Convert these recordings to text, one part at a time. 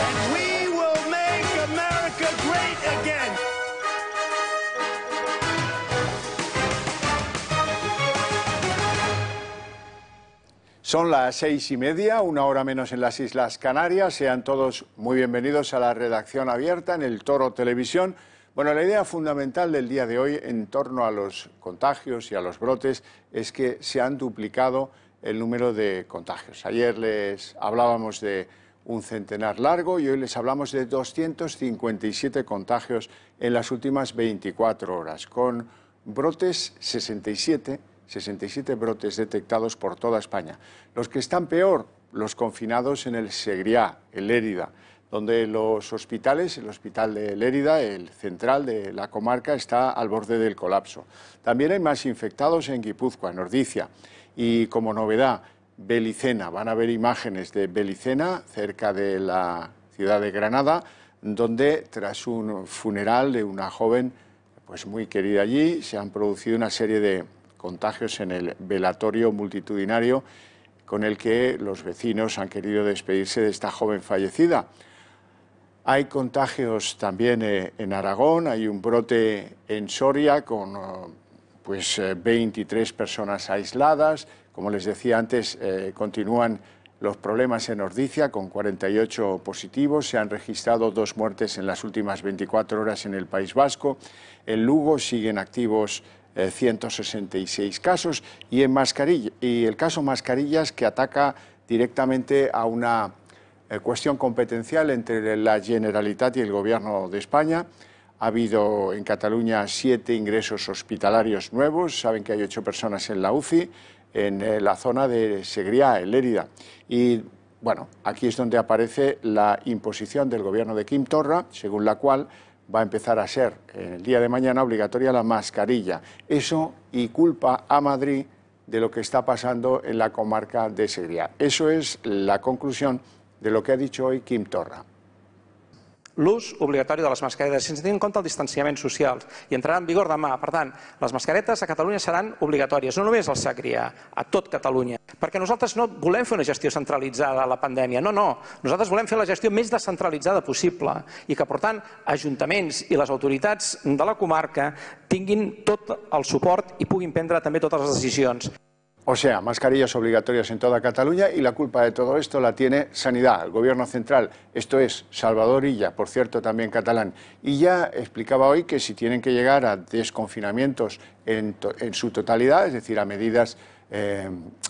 and we will make America great again. Son las 6:30, una hora menos en las Islas Canarias. Sean todos muy bienvenidos a la redacción abierta en el Toro Televisión. Bueno, la idea fundamental del día de hoy en torno a los contagios y a los brotes es que se han duplicado el número de contagios. Ayer les hablábamos de un centenar largo y hoy les hablamos de 257 contagios en las últimas 24 horas, con brotes 67 brotes detectados por toda España. Los que están peor, los confinados en el Segrià, en Lérida, donde los hospitales, el hospital de Lérida, el central de la comarca, está al borde del colapso. También hay más infectados en Guipúzcoa, en Ordizia. Y como novedad, Belicena. Van a ver imágenes de Belicena, cerca de la ciudad de Granada, donde tras un funeral de una joven pues muy querida allí, se han producido una serie de contagios en el velatorio multitudinario con el que los vecinos han querido despedirse de esta joven fallecida. Hay contagios también en Aragón, hay un brote en Soria con 23 personas aisladas. Como les decía antes, continúan los problemas en Ordizia con 48 positivos. Se han registrado 2 muertes en las últimas 24 horas en el País Vasco. En Lugo siguen activos 166 casos y el caso Mascarillas, que ataca directamente a una cuestión competencial entre la Generalitat y el Gobierno de España. Ha habido en Cataluña 7 ingresos hospitalarios nuevos, saben que hay 8 personas en la UCI, en la zona de Segrià, en Lérida. Y bueno, aquí es donde aparece la imposición del Gobierno de Quim Torra, según la cual va a empezar a ser el día de mañana obligatoria la mascarilla. Eso y culpa a Madrid de lo que está pasando en la comarca de Segrià. Eso es la conclusión de lo que ha dicho hoy Quim Torra. L'ús obligatori de les mascaretes, sense tenir en compte el distanciament social, i entrarà en vigor demà. Per tant, les mascaretes a Catalunya seran obligatòries, no només al Segrià, a tot Catalunya. Perquè nosaltres no volem fer una gestió centralitzada de la pandèmia, no. Nosaltres volem fer la gestió més descentralitzada possible i que, per tant, ajuntaments i les autoritats de la comarca tinguin tot el suport i puguin prendre també totes les decisions. O sea, mascarillas obligatorias en toda Cataluña y la culpa de todo esto la tiene Sanidad, el Gobierno central. Esto es Salvador Illa, por cierto, también catalán. Illa explicaba hoy que si tienen que llegar a desconfinamientos en su totalidad, es decir, a medidas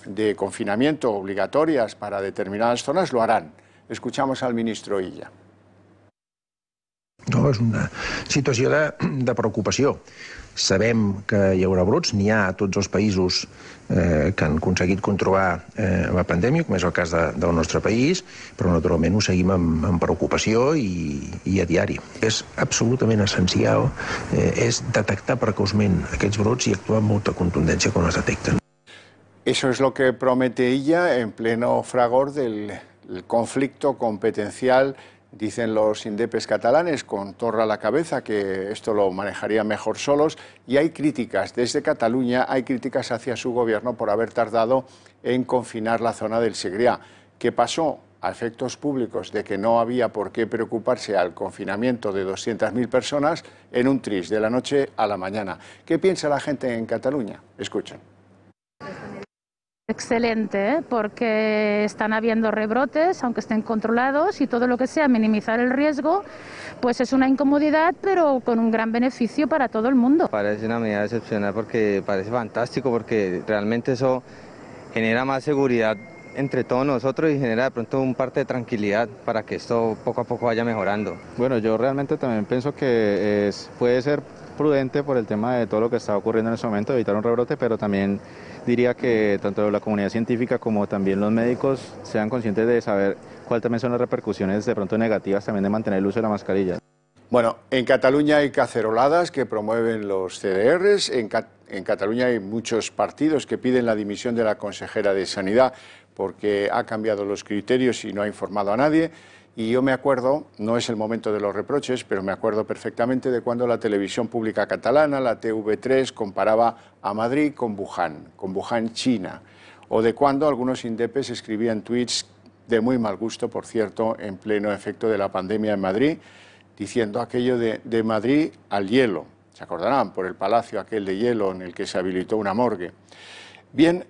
de confinamiento obligatorias para determinadas zonas, lo harán. Escuchamos al ministro Illa. No, és una situació de preocupació. Sabem que hi haurà brots, n'hi ha a tots els països que han aconseguit controlar la pandèmia, com és el cas del nostre país, però naturalment ho seguim amb preocupació i a diari. És absolutament essencial és detectar precoçment aquests brots i actuar amb molta contundència quan els detecten. Eso es lo que promete Illa en pleno fragor del conflicto competencial. Dicen los indepes catalanes, con Torra a la cabeza, que esto lo manejarían mejor solos, y hay críticas desde Cataluña, hay críticas hacia su gobierno por haber tardado en confinar la zona del Segrià, que pasó a efectos públicos de que no había por qué preocuparse al confinamiento de 200.000 personas en un tris, de la noche a la mañana. ¿Qué piensa la gente en Cataluña? Escuchen. Excelente, porque están habiendo rebrotes, aunque estén controlados, y todo lo que sea minimizar el riesgo, pues es una incomodidad, pero con un gran beneficio para todo el mundo. Parece una medida excepcional porque parece fantástico, porque realmente eso genera más seguridad entre todos nosotros y genera de pronto un parte de tranquilidad para que esto poco a poco vaya mejorando. Bueno, yo realmente también pienso que puede ser prudente por el tema de todo lo que está ocurriendo en este momento, evitar un rebrote, pero también diría que tanto la comunidad científica como también los médicos sean conscientes de saber cuáles también son las repercusiones de pronto negativas también de mantener el uso de la mascarilla. Bueno, en Cataluña hay caceroladas que promueven los CDRs, en Cataluña hay muchos partidos que piden la dimisión de la consejera de Sanidad porque ha cambiado los criterios y no ha informado a nadie. Y yo me acuerdo, no es el momento de los reproches, pero me acuerdo perfectamente de cuando la televisión pública catalana, la TV3, comparaba a Madrid con Wuhan, China, o de cuando algunos indepes escribían tweets de muy mal gusto, por cierto, en pleno efecto de la pandemia en Madrid, diciendo aquello de Madrid al hielo. Se acordarán, por el palacio aquel de hielo en el que se habilitó una morgue. Bien,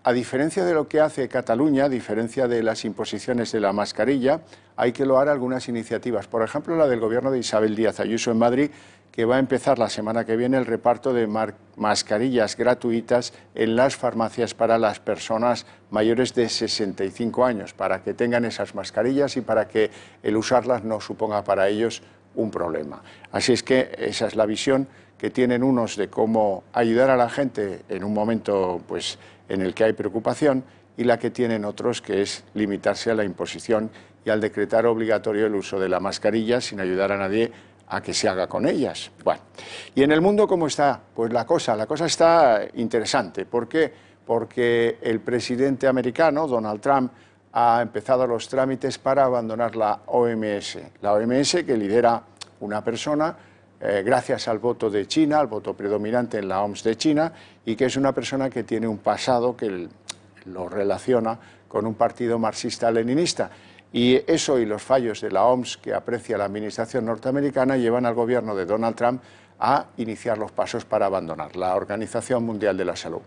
a diferencia de lo que hace Cataluña, a diferencia de las imposiciones de la mascarilla, hay que loar algunas iniciativas. Por ejemplo, la del gobierno de Isabel Díaz Ayuso en Madrid, que va a empezar la semana que viene el reparto de mascarillas gratuitas en las farmacias para las personas mayores de 65 años, para que tengan esas mascarillas y para que el usarlas no suponga para ellos un problema. Así es que esa es la visión que tienen unos de cómo ayudar a la gente en un momento pues, en el que hay preocupación, y la que tienen otros, que es limitarse a la imposición y al decretar obligatorio el uso de la mascarilla sin ayudar a nadie a que se haga con ellas. Bueno, y en el mundo, ¿cómo está? Pues la cosa está interesante. ¿Por qué? Porque el presidente americano, Donald Trump, ha empezado los trámites para abandonar la OMS. La OMS, que lidera una persona, gracias al voto de China, al voto predominante en la OMS de China, y que es una persona que tiene un pasado que lo relaciona con un partido marxista-leninista. Y eso y los fallos de la OMS que aprecia la administración norteamericana llevan al gobierno de Donald Trump a iniciar los pasos para abandonar la Organización Mundial de la Salud.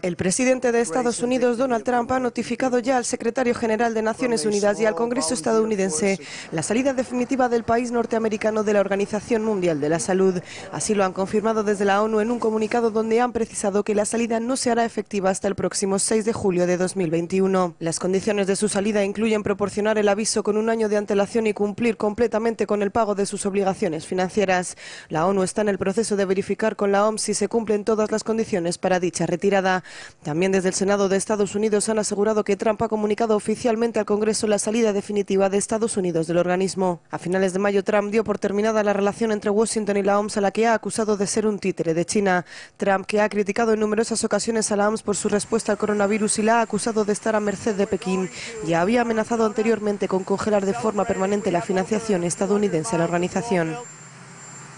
El presidente de Estados Unidos, Donald Trump, ha notificado ya al secretario general de Naciones Unidas y al Congreso estadounidense la salida definitiva del país norteamericano de la Organización Mundial de la Salud. Así lo han confirmado desde la ONU en un comunicado donde han precisado que la salida no se hará efectiva hasta el próximo 6 de julio de 2021. Las condiciones de su salida incluyen proporcionar el aviso con un año de antelación y cumplir completamente con el pago de sus obligaciones financieras. La ONU está en el proceso de verificar con la OMS si se cumplen todas las condiciones para dicha retirada. También desde el Senado de Estados Unidos han asegurado que Trump ha comunicado oficialmente al Congreso la salida definitiva de Estados Unidos del organismo. A finales de mayo, Trump dio por terminada la relación entre Washington y la OMS, a la que ha acusado de ser un títere de China. Trump, que ha criticado en numerosas ocasiones a la OMS por su respuesta al coronavirus y la ha acusado de estar a merced de Pekín, ya había amenazado anteriormente con congelar de forma permanente la financiación estadounidense a la organización.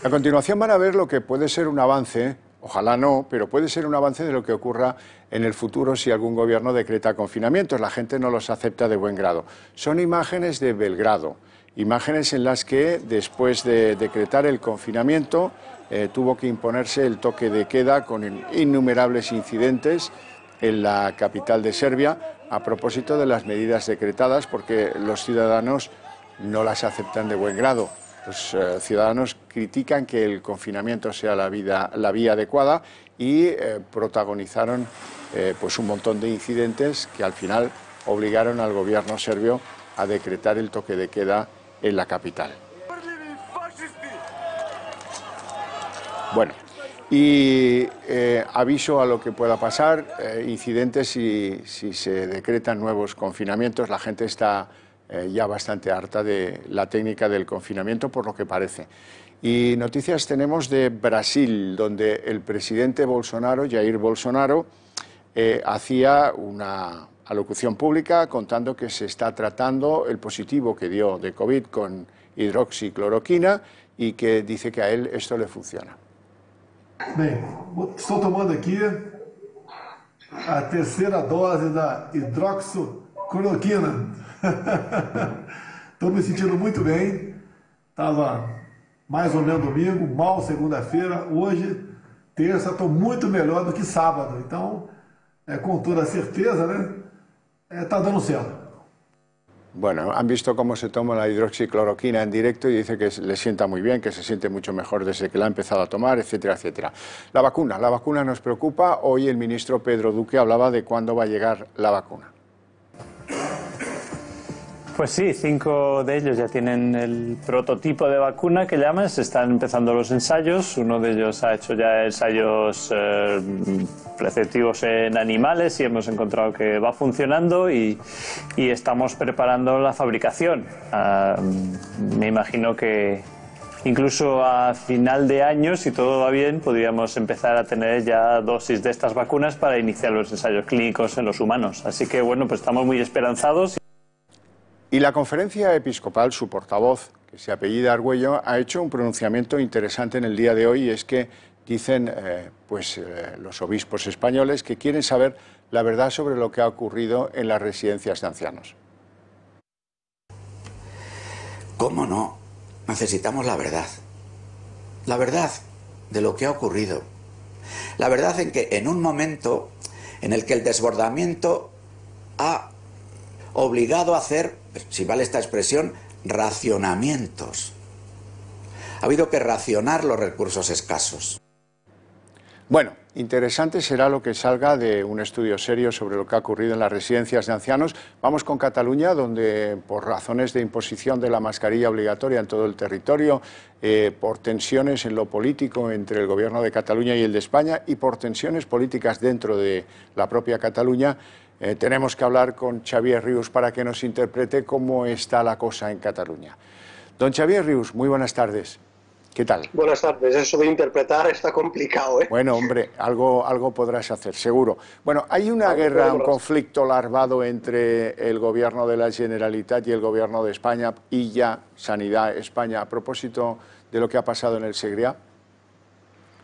A continuación van a ver lo que puede ser un avance. Ojalá no, pero puede ser un avance de lo que ocurra en el futuro si algún gobierno decreta confinamientos. La gente no los acepta de buen grado. Son imágenes de Belgrado, imágenes en las que después de decretar el confinamiento tuvo que imponerse el toque de queda con innumerables incidentes en la capital de Serbia a propósito de las medidas decretadas, porque los ciudadanos no las aceptan de buen grado. Los ciudadanos critican que el confinamiento sea la vía adecuada y protagonizaron pues un montón de incidentes que al final obligaron al gobierno serbio a decretar el toque de queda en la capital. Bueno, y aviso a lo que pueda pasar, incidentes si se decretan nuevos confinamientos. La gente está ya bastante harta de la técnica del confinamiento, por lo que parece. Y noticias tenemos de Brasil, donde el presidente Bolsonaro, Jair Bolsonaro, hacía una alocución pública contando que se está tratando el positivo que dio de COVID con hidroxicloroquina y que dice que a él esto le funciona. Bem, estou tomando aqui a terceira dose da hidroxicloroquina. Estou me sentindo muito bem. Estava mais ou menos domingo, mal segunda-feira. Hoje, terça, estou muito melhor do que sábado. Então, com toda certeza, né? Está dando certo. Bueno, han visto cómo se toma la hidroxicloroquina en directo y dice que le sienta muy bien, que se siente mucho mejor desde que la ha empezado a tomar, etcétera, etcétera. La vacuna nos preocupa. Hoy el ministro Pedro Duque hablaba de cuándo va a llegar la vacuna. Pues sí, 5 de ellos ya tienen el prototipo de vacuna que llaman, se están empezando los ensayos, uno de ellos ha hecho ya ensayos preceptivos en animales y hemos encontrado que va funcionando y estamos preparando la fabricación. Me imagino que incluso a final de año, si todo va bien, podríamos empezar a tener ya dosis de estas vacunas para iniciar los ensayos clínicos en los humanos. Así que bueno, pues estamos muy esperanzados. Y la Conferencia Episcopal, su portavoz, que se apellida Argüello, ha hecho un pronunciamiento interesante en el día de hoy, y es que dicen los obispos españoles que quieren saber la verdad sobre lo que ha ocurrido en las residencias de ancianos. ¿Cómo no? Necesitamos la verdad. La verdad de lo que ha ocurrido. La verdad en que en un momento en el que el desbordamiento ha obligado a hacer, si vale esta expresión, racionamientos. Ha habido que racionar los recursos escasos. Bueno, interesante será lo que salga de un estudio serio sobre lo que ha ocurrido en las residencias de ancianos. Vamos con Cataluña, donde por razones de imposición de la mascarilla obligatoria en todo el territorio, por tensiones en lo político entre el gobierno de Cataluña y el de España y por tensiones políticas dentro de la propia Cataluña, tenemos que hablar con Xavier Rius para que nos interprete cómo está la cosa en Cataluña. Don Xavier Rius, muy buenas tardes. ¿Qué tal? Buenas tardes. Eso de interpretar está complicado, ¿eh? Bueno, hombre, algo podrás hacer, seguro. Bueno, hay una guerra, un conflicto larvado entre el gobierno de la Generalitat y el gobierno de España y ya Sanidad España, a propósito de lo que ha pasado en el Segrià.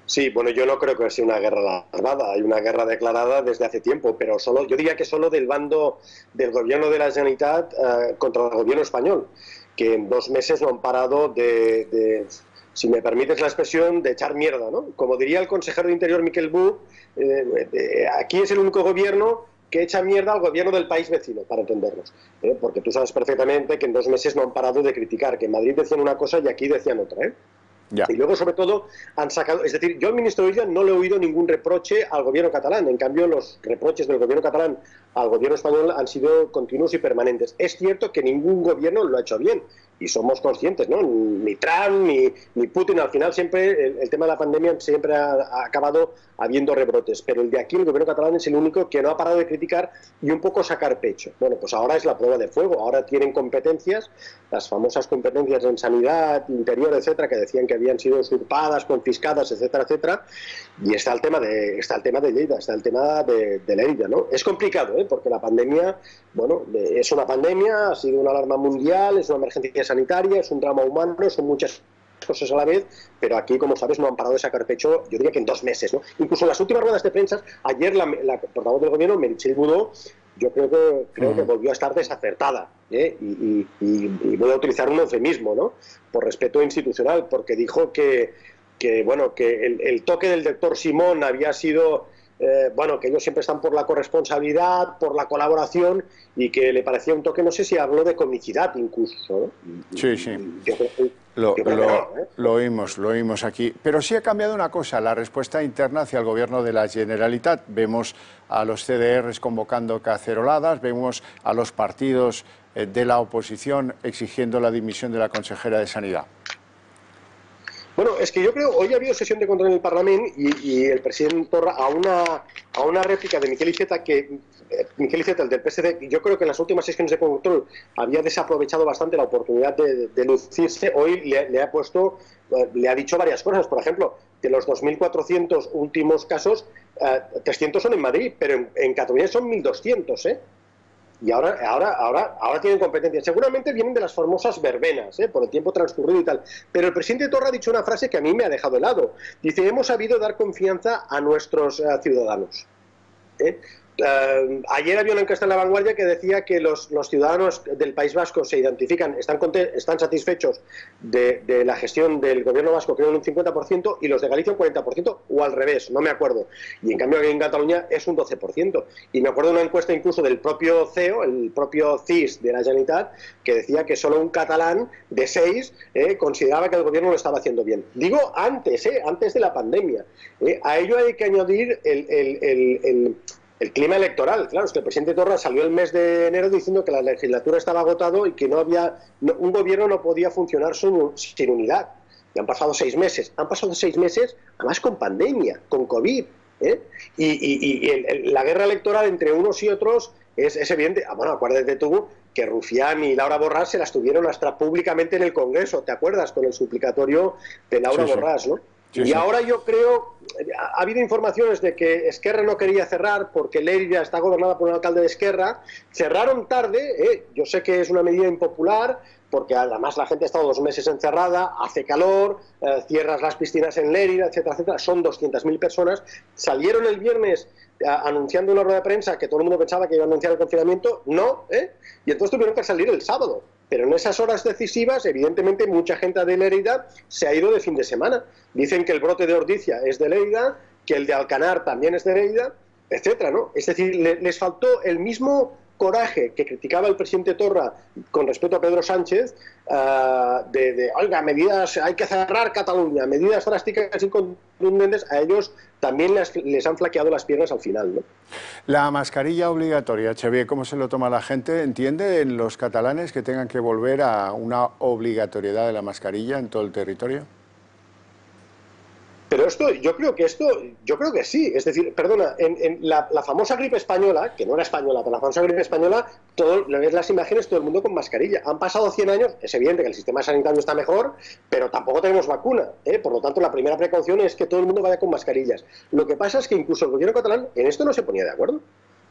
Sí, bueno, yo no creo que sea una guerra larvada, hay una guerra declarada desde hace tiempo, pero yo diría que solo del bando del gobierno de la Generalitat contra el gobierno español, que en 2 meses no han parado si me permites la expresión, de echar mierda, ¿no? Como diría el consejero de Interior, Miquel Buch, aquí es el único gobierno que echa mierda al gobierno del país vecino, para entendernos. Porque tú sabes perfectamente que en 2 meses no han parado de criticar, que en Madrid decían una cosa y aquí decían otra, Ya. Y luego, sobre todo, han sacado... Es decir, yo al ministro Illa no le he oído ningún reproche al gobierno catalán. En cambio, los reproches del gobierno catalán al gobierno español han sido continuos y permanentes. Es cierto que ningún gobierno lo ha hecho bien. Y somos conscientes, ¿no? Ni Trump, ni Putin. Al final, siempre el tema de la pandemia siempre ha acabado habiendo rebrotes. Pero el de aquí, el gobierno catalán, es el único que no ha parado de criticar y un poco sacar pecho. Bueno, pues ahora es la prueba de fuego. Ahora tienen competencias, las famosas competencias en sanidad, interior, etcétera, que decían que habían sido usurpadas, confiscadas, etcétera, etcétera. Y está el tema de Lleida, está el tema de Lleida, ¿no? Es complicado, porque la pandemia, bueno, es una pandemia, ha sido una alarma mundial, es una emergencia sanitaria, es un drama humano, son muchas cosas a la vez, pero aquí, como sabes, no han parado de sacar pecho, yo diría que en 2 meses, ¿no? Incluso en las últimas ruedas de prensa, ayer la portavoz del gobierno, Meritxell Budó, yo creo que volvió a estar desacertada, y voy a utilizar un eufemismo, ¿no? Por respeto institucional, porque dijo que el toque del doctor Simón había sido... que ellos siempre están por la corresponsabilidad, por la colaboración, y que le parecía un toque, no sé si habló de comicidad incluso, ¿no? Sí. Lo oímos aquí. Pero sí ha cambiado una cosa, la respuesta interna hacia el gobierno de la Generalitat. Vemos a los CDRs convocando caceroladas, vemos a los partidos de la oposición exigiendo la dimisión de la consejera de Sanidad. Bueno, es que yo creo, hoy ha habido sesión de control en el Parlamento y el presidente Torra, a una réplica de Miquel Iceta, el del PSD, yo creo que en las últimas sesiones de control había desaprovechado bastante la oportunidad de lucirse. Hoy le ha dicho varias cosas. Por ejemplo, de los 2.400 últimos casos, 300 son en Madrid, pero en Cataluña son 1.200, Y ahora tienen competencia. Seguramente vienen de las famosas verbenas, por el tiempo transcurrido y tal. Pero el presidente Torra ha dicho una frase que a mí me ha dejado helado. Dice, hemos sabido dar confianza a nuestros ciudadanos. Ayer había una encuesta en La Vanguardia que decía que los ciudadanos del País Vasco se identifican, están satisfechos de la gestión del gobierno vasco, creo en un 50%, y los de Galicia un 40%, o al revés, no me acuerdo. Y en cambio aquí en Cataluña es un 12%. Y me acuerdo de una encuesta incluso del propio CEO, el propio CIS de la Generalitat, que decía que solo un catalán de 6 consideraba que el gobierno lo estaba haciendo bien. Digo antes de la pandemia. A ello hay que añadir el clima electoral. Claro, es que el presidente Torra salió el mes de enero diciendo que la legislatura estaba agotado y que un gobierno no podía funcionar sin unidad. Y han pasado 6 meses. Han pasado 6 meses, además con pandemia, con COVID. Y la guerra electoral entre unos y otros es evidente. Bueno, acuérdate tú que Rufián y Laura Borràs se las tuvieron hasta públicamente en el Congreso. ¿Te acuerdas? Con el suplicatorio de Laura Borràs, ¿no? Y ahora yo creo, ha habido informaciones de que Esquerra no quería cerrar porque Lérida está gobernada por un alcalde de Esquerra. Cerraron tarde, yo sé que es una medida impopular, porque además la gente ha estado 2 meses encerrada, hace calor, cierras las piscinas en Lérida, etcétera, etcétera. Son 200.000 personas. Salieron el viernes anunciando una rueda de prensa que todo el mundo pensaba que iba a anunciar el confinamiento, no, y entonces tuvieron que salir el sábado. Pero en esas horas decisivas, evidentemente, mucha gente de Lérida se ha ido de fin de semana. Dicen que el brote de Ordizia es de Lérida, que el de Alcanar también es de Lérida, etcétera, ¿no? Es decir, les faltó el mismo coraje que criticaba el presidente Torra con respecto a Pedro Sánchez, oiga, medidas, hay que cerrar Cataluña, medidas drásticas y contundentes. A ellos también les han flaqueado las piernas al final, ¿no? La mascarilla obligatoria, Xavier, ¿cómo se lo toma la gente? ¿Entienden los catalanes que tengan que volver a una obligatoriedad de la mascarilla en todo el territorio? Pero yo creo que sí. Es decir, perdona, en la famosa gripe española, que no era española, pero la famosa gripe española, ves las imágenes, todo el mundo con mascarilla. Han pasado 100 años, es evidente que el sistema sanitario está mejor, pero tampoco tenemos vacuna, Por lo tanto, la primera precaución es que todo el mundo vaya con mascarillas. Lo que pasa es que incluso el gobierno catalán en esto no se ponía de acuerdo.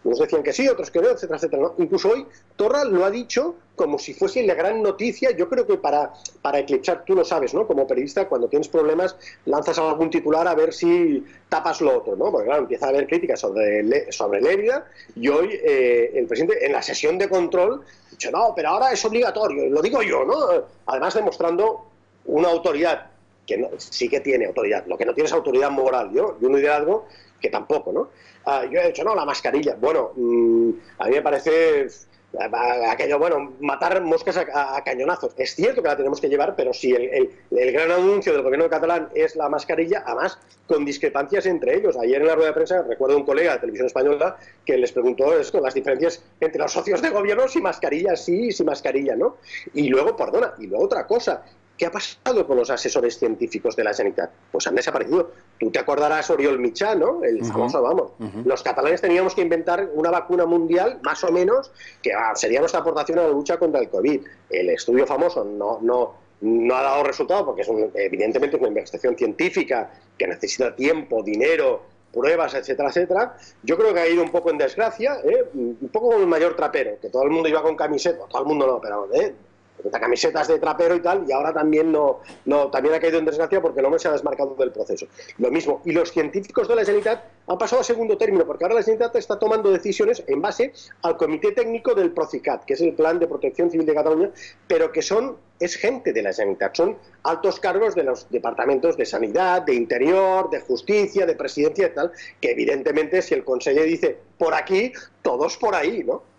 Unos decían que sí, otros que no, etcétera, etcétera, ¿no? Incluso hoy Torra lo ha dicho como si fuese la gran noticia. Yo creo que para eclipsar, tú lo sabes, ¿no? Como periodista, cuando tienes problemas, lanzas algún titular a ver si tapas lo otro, ¿no? Porque claro, empieza a haber críticas sobre Lérida, y hoy el presidente, en la sesión de control, ha dicho, no, pero ahora es obligatorio, lo digo yo, ¿no? Además demostrando una autoridad, que no, sí que tiene autoridad, lo que no tiene es autoridad moral, y un liderazgo que tampoco, ¿no? Yo he dicho, no, la mascarilla. Bueno, a mí me parece aquello, bueno, matar moscas a cañonazos. Es cierto que la tenemos que llevar, pero si el gran anuncio del gobierno catalán es la mascarilla, además con discrepancias entre ellos. Ayer en la rueda de prensa recuerdo a un colega de Televisión Española que les preguntó las diferencias entre los socios de gobierno, si mascarilla sí, si mascarilla no. Y luego, perdona, y luego otra cosa. ¿Qué ha pasado con los asesores científicos de la Generalitat? Pues han desaparecido. Tú te acordarás Oriol Mitjà, ¿no? El famoso, vamos. Los catalanes teníamos que inventar una vacuna mundial, más o menos, que sería nuestra aportación a la lucha contra el COVID. El estudio famoso no ha dado resultado porque es evidentemente una investigación científica que necesita tiempo, dinero, pruebas, etcétera, etcétera. Yo creo que ha ido un poco en desgracia, un poco como el mayor trapero, que todo el mundo iba con camiseta, todo el mundo no, pero camisetas de trapero y tal, y ahora también también ha caído en desgracia porque el hombre se ha desmarcado del proceso. Lo mismo, y los científicos de la Generalitat han pasado a segundo término, porque ahora la Generalitat está tomando decisiones en base al Comité Técnico del Procicat, que es el Plan de Protección Civil de Cataluña, pero que es gente de la Generalitat, son altos cargos de los departamentos de Sanidad, de Interior, de Justicia, de Presidencia y tal, que evidentemente si el conseller dice por aquí, todos por ahí, ¿no?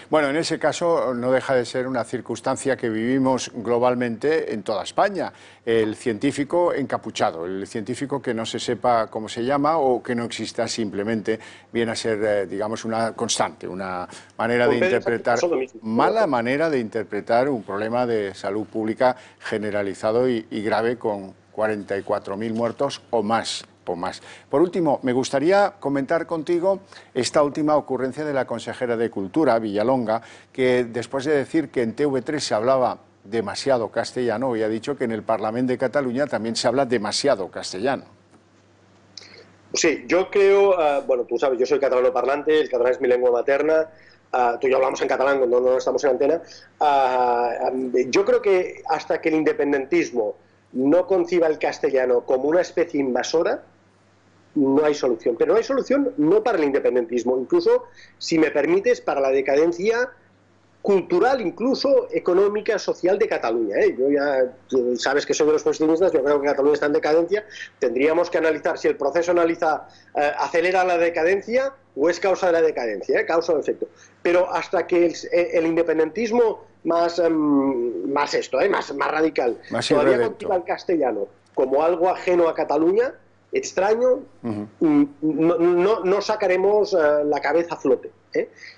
Bueno, en ese caso no deja de ser una circunstancia que vivimos globalmente en toda España. El científico encapuchado, el científico que no se sepa cómo se llama o que no exista simplemente, viene a ser, digamos, una constante, una manera de interpretar, mala manera de interpretar un problema de salud pública generalizado y grave con 44.000 muertos o más. Por último, me gustaría comentar contigo esta última ocurrencia de la consejera de Cultura, Villalonga, que después de decir que en TV3 se hablaba demasiado castellano, hoy ha dicho que en el Parlamento de Cataluña también se habla demasiado castellano. Sí, yo creo, bueno, tú sabes, yo soy catalano parlante, el catalán es mi lengua materna, tú y yo hablamos en catalán cuando no estamos en antena. Yo creo que hasta que el independentismo no conciba el castellano como una especie invasora, no hay solución. Pero no hay solución no para el independentismo, incluso, si me permites, para la decadencia cultural, incluso económica, social de Cataluña. Yo ya, sabes que soy de los pesimistas, yo creo que Cataluña está en decadencia. Tendríamos que analizar si el proceso acelera la decadencia o es causa de la decadencia, causa o efecto. Pero hasta que el independentismo más radical todavía conciba el castellano como algo ajeno a Cataluña, extraño, no sacaremos la cabeza a flote.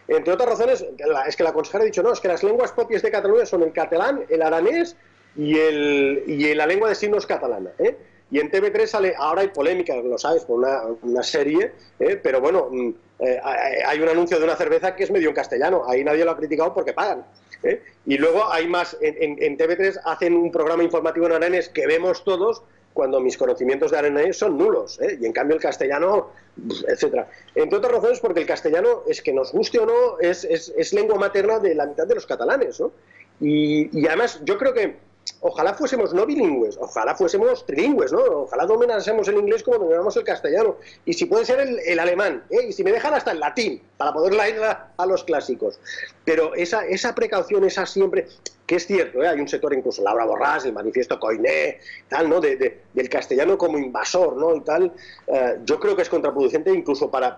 Entre otras razones, es que la consejera ha dicho, no, es que las lenguas propias de Cataluña son el catalán, el aranés y la lengua de signos catalana. Y en TV3 sale, ahora hay polémica, lo sabes, por una serie, pero bueno, hay un anuncio de una cerveza que es medio en castellano, ahí nadie lo ha criticado porque pagan. Y luego hay más, en TV3 hacen un programa informativo en aranés que vemos todos, cuando mis conocimientos de aranés son nulos, y en cambio el castellano, etcétera. Entre otras razones porque el castellano, es que nos guste o no, es lengua materna de la mitad de los catalanes, ¿no? Y además yo creo que ojalá fuésemos no bilingües, ojalá fuésemos trilingües, ¿no? Ojalá dominásemos el inglés como dominamos el castellano, y si puede ser el alemán, y si me dejan hasta el latín, para poder ir a los clásicos. Pero esa precaución, esa siempre, que es cierto, hay un sector, incluso Laura Borràs, el manifiesto Koiné, tal, ¿no? Del castellano como invasor, ¿no? Y tal, yo creo que es contraproducente incluso para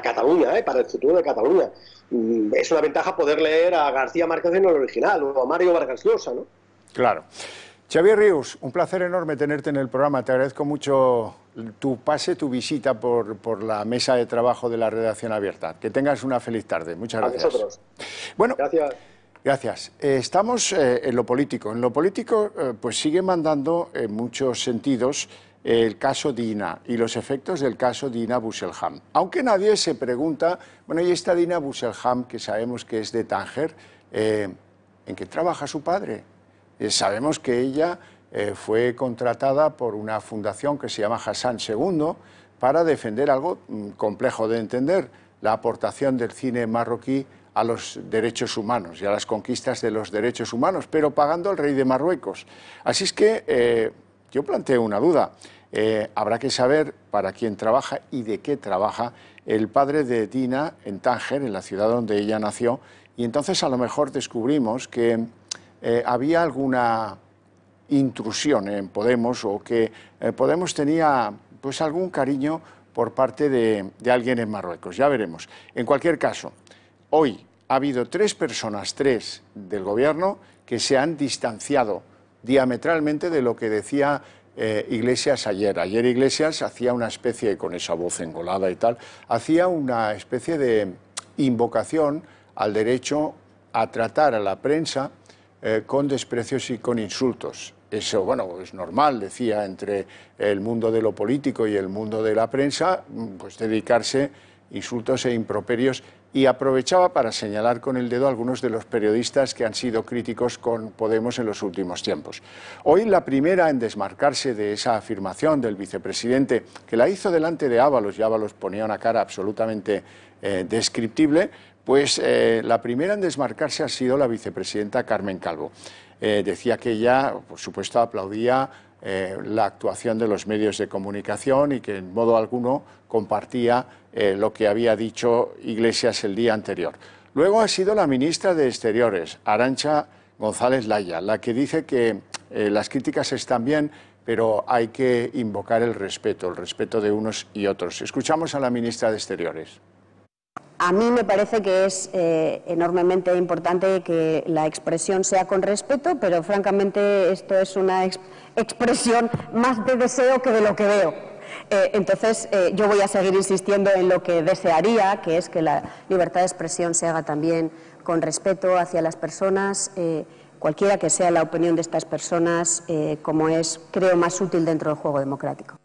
Cataluña, para el futuro de Cataluña. Es una ventaja poder leer a García Márquez en el original, o a Mario Vargas Llosa, ¿no? Claro. Xavier Rius, un placer enorme tenerte en el programa. Te agradezco mucho tu visita por la mesa de trabajo de la Redacción Abierta. Que tengas una feliz tarde. Muchas gracias. A vosotros. Bueno, gracias. Estamos en lo político. En lo político pues sigue mandando en muchos sentidos el caso Dina y los efectos del caso Dina Busselham. Aunque nadie se pregunta, bueno, ¿y esta Dina Busselham, que sabemos que es de Tánger, en qué trabaja su padre? Sabemos que ella fue contratada por una fundación que se llama Hassan II para defender algo complejo de entender, la aportación del cine marroquí a los derechos humanos y a las conquistas de los derechos humanos, pero pagando al rey de Marruecos. Así es que yo planteo una duda. Habrá que saber para quién trabaja y de qué trabaja el padre de Dina en Tánger, en la ciudad donde ella nació, y entonces a lo mejor descubrimos que había alguna intrusión en Podemos, o que Podemos tenía pues algún cariño por parte de alguien en Marruecos. Ya veremos. En cualquier caso, hoy ha habido tres personas del gobierno que se han distanciado diametralmente de lo que decía Iglesias ayer. Ayer Iglesias hacía una especie, con esa voz engolada y tal, hacía una especie de invocación al derecho a tratar a la prensa con desprecios y con insultos. Eso, bueno, es normal, decía, entre el mundo de lo político y el mundo de la prensa, pues dedicarse insultos e improperios, y aprovechaba para señalar con el dedo a algunos de los periodistas que han sido críticos con Podemos en los últimos tiempos. Hoy la primera en desmarcarse de esa afirmación del vicepresidente, que la hizo delante de Ábalos, y Ábalos ponía una cara absolutamente descriptible, pues la primera en desmarcarse ha sido la vicepresidenta Carmen Calvo. Decía que ella, por supuesto, aplaudía la actuación de los medios de comunicación y que en modo alguno compartía lo que había dicho Iglesias el día anterior. Luego ha sido la ministra de Exteriores, Arantxa González Laya, la que dice que las críticas están bien, pero hay que invocar el respeto de unos y otros. Escuchamos a la ministra de Exteriores. A mí me parece que es enormemente importante que la expresión sea con respeto, pero francamente esto es una expresión más de deseo que de lo que veo. Entonces yo voy a seguir insistiendo en lo que desearía, que es que la libertad de expresión se haga también con respeto hacia las personas, cualquiera que sea la opinión de estas personas, como es, creo, más útil dentro del juego democrático.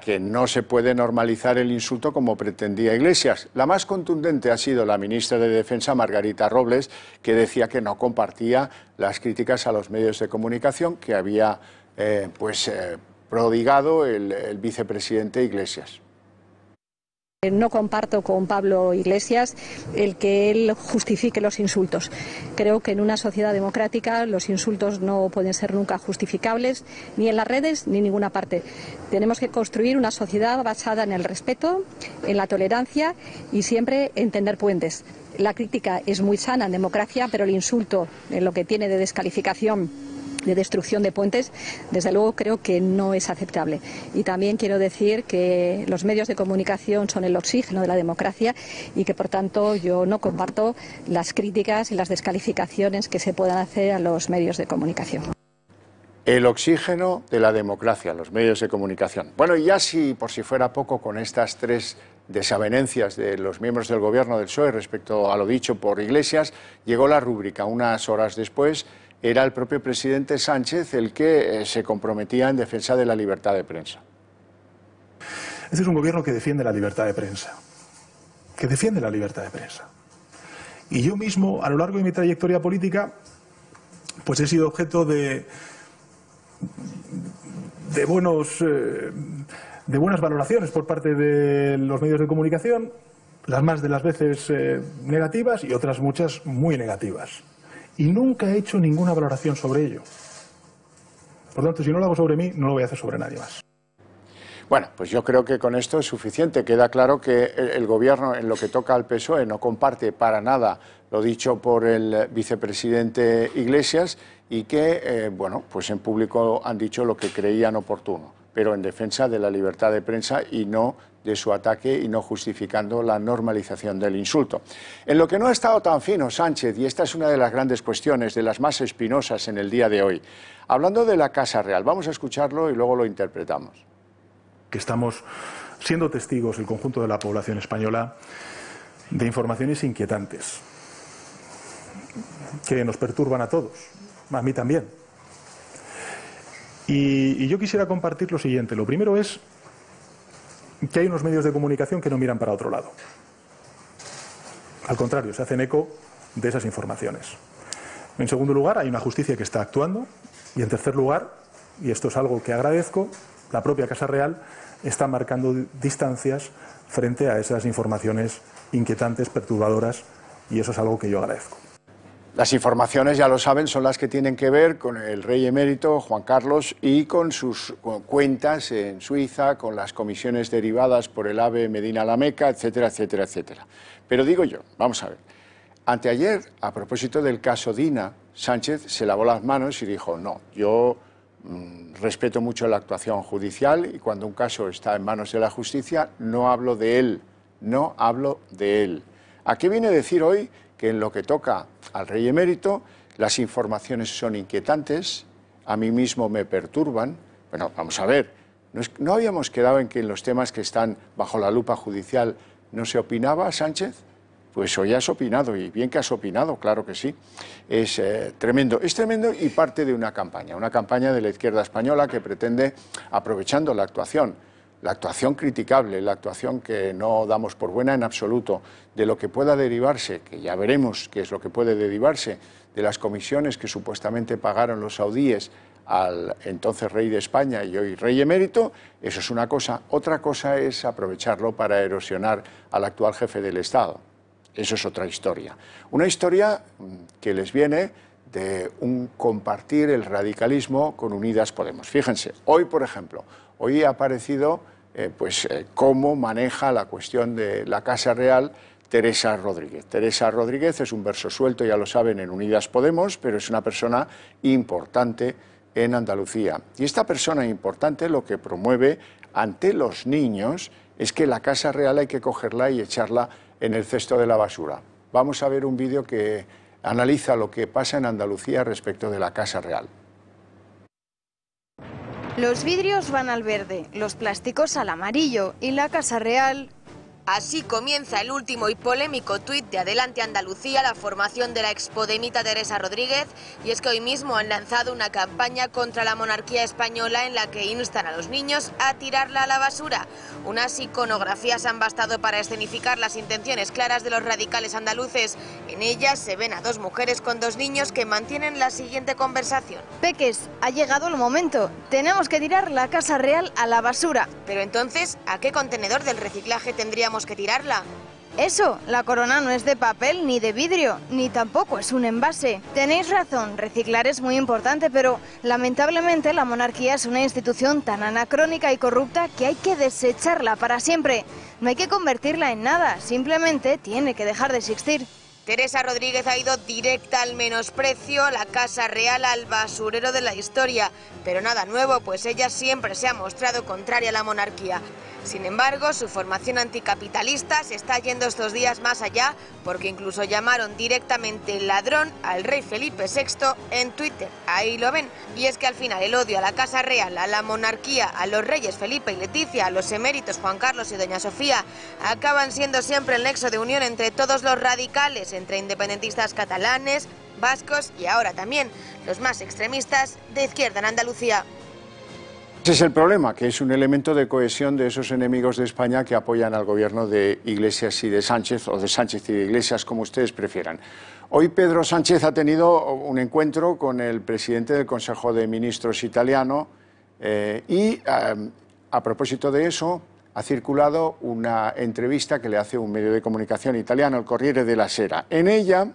Que no se puede normalizar el insulto como pretendía Iglesias. La más contundente ha sido la ministra de Defensa, Margarita Robles, que decía que no compartía las críticas a los medios de comunicación que había prodigado el vicepresidente Iglesias. No comparto con Pablo Iglesias el que él justifique los insultos. Creo que en una sociedad democrática los insultos no pueden ser nunca justificables, ni en las redes ni en ninguna parte. Tenemos que construir una sociedad basada en el respeto, en la tolerancia y siempre en tender puentes. La crítica es muy sana en democracia, pero el insulto, en lo que tiene de descalificación, de destrucción de puentes, desde luego creo que no es aceptable. Y también quiero decir que los medios de comunicación son el oxígeno de la democracia y que, por tanto, yo no comparto las críticas y las descalificaciones que se puedan hacer a los medios de comunicación. El oxígeno de la democracia, los medios de comunicación. Bueno, y ya por si fuera poco, con estas tres desavenencias de los miembros del gobierno del PSOE respecto a lo dicho por Iglesias, llegó la rúbrica. Unas horas después era el propio presidente Sánchez el que se comprometía en defensa de la libertad de prensa. Este es un gobierno que defiende la libertad de prensa, Y yo mismo, a lo largo de mi trayectoria política, pues he sido objeto de de buenas valoraciones por parte de los medios de comunicación, las más de las veces negativas y otras muchas muy negativas. Y nunca he hecho ninguna valoración sobre ello. Por lo tanto, si no lo hago sobre mí, no lo voy a hacer sobre nadie más. Bueno, pues yo creo que con esto es suficiente. Queda claro que el Gobierno, en lo que toca al PSOE, no comparte para nada lo dicho por el vicepresidente Iglesias y que, bueno, pues en público han dicho lo que creían oportuno, pero en defensa de la libertad de prensa y no de su ataque y no justificando la normalización del insulto. En lo que no ha estado tan fino Sánchez, y esta es una de las grandes cuestiones, de las más espinosas en el día de hoy, hablando de la Casa Real, vamos a escucharlo y luego lo interpretamos. Que estamos siendo testigos, el conjunto de la población española, de informaciones inquietantes, que nos perturban a todos, a mí también. Y yo quisiera compartir lo siguiente. Lo primero es que hay unos medios de comunicación que no miran para otro lado. Al contrario, se hacen eco de esas informaciones. En segundo lugar, hay una justicia que está actuando. Y en tercer lugar, y esto es algo que agradezco, la propia Casa Real está marcando distancias frente a esas informaciones inquietantes, perturbadoras, y eso es algo que yo agradezco. Las informaciones, ya lo saben, son las que tienen que ver con el rey emérito Juan Carlos y con sus cuentas en Suiza, con las comisiones derivadas por el AVE Medina La Meca, etcétera, etcétera, etcétera. Pero digo yo, vamos a ver, anteayer, a propósito del caso Dina, Sánchez se lavó las manos y dijo, no, yo respeto mucho la actuación judicial y cuando un caso está en manos de la justicia no hablo de él, no hablo de él. ¿A qué viene a decir hoy que en lo que toca al rey emérito las informaciones son inquietantes, a mí mismo me perturban? Bueno, vamos a ver, ¿no habíamos quedado en que en los temas que están bajo la lupa judicial no se opinaba, Sánchez? Pues hoy has opinado, y bien que has opinado, claro que sí. Es tremendo y parte de una campaña de la izquierda española que pretende, aprovechando la actuación criticable, la actuación que no damos por buena en absoluto, de lo que pueda derivarse, que ya veremos qué es lo que puede derivarse, de las comisiones que supuestamente pagaron los saudíes al entonces rey de España y hoy rey emérito, eso es una cosa. Otra cosa es aprovecharlo para erosionar al actual jefe del Estado. Eso es otra historia. Una historia que les viene de un compartir el radicalismo con Unidas Podemos. Fíjense, hoy, por ejemplo, hoy ha aparecido cómo maneja la cuestión de la Casa Real Teresa Rodríguez. Teresa Rodríguez es un verso suelto, ya lo saben, en Unidas Podemos, pero es una persona importante en Andalucía. Y esta persona importante lo que promueve ante los niños es que la Casa Real hay que cogerla y echarla en el cesto de la basura. Vamos a ver un vídeo que analiza lo que pasa en Andalucía respecto de la Casa Real. Los vidrios van al verde, los plásticos al amarillo y la Casa Real... Así comienza el último y polémico tuit de Adelante Andalucía, la formación de la expodemita Teresa Rodríguez, y es que hoy mismo han lanzado una campaña contra la monarquía española en la que instan a los niños a tirarla a la basura. Unas iconografías han bastado para escenificar las intenciones claras de los radicales andaluces. En ellas se ven a dos mujeres con dos niños que mantienen la siguiente conversación. Peques, ha llegado el momento, tenemos que tirar la Casa Real a la basura. Pero entonces, ¿a qué contenedor del reciclaje tendríamos que tirarla? Eso, la corona no es de papel ni de vidrio, ni tampoco es un envase. Tenéis razón, reciclar es muy importante, pero lamentablemente la monarquía es una institución tan anacrónica y corrupta que hay que desecharla para siempre. No hay que convertirla en nada, simplemente tiene que dejar de existir. Teresa Rodríguez ha ido directa al menosprecio, la Casa Real al basurero de la historia. Pero nada nuevo, pues ella siempre se ha mostrado contraria a la monarquía. Sin embargo, su formación anticapitalista se está yendo estos días más allá, porque incluso llamaron directamente ladrón al rey Felipe VI en Twitter. Ahí lo ven. Y es que al final el odio a la Casa Real, a la monarquía, a los reyes Felipe y Leticia, a los eméritos Juan Carlos y doña Sofía, acaban siendo siempre el nexo de unión entre todos los radicales, entre independentistas catalanes, vascos y ahora también los más extremistas de izquierda en Andalucía. Ese es el problema, que es un elemento de cohesión de esos enemigos de España que apoyan al gobierno de Iglesias y de Sánchez, o de Sánchez y de Iglesias, como ustedes prefieran. Hoy Pedro Sánchez ha tenido un encuentro con el presidente del Consejo de Ministros italiano, A propósito de eso, ha circulado una entrevista que le hace un medio de comunicación italiano, el Corriere della Sera. En ella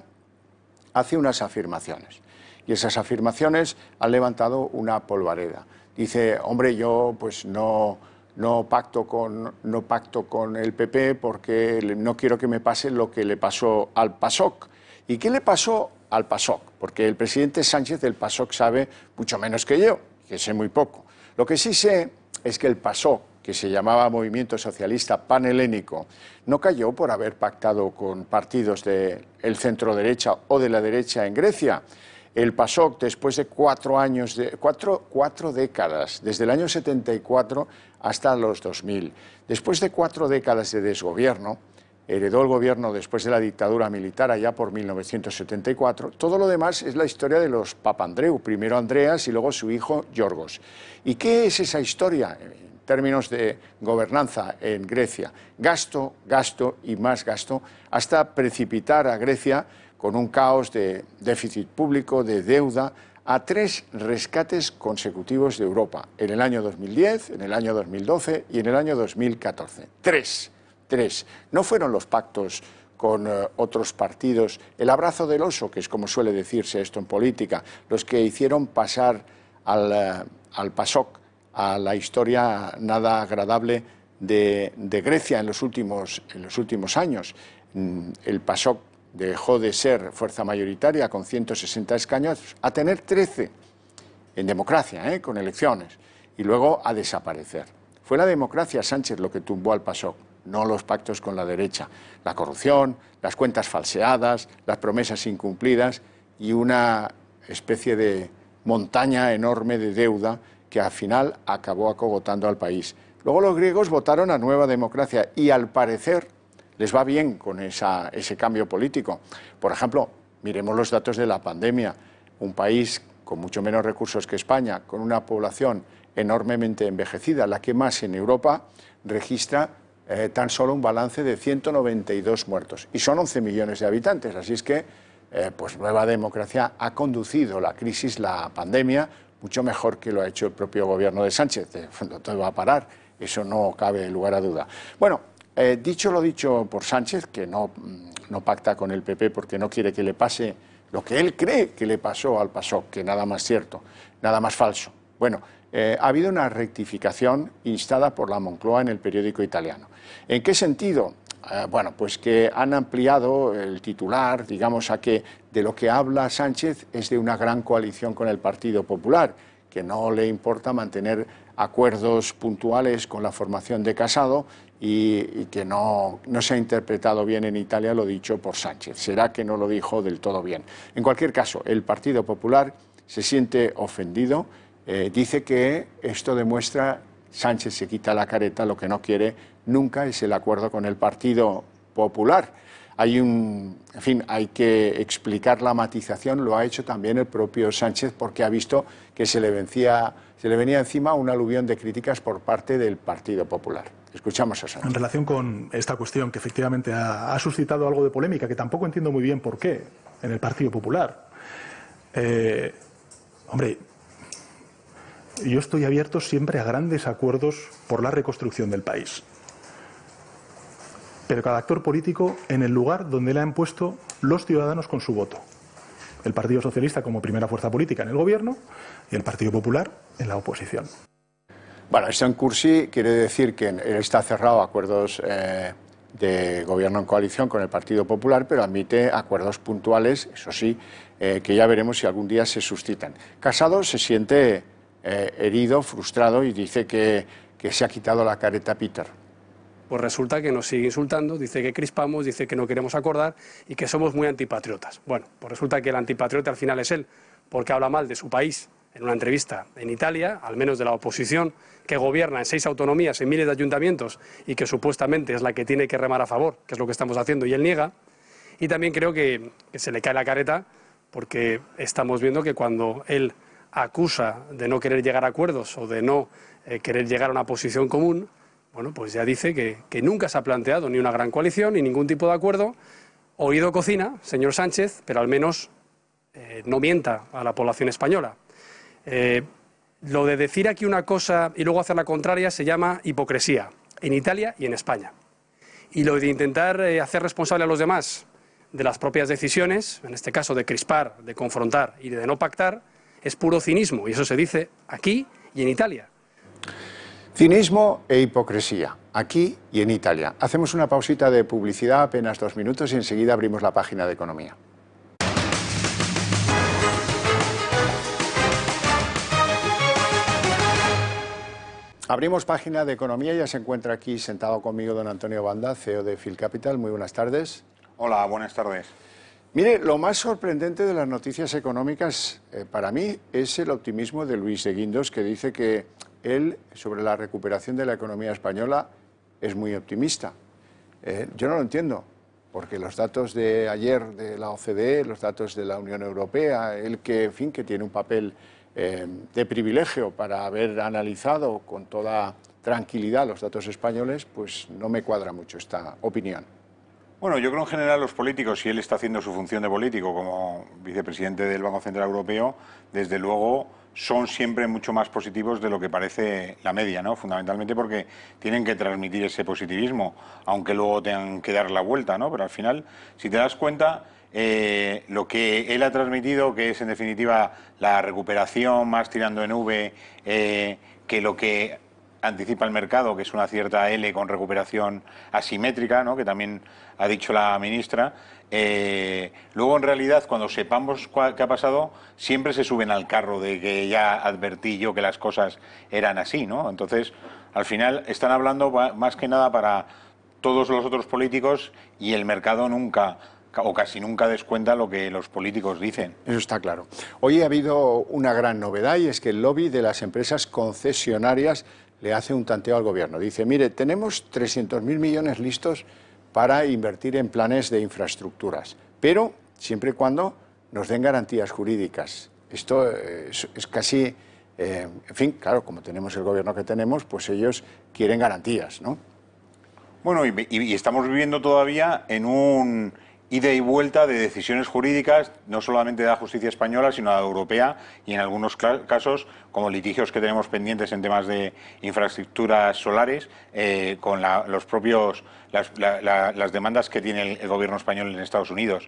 hace unas afirmaciones, y esas afirmaciones han levantado una polvareda. Dice, hombre, yo pues no pacto con el PP porque no quiero que me pase lo que le pasó al PASOK. ¿Y qué le pasó al PASOK? Porque el presidente Sánchez del PASOK sabe mucho menos que yo, que sé muy poco. Lo que sí sé es que el PASOK, que se llamaba Movimiento Socialista Panhelénico, no cayó por haber pactado con partidos del centro-derecha o de la derecha en Grecia. El PASOK, después de cuatro décadas, desde el año 74 hasta los 2000, después de 4 décadas de desgobierno, heredó el gobierno después de la dictadura militar allá por 1974. Todo lo demás es la historia de los Papandreou, primero Andreas y luego su hijo Yorgos. ¿Y qué es esa historia en términos de gobernanza en Grecia? Gasto, gasto y más gasto, hasta precipitar a Grecia con un caos de déficit público, de deuda, a 3 rescates consecutivos de Europa, en el año 2010, en el año 2012 y en el año 2014. 3. No fueron los pactos con otros partidos, el abrazo del oso, que es como suele decirse esto en política, los que hicieron pasar al PASOK a la historia nada agradable de Grecia en los últimos años. El PASOK dejó de ser fuerza mayoritaria con 160 escaños a tener 13 en democracia, con elecciones, y luego a desaparecer. Fue la democracia, Sánchez, lo que tumbó al PASOK, no los pactos con la derecha. La corrupción, las cuentas falseadas, las promesas incumplidas y una especie de montaña enorme de deuda que al final acabó acogotando al país. Luego los griegos votaron a Nueva Democracia y al parecer les va bien con ese cambio político. Por ejemplo, miremos los datos de la pandemia. Un país con mucho menos recursos que España, con una población enormemente envejecida, la que más en Europa, registra tan solo un balance de 192 muertos. Y son 11 millones de habitantes, así es que pues Nueva Democracia ha conducido la crisis, la pandemia, mucho mejor que lo ha hecho el propio gobierno de Sánchez. Todo va a parar, eso no cabe lugar a duda. Bueno, dicho lo dicho por Sánchez, que no pacta con el PP porque no quiere que le pase lo que él cree que le pasó al PASOK, que nada más cierto, nada más falso. Bueno, ha habido una rectificación instada por la Moncloa en el periódico italiano. ¿En qué sentido? Bueno, pues que han ampliado el titular, digamos, a que de lo que habla Sánchez es de una gran coalición con el Partido Popular, que no le importa mantener acuerdos puntuales con la formación de Casado y que no se ha interpretado bien en Italia lo dicho por Sánchez. Será que no lo dijo del todo bien. En cualquier caso, el Partido Popular se siente ofendido, dice que esto demuestra, Sánchez se quita la careta, lo que no quiere nunca es el acuerdo con el Partido Popular. En fin, hay que explicar la matización, lo ha hecho también el propio Sánchez porque ha visto que se le venía encima un aluvión de críticas por parte del Partido Popular. Escuchamos a Sánchez. En relación con esta cuestión que efectivamente ha suscitado algo de polémica, que tampoco entiendo muy bien por qué en el Partido Popular. Hombre, yo estoy abierto siempre a grandes acuerdos por la reconstrucción del país. Pero cada actor político en el lugar donde le han puesto los ciudadanos con su voto. El Partido Socialista como primera fuerza política en el gobierno y el Partido Popular en la oposición. Bueno, esto en cursi quiere decir que está cerrado a acuerdos de gobierno en coalición con el Partido Popular, pero admite acuerdos puntuales, eso sí, que ya veremos si algún día se suscitan. Casado se siente herido, frustrado y dice que se ha quitado la careta Peter. Pues resulta que nos sigue insultando, dice que crispamos, dice que no queremos acordar y que somos muy antipatriotas. Bueno, pues resulta que el antipatriota al final es él, porque habla mal de su país en una entrevista en Italia, al menos de la oposición, que gobierna en 6 autonomías, en miles de ayuntamientos y que supuestamente es la que tiene que remar a favor, que es lo que estamos haciendo, y él niega. Y también creo que se le cae la careta porque estamos viendo que cuando él acusa de no querer llegar a acuerdos o de no querer llegar a una posición común, bueno, pues ya dice que nunca se ha planteado ni una gran coalición ni ningún tipo de acuerdo. Oído cocina, señor Sánchez, pero al menos no mienta a la población española. lo de decir aquí una cosa y luego hacer la contraria se llama hipocresía, en Italia y en España. Y lo de intentar hacer responsable a los demás de las propias decisiones, en este caso de crispar, de confrontar y de no pactar, es puro cinismo, y eso se dice aquí y en Italia. Cinismo e hipocresía, aquí y en Italia. Hacemos una pausita de publicidad, apenas 2 minutos, y enseguida abrimos la página de economía. Abrimos página de economía, ya se encuentra aquí sentado conmigo don Antonio Banda, CEO de Phil Capital. Muy buenas tardes. Hola, buenas tardes. Mire, lo más sorprendente de las noticias económicas para mí es el optimismo de Luis de Guindos, que dice que él, sobre la recuperación de la economía española, es muy optimista. Yo no lo entiendo, porque los datos de ayer de la OCDE, los datos de la Unión Europea, él que, en fin, que tiene un papel de privilegio para haber analizado con toda tranquilidad los datos españoles, pues no me cuadra mucho esta opinión. Bueno, yo creo en general los políticos, si él está haciendo su función de político como vicepresidente del Banco Central Europeo, desde luego son siempre mucho más positivos de lo que parece la media, ¿no? Fundamentalmente porque tienen que transmitir ese positivismo, aunque luego tengan que dar la vuelta, ¿no? Pero al final, si te das cuenta, lo que él ha transmitido, que es en definitiva la recuperación más tirando en V, que lo que anticipa el mercado, que es una cierta L con recuperación asimétrica, ¿no? Que también ha dicho la ministra. Luego, en realidad, cuando sepamos qué ha pasado, siempre se suben al carro de que ya advertí yo que las cosas eran así, ¿no? Entonces, al final, están hablando más que nada para todos los otros políticos y el mercado nunca o casi nunca descuenta lo que los políticos dicen. Eso está claro. Hoy ha habido una gran novedad y es que el lobby de las empresas concesionarias le hace un tanteo al gobierno. Dice, mire, tenemos 300.000 millones listos para invertir en planes de infraestructuras, pero siempre y cuando nos den garantías jurídicas. Esto es casi, en fin, claro, como tenemos el gobierno que tenemos, pues ellos quieren garantías, ¿no? Bueno, y estamos viviendo todavía en un ida y vuelta de decisiones jurídicas, no solamente de la justicia española, sino de la europea, y en algunos casos, como litigios que tenemos pendientes en temas de infraestructuras solares, con las demandas que tiene el gobierno español en Estados Unidos.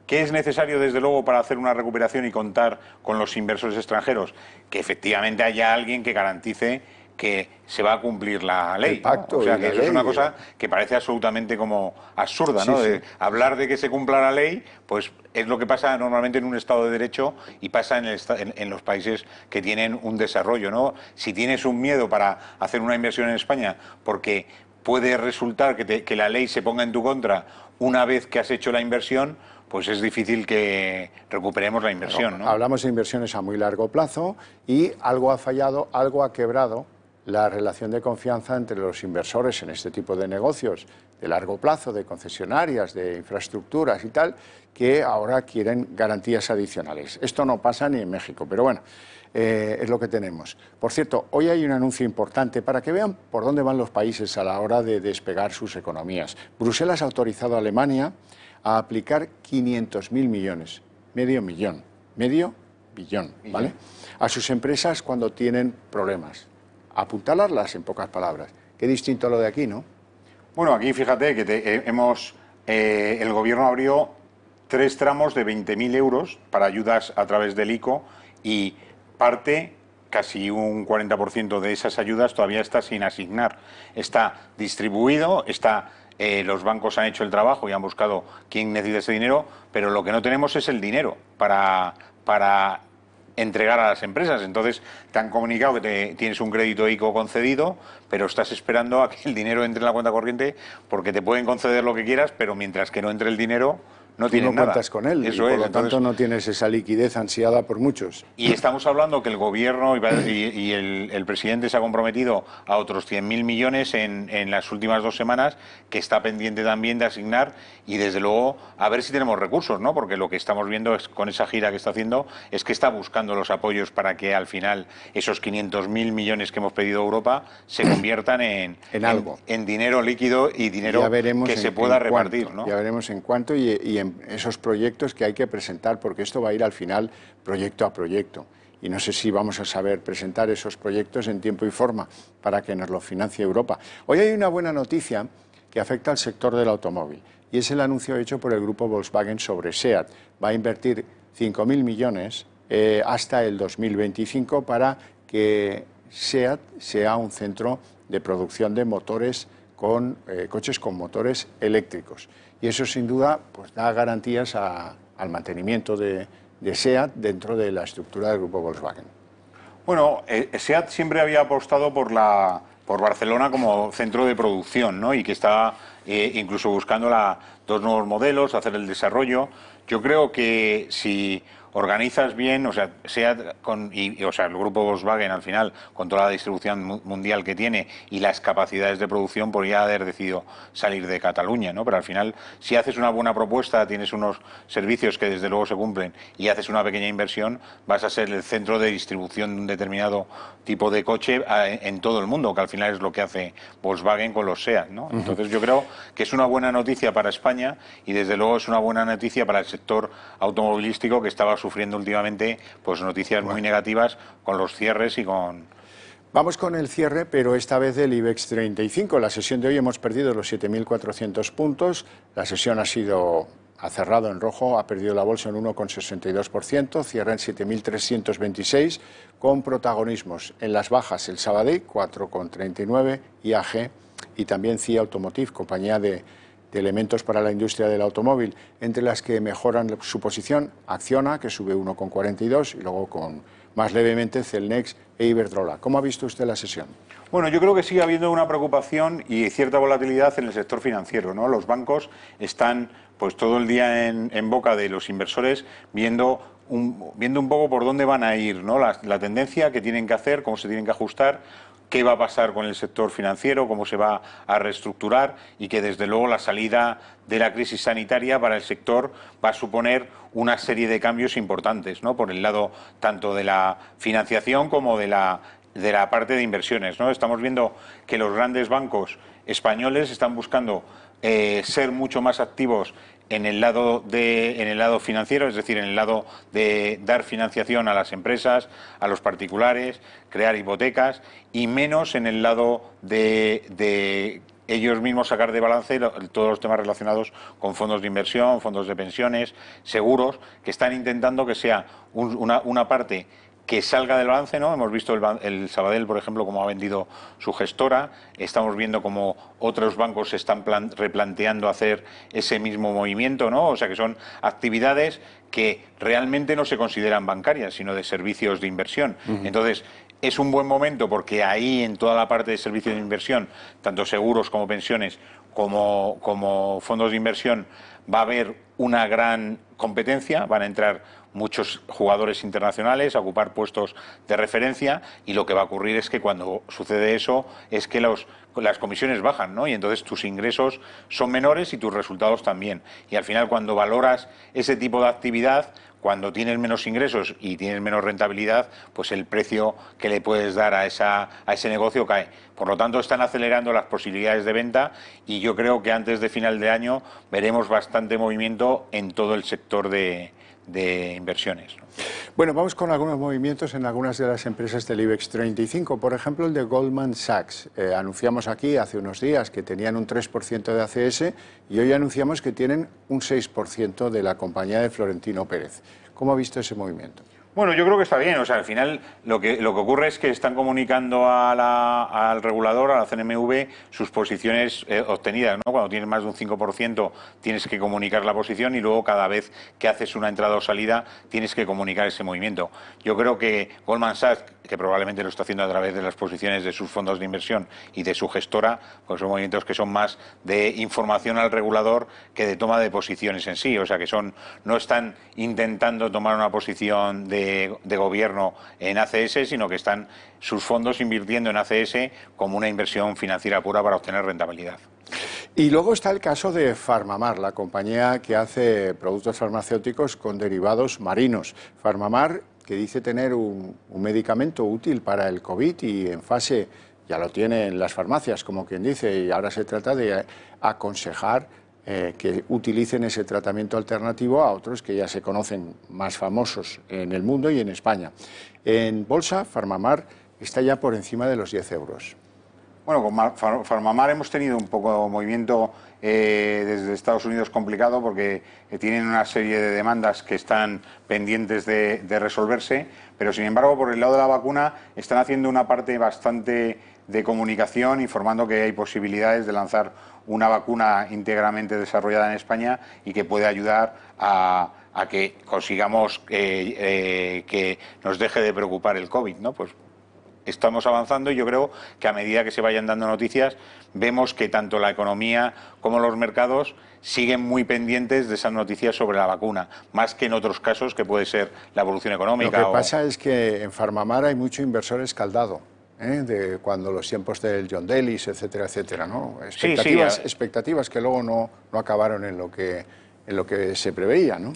¿Qué es necesario, desde luego, para hacer una recuperación y contar con los inversores extranjeros? Que efectivamente haya alguien que garantice que se va a cumplir la ley, el pacto, ¿no? O sea, y que eso es una cosa que parece absolutamente como absurda, ¿no? Sí, de hablar de que se cumpla la ley, pues es lo que pasa normalmente en un Estado de Derecho y pasa en los países que tienen un desarrollo, ¿no? Si tienes un miedo para hacer una inversión en España porque puede resultar que la ley se ponga en tu contra una vez que has hecho la inversión, pues es difícil que recuperemos la inversión, ¿no? Hablamos de inversiones a muy largo plazo y algo ha fallado, algo ha quebrado la relación de confianza entre los inversores en este tipo de negocios de largo plazo, de concesionarias, de infraestructuras y tal, que ahora quieren garantías adicionales. Esto no pasa ni en México, pero bueno, es lo que tenemos. Por cierto, hoy hay un anuncio importante para que vean por dónde van los países a la hora de despegar sus economías. Bruselas ha autorizado a Alemania a aplicar 500.000 millones, medio billón, ¿vale?, a sus empresas cuando tienen problemas. Apuntalarlas, en pocas palabras. Qué distinto a lo de aquí, ¿no? Bueno, aquí fíjate que el gobierno abrió 3 tramos de 20.000 euros para ayudas a través del ICO y parte, casi un 40% de esas ayudas todavía está sin asignar. Está distribuido, los bancos han hecho el trabajo y han buscado quién necesita ese dinero, pero lo que no tenemos es el dinero para entregar a las empresas. Entonces te han comunicado que tienes un crédito ICO concedido, pero estás esperando a que el dinero entre en la cuenta corriente porque te pueden conceder lo que quieras, pero mientras que no entre el dinero no tienes nada. No cuentas con él, Eso y por es, lo tanto no tienes esa liquidez ansiada por muchos. Y estamos hablando que el gobierno y el presidente se ha comprometido a otros 100.000 millones en las últimas 2 semanas, que está pendiente también de asignar, y desde luego a ver si tenemos recursos, ¿no? Porque lo que estamos viendo es, con esa gira que está haciendo, es que está buscando los apoyos para que al final esos 500.000 millones que hemos pedido a Europa se conviertan en algo, en dinero líquido y dinero que se pueda repartir, ¿no? Ya veremos en cuánto y en esos proyectos que hay que presentar, porque esto va a ir al final proyecto a proyecto. y no sé si vamos a saber presentar esos proyectos en tiempo y forma para que nos lo financie Europa. Hoy hay una buena noticia que afecta al sector del automóvil y es el anuncio hecho por el grupo Volkswagen sobre SEAT. Va a invertir 5.000 millones hasta el 2025 para que SEAT sea un centro de producción de motores con coches con motores eléctricos. Y eso sin duda pues, da garantías al mantenimiento de SEAT dentro de la estructura del grupo Volkswagen. Bueno, SEAT siempre había apostado por Barcelona como centro de producción, ¿no? Y que está incluso buscando dos nuevos modelos, hacer el desarrollo. Yo creo que si organizas bien, o sea, SEAT el grupo Volkswagen al final, con toda la distribución mundial que tiene y las capacidades de producción, podría haber decidido salir de Cataluña, ¿no? Pero al final, si haces una buena propuesta, tienes unos servicios que desde luego se cumplen y haces una pequeña inversión, vas a ser el centro de distribución de un determinado tipo de coche en todo el mundo, que al final es lo que hace Volkswagen con los SEAT, ¿no? Entonces yo creo que es una buena noticia para España y desde luego es una buena noticia para el sector automovilístico, que estaba sufriendo últimamente pues noticias muy negativas con los cierres y con... Vamos con el cierre, pero esta vez del IBEX 35. La sesión de hoy hemos perdido los 7.400 puntos. La sesión ha cerrado en rojo, ha perdido la bolsa un 1,62%, cierra en 7.326, con protagonismos en las bajas el Sabadell, 4,39, IAG y también CIA Automotive, compañía de elementos para la industria del automóvil, entre las que mejoran su posición Acciona, que sube 1,42, y luego con más levemente Celnex e Iberdrola. ¿Cómo ha visto usted la sesión? Bueno, yo creo que sigue habiendo una preocupación y cierta volatilidad en el sector financiero, ¿no? Los bancos están pues todo el día en boca de los inversores viendo un poco por dónde van a ir, ¿no? La tendencia que tienen que hacer, cómo se tienen que ajustar, qué va a pasar con el sector financiero, cómo se va a reestructurar y que desde luego la salida de la crisis sanitaria para el sector va a suponer una serie de cambios importantes, ¿no? Por el lado tanto de la financiación como de la parte de inversiones, ¿no? Estamos viendo que los grandes bancos españoles están buscando ser mucho más activos en el lado financiero, es decir, en el lado de dar financiación a las empresas, a los particulares, crear hipotecas, y menos en el lado de ellos mismos sacar de balance todos los temas relacionados con fondos de inversión, fondos de pensiones, seguros, que están intentando que sea una parte que salga del balance, ¿no? Hemos visto el Sabadell, por ejemplo, cómo ha vendido su gestora. Estamos viendo cómo otros bancos se están replanteando hacer ese mismo movimiento, ¿no? O sea, que son actividades que realmente no se consideran bancarias, sino de servicios de inversión. Entonces, es un buen momento porque ahí, en toda la parte de servicios de inversión, tanto seguros como pensiones, como fondos de inversión, va a haber una gran competencia, van a entrar muchos jugadores internacionales a ocupar puestos de referencia, y lo que va a ocurrir es que cuando sucede eso es que las comisiones bajan, ¿no? Y entonces tus ingresos son menores y tus resultados también. Y al final, cuando valoras ese tipo de actividad, cuando tienes menos ingresos y tienes menos rentabilidad, pues el precio que le puedes dar a ese negocio cae. Por lo tanto, están acelerando las posibilidades de venta y yo creo que antes de final de año veremos bastante movimiento en todo el sector de inversiones, ¿no? Bueno, vamos con algunos movimientos en algunas de las empresas del IBEX 35. Por ejemplo, el de Goldman Sachs. Anunciamos aquí hace unos días que tenían un 3% de ACS y hoy anunciamos que tienen un 6% de la compañía de Florentino Pérez. ¿Cómo ha visto ese movimiento? Bueno, yo creo que está bien. O sea, al final lo que ocurre es que están comunicando al regulador, a la CNMV, sus posiciones obtenidas, ¿no? Cuando tienes más de un 5% tienes que comunicar la posición y luego cada vez que haces una entrada o salida tienes que comunicar ese movimiento. Yo creo que Goldman Sachs, que probablemente lo está haciendo a través de las posiciones de sus fondos de inversión y de su gestora, pues son movimientos que son más de información al regulador que de toma de posiciones en sí. O sea, que no están intentando tomar una posición de gobierno en ACS, sino que están sus fondos invirtiendo en ACS como una inversión financiera pura para obtener rentabilidad. Y luego está el caso de Farmamar, la compañía que hace productos farmacéuticos con derivados marinos. Farmamar, que dice tener un medicamento útil para el COVID y en fase, ya lo tiene en las farmacias, como quien dice, y ahora se trata de aconsejar que utilicen ese tratamiento alternativo a otros que ya se conocen más famosos en el mundo y en España. En bolsa, Farmamar está ya por encima de los 10 euros. Bueno, con Farmamar hemos tenido un poco de movimiento desde Estados Unidos complicado porque tienen una serie de demandas que están pendientes de resolverse, pero sin embargo por el lado de la vacuna están haciendo una parte bastante de comunicación, informando que hay posibilidades de lanzar una vacuna íntegramente desarrollada en España y que puede ayudar a que consigamos que nos deje de preocupar el COVID, ¿no? Pues estamos avanzando y yo creo que a medida que se vayan dando noticias vemos que tanto la economía como los mercados siguen muy pendientes de esas noticias sobre la vacuna, más que en otros casos que puede ser la evolución económica. Lo que pasa es que en Farmamar hay mucho inversor escaldado, de cuando los tiempos del John Delis, etcétera, etcétera, ¿no? Expectativas que luego no acabaron en lo que se preveía, ¿no?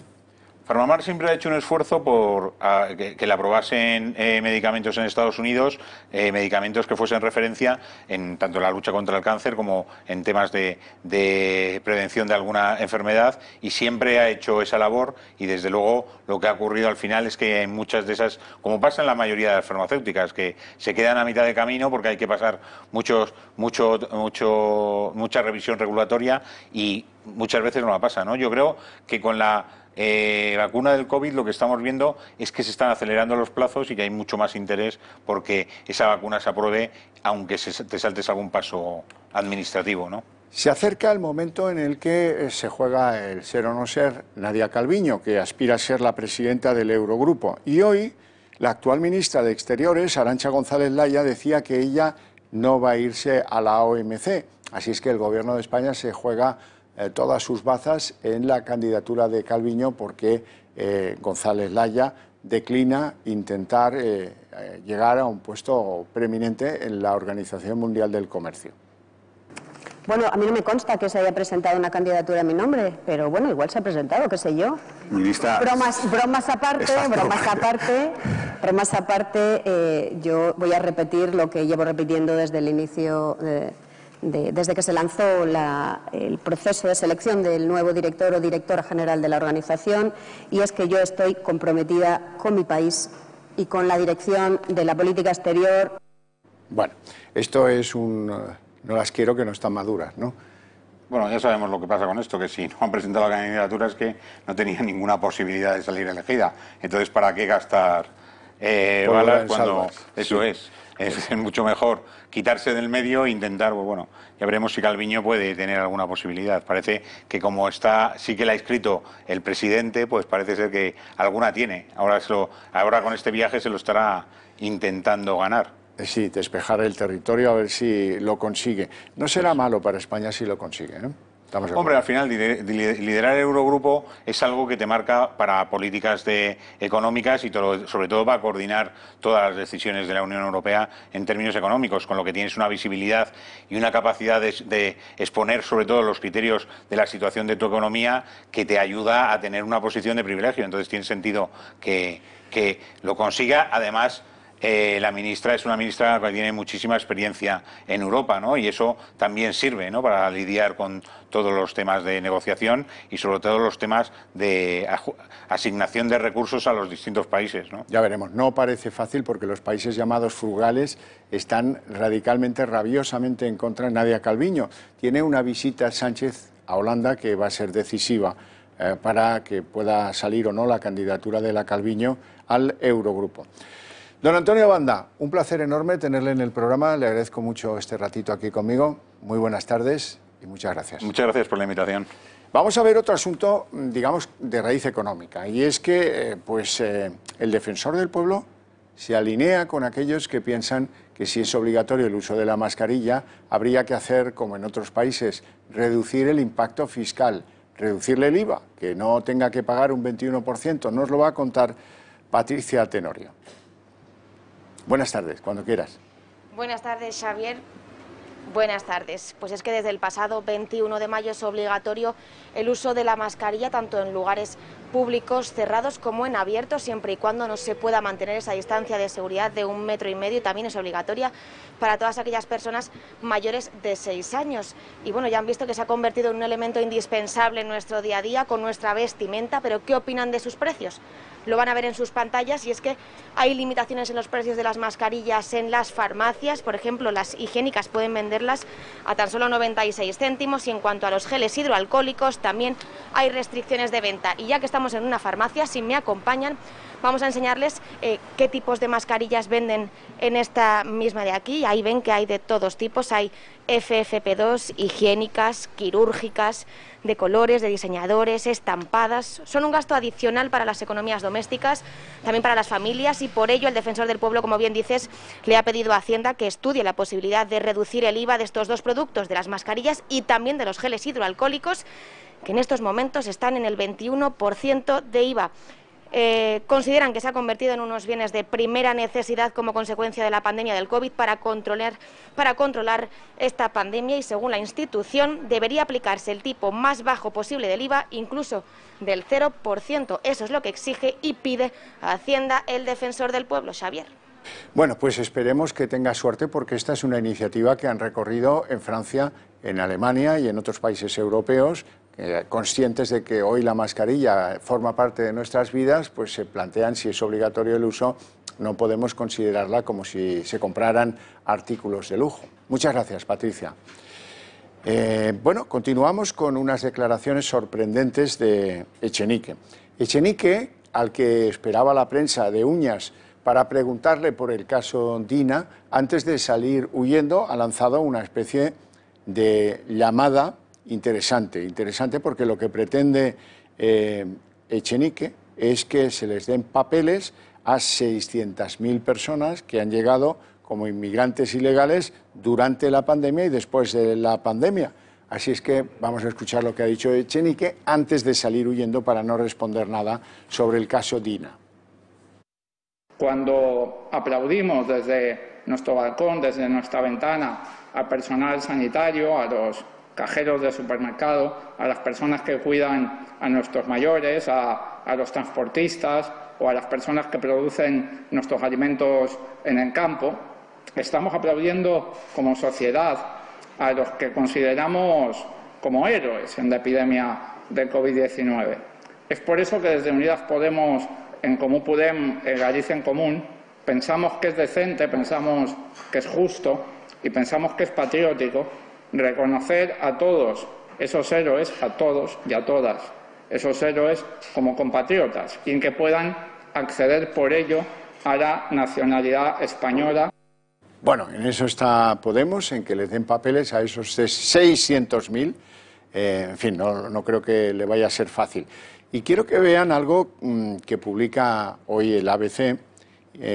Farmamar siempre ha hecho un esfuerzo por que le aprobasen medicamentos en Estados Unidos, medicamentos que fuesen referencia en tanto la lucha contra el cáncer como en temas de prevención de alguna enfermedad, y siempre ha hecho esa labor, y desde luego lo que ha ocurrido al final es que en muchas de esas, como pasa en la mayoría de las farmacéuticas, que se quedan a mitad de camino porque hay que pasar mucha revisión regulatoria y muchas veces no la pasa, ¿no? Yo creo que con la vacuna del COVID lo que estamos viendo es que se están acelerando los plazos y que hay mucho más interés porque esa vacuna se apruebe, aunque te saltes algún paso administrativo, ¿no? Se acerca el momento en el que se juega el ser o no ser Nadia Calviño, que aspira a ser la presidenta del Eurogrupo. Y hoy la actual ministra de Exteriores, Arantxa González Laya, decía que ella no va a irse a la OMC. Así es que el Gobierno de España se juega todas sus bazas en la candidatura de Calviño porque González Laya declina intentar llegar a un puesto preeminente en la Organización Mundial del Comercio. Bueno, a mí no me consta que se haya presentado una candidatura a mi nombre, pero bueno, igual se ha presentado, qué sé yo. Ministra, bromas aparte, yo voy a repetir lo que llevo repitiendo desde el inicio desde que se lanzó el proceso de selección del nuevo director o directora general de la organización, y es que yo estoy comprometida con mi país y con la dirección de la política exterior. Bueno, esto es no las quiero que no están maduras, ¿no? Bueno, ya sabemos lo que pasa con esto, que si no han presentado la candidatura es que no tenían ninguna posibilidad de salir elegida. Entonces, ¿para qué gastar balas cuando eso es? Es mucho mejor quitarse del medio e intentar, pues bueno, ya veremos si Calviño puede tener alguna posibilidad. Parece que como sí que la ha inscrito el presidente, pues parece ser que alguna tiene. Ahora con este viaje se lo estará intentando ganar. Sí, despejar el territorio a ver si lo consigue. No será malo para España si lo consigue, ¿no? Hombre, al final liderar el Eurogrupo es algo que te marca para políticas económicas y sobre todo para coordinar todas las decisiones de la Unión Europea en términos económicos, con lo que tienes una visibilidad y una capacidad de exponer sobre todo los criterios de la situación de tu economía que te ayuda a tener una posición de privilegio. Entonces tiene sentido que lo consiga. Además, la ministra es una ministra que tiene muchísima experiencia en Europa, ¿no? Y eso también sirve, ¿no?, para lidiar con todos los temas de negociación y sobre todo los temas de asignación de recursos a los distintos países, ¿no? Ya veremos. No parece fácil porque los países llamados frugales están radicalmente, rabiosamente en contra de Nadia Calviño. Tiene una visita Sánchez a Holanda que va a ser decisiva para que pueda salir o no la candidatura de la Calviño al Eurogrupo. Don Antonio Banda, un placer enorme tenerle en el programa. Le agradezco mucho este ratito aquí conmigo. Muy buenas tardes y muchas gracias. Muchas gracias por la invitación. Vamos a ver otro asunto, digamos, de raíz económica. Y es que el defensor del pueblo se alinea con aquellos que piensan que si es obligatorio el uso de la mascarilla, habría que hacer, como en otros países, reducir el impacto fiscal, reducirle el IVA, que no tenga que pagar un 21%. Nos lo va a contar Patricia Tenorio. Buenas tardes, cuando quieras. Buenas tardes, Xavier. Buenas tardes. Pues es que desde el pasado 21 de mayo es obligatorio el uso de la mascarilla tanto en lugares públicos cerrados como en abiertos, siempre y cuando no se pueda mantener esa distancia de seguridad de 1,5 metros, y también es obligatoria para todas aquellas personas mayores de 6 años. Y bueno, ya han visto que se ha convertido en un elemento indispensable en nuestro día a día con nuestra vestimenta, pero ¿qué opinan de sus precios? Lo van a ver en sus pantallas, y es que hay limitaciones en los precios de las mascarillas en las farmacias. Por ejemplo, las higiénicas pueden venderlas a tan solo 96 céntimos, y en cuanto a los geles hidroalcohólicos también hay restricciones de venta. Y ya que estamos en una farmacia, si me acompañan, vamos a enseñarles qué tipos de mascarillas venden en esta misma de aquí. Ahí ven que hay de todos tipos, hay FFP2, higiénicas, quirúrgicas, de colores, de diseñadores, estampadas. Son un gasto adicional para las economías domésticas, también para las familias, y por ello el Defensor del Pueblo, como bien dices, le ha pedido a Hacienda que estudie la posibilidad de reducir el IVA de estos dos productos, de las mascarillas y también de los geles hidroalcohólicos, que en estos momentos están en el 21% de IVA. Consideran que se ha convertido en unos bienes de primera necesidad como consecuencia de la pandemia del COVID para controlar esta pandemia, y según la institución debería aplicarse el tipo más bajo posible del IVA, incluso del 0%. Eso es lo que exige y pide a Hacienda el Defensor del Pueblo, Xavier. Bueno, pues esperemos que tenga suerte, porque esta es una iniciativa que han recorrido en Francia, en Alemania y en otros países europeos. Conscientes de que hoy la mascarilla forma parte de nuestras vidas, pues se plantean si es obligatorio el uso. No podemos considerarla como si se compraran artículos de lujo. Muchas gracias, Patricia. Bueno, continuamos con unas declaraciones sorprendentes de Echenique. Echenique, al que esperaba la prensa de uñas para preguntarle por el caso Dina, antes de salir huyendo, ha lanzado una especie de llamada interesante porque lo que pretende Echenique es que se les den papeles a 600.000 personas que han llegado como inmigrantes ilegales durante la pandemia y después de la pandemia. Así es que vamos a escuchar lo que ha dicho Echenique antes de salir huyendo para no responder nada sobre el caso Dina. Cuando aplaudimos desde nuestro balcón, desde nuestra ventana, al personal sanitario, a los cajeros de supermercado, a las personas que cuidan a nuestros mayores, a los transportistas o a las personas que producen nuestros alimentos en el campo, estamos aplaudiendo como sociedad a los que consideramos como héroes en la epidemia del COVID-19. Es por eso que desde Unidas Podemos, en Comú Podem, Galicia en Común, pensamos que es decente, pensamos que es justo y pensamos que es patriótico reconocer a todos esos héroes, a todos y a todas esos héroes como compatriotas, y en que puedan acceder por ello a la nacionalidad española. Bueno, en eso está Podemos, en que le den papeles a esos 600.000. En fin, no creo que le vaya a ser fácil. Y quiero que vean algo que publica hoy el ABC,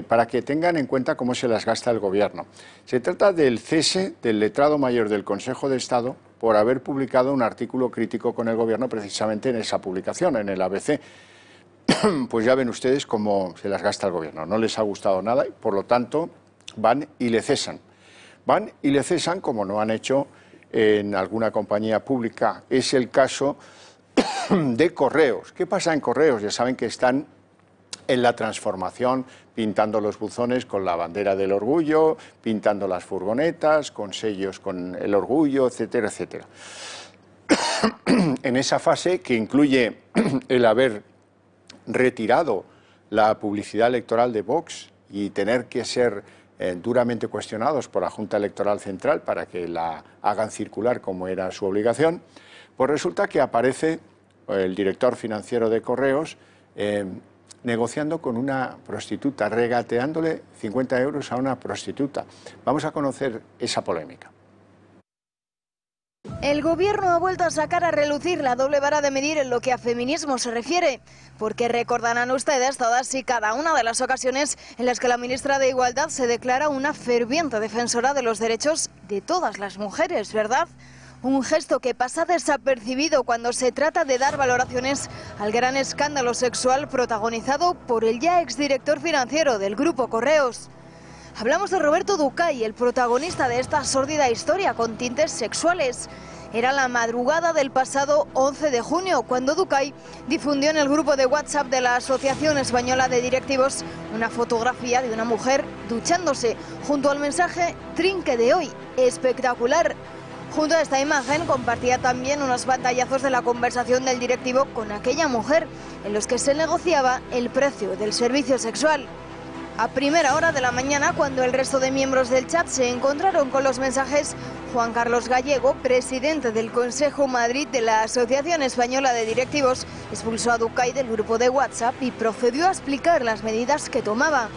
para que tengan en cuenta cómo se las gasta el Gobierno. Se trata del cese del letrado mayor del Consejo de Estado por haber publicado un artículo crítico con el Gobierno precisamente en esa publicación, en el ABC. Pues ya ven ustedes cómo se las gasta el Gobierno. No les ha gustado nada y, por lo tanto, van y le cesan. Van y le cesan como no han hecho en alguna compañía pública. Es el caso de Correos. ¿Qué pasa en Correos? Ya saben que están en la transformación, pintando los buzones con la bandera del orgullo, pintando las furgonetas con sellos con el orgullo, etcétera, etcétera. En esa fase, que incluye el haber retirado la publicidad electoral de Vox y tener que ser duramente cuestionados por la Junta Electoral Central para que la hagan circular como era su obligación, pues resulta que aparece el director financiero de Correos negociando con una prostituta, regateándole 50 euros a una prostituta. Vamos a conocer esa polémica. El Gobierno ha vuelto a sacar a relucir la doble vara de medir en lo que a feminismo se refiere, porque recordarán ustedes todas y cada una de las ocasiones en las que la ministra de Igualdad se declara una ferviente defensora de los derechos de todas las mujeres, ¿verdad? Un gesto que pasa desapercibido cuando se trata de dar valoraciones al gran escándalo sexual protagonizado por el ya exdirector financiero del Grupo Correos. Hablamos de Roberto Ducay, el protagonista de esta sórdida historia con tintes sexuales. Era la madrugada del pasado 11 de junio, cuando Ducay difundió en el grupo de WhatsApp de la Asociación Española de Directivos una fotografía de una mujer duchándose, junto al mensaje "Trinque de hoy, espectacular". Junto a esta imagen compartía también unos pantallazos de la conversación del directivo con aquella mujer, en los que se negociaba el precio del servicio sexual. A primera hora de la mañana, cuando el resto de miembros del chat se encontraron con los mensajes, Juan Carlos Gallego, presidente del Consejo Madrid de la Asociación Española de Directivos, expulsó a Ducay del grupo de WhatsApp y procedió a explicar las medidas que tomaba.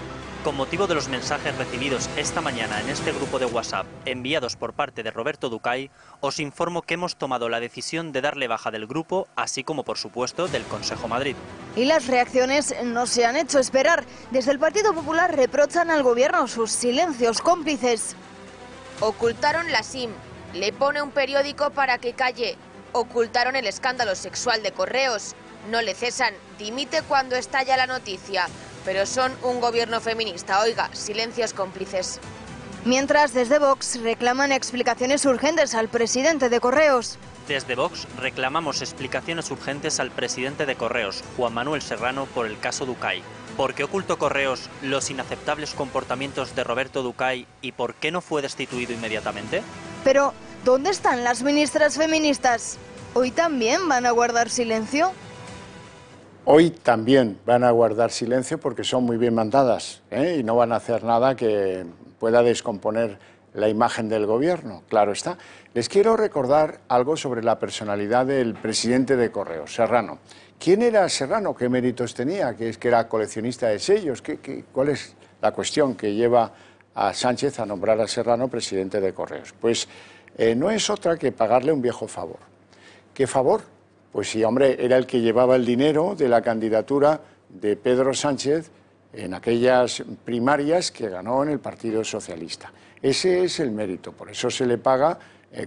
Con motivo de los mensajes recibidos esta mañana en este grupo de WhatsApp enviados por parte de Roberto Ducay, os informo que hemos tomado la decisión de darle baja del grupo, así como por supuesto del Consejo Madrid. Y las reacciones no se han hecho esperar. Desde el Partido Popular reprochan al gobierno sus silencios cómplices. Ocultaron la SIM, le pone un periódico para que calle. Ocultaron el escándalo sexual de Correos, no le cesan, dimite cuando estalla la noticia. Pero son un gobierno feminista, oiga, silencios cómplices. Mientras, desde Vox reclaman explicaciones urgentes al presidente de Correos. Desde Vox reclamamos explicaciones urgentes al presidente de Correos, Juan Manuel Serrano, por el caso Ducay. ¿Por qué ocultó Correos los inaceptables comportamientos de Roberto Ducay y por qué no fue destituido inmediatamente? Pero, ¿dónde están las ministras feministas? ¿Hoy también van a guardar silencio? Hoy también van a guardar silencio porque son muy bien mandadas, y no van a hacer nada que pueda descomponer la imagen del gobierno, claro está. Les quiero recordar algo sobre la personalidad del presidente de Correos, Serrano. ¿Quién era Serrano? ¿Qué méritos tenía? ¿Que era coleccionista de sellos? ¿Cuál es la cuestión que lleva a Sánchez a nombrar a Serrano presidente de Correos? Pues no es otra que pagarle un viejo favor. ¿Qué favor? Pues sí, hombre, era el que llevaba el dinero de la candidatura de Pedro Sánchez en aquellas primarias que ganó en el Partido Socialista. Ese es el mérito, por eso se le paga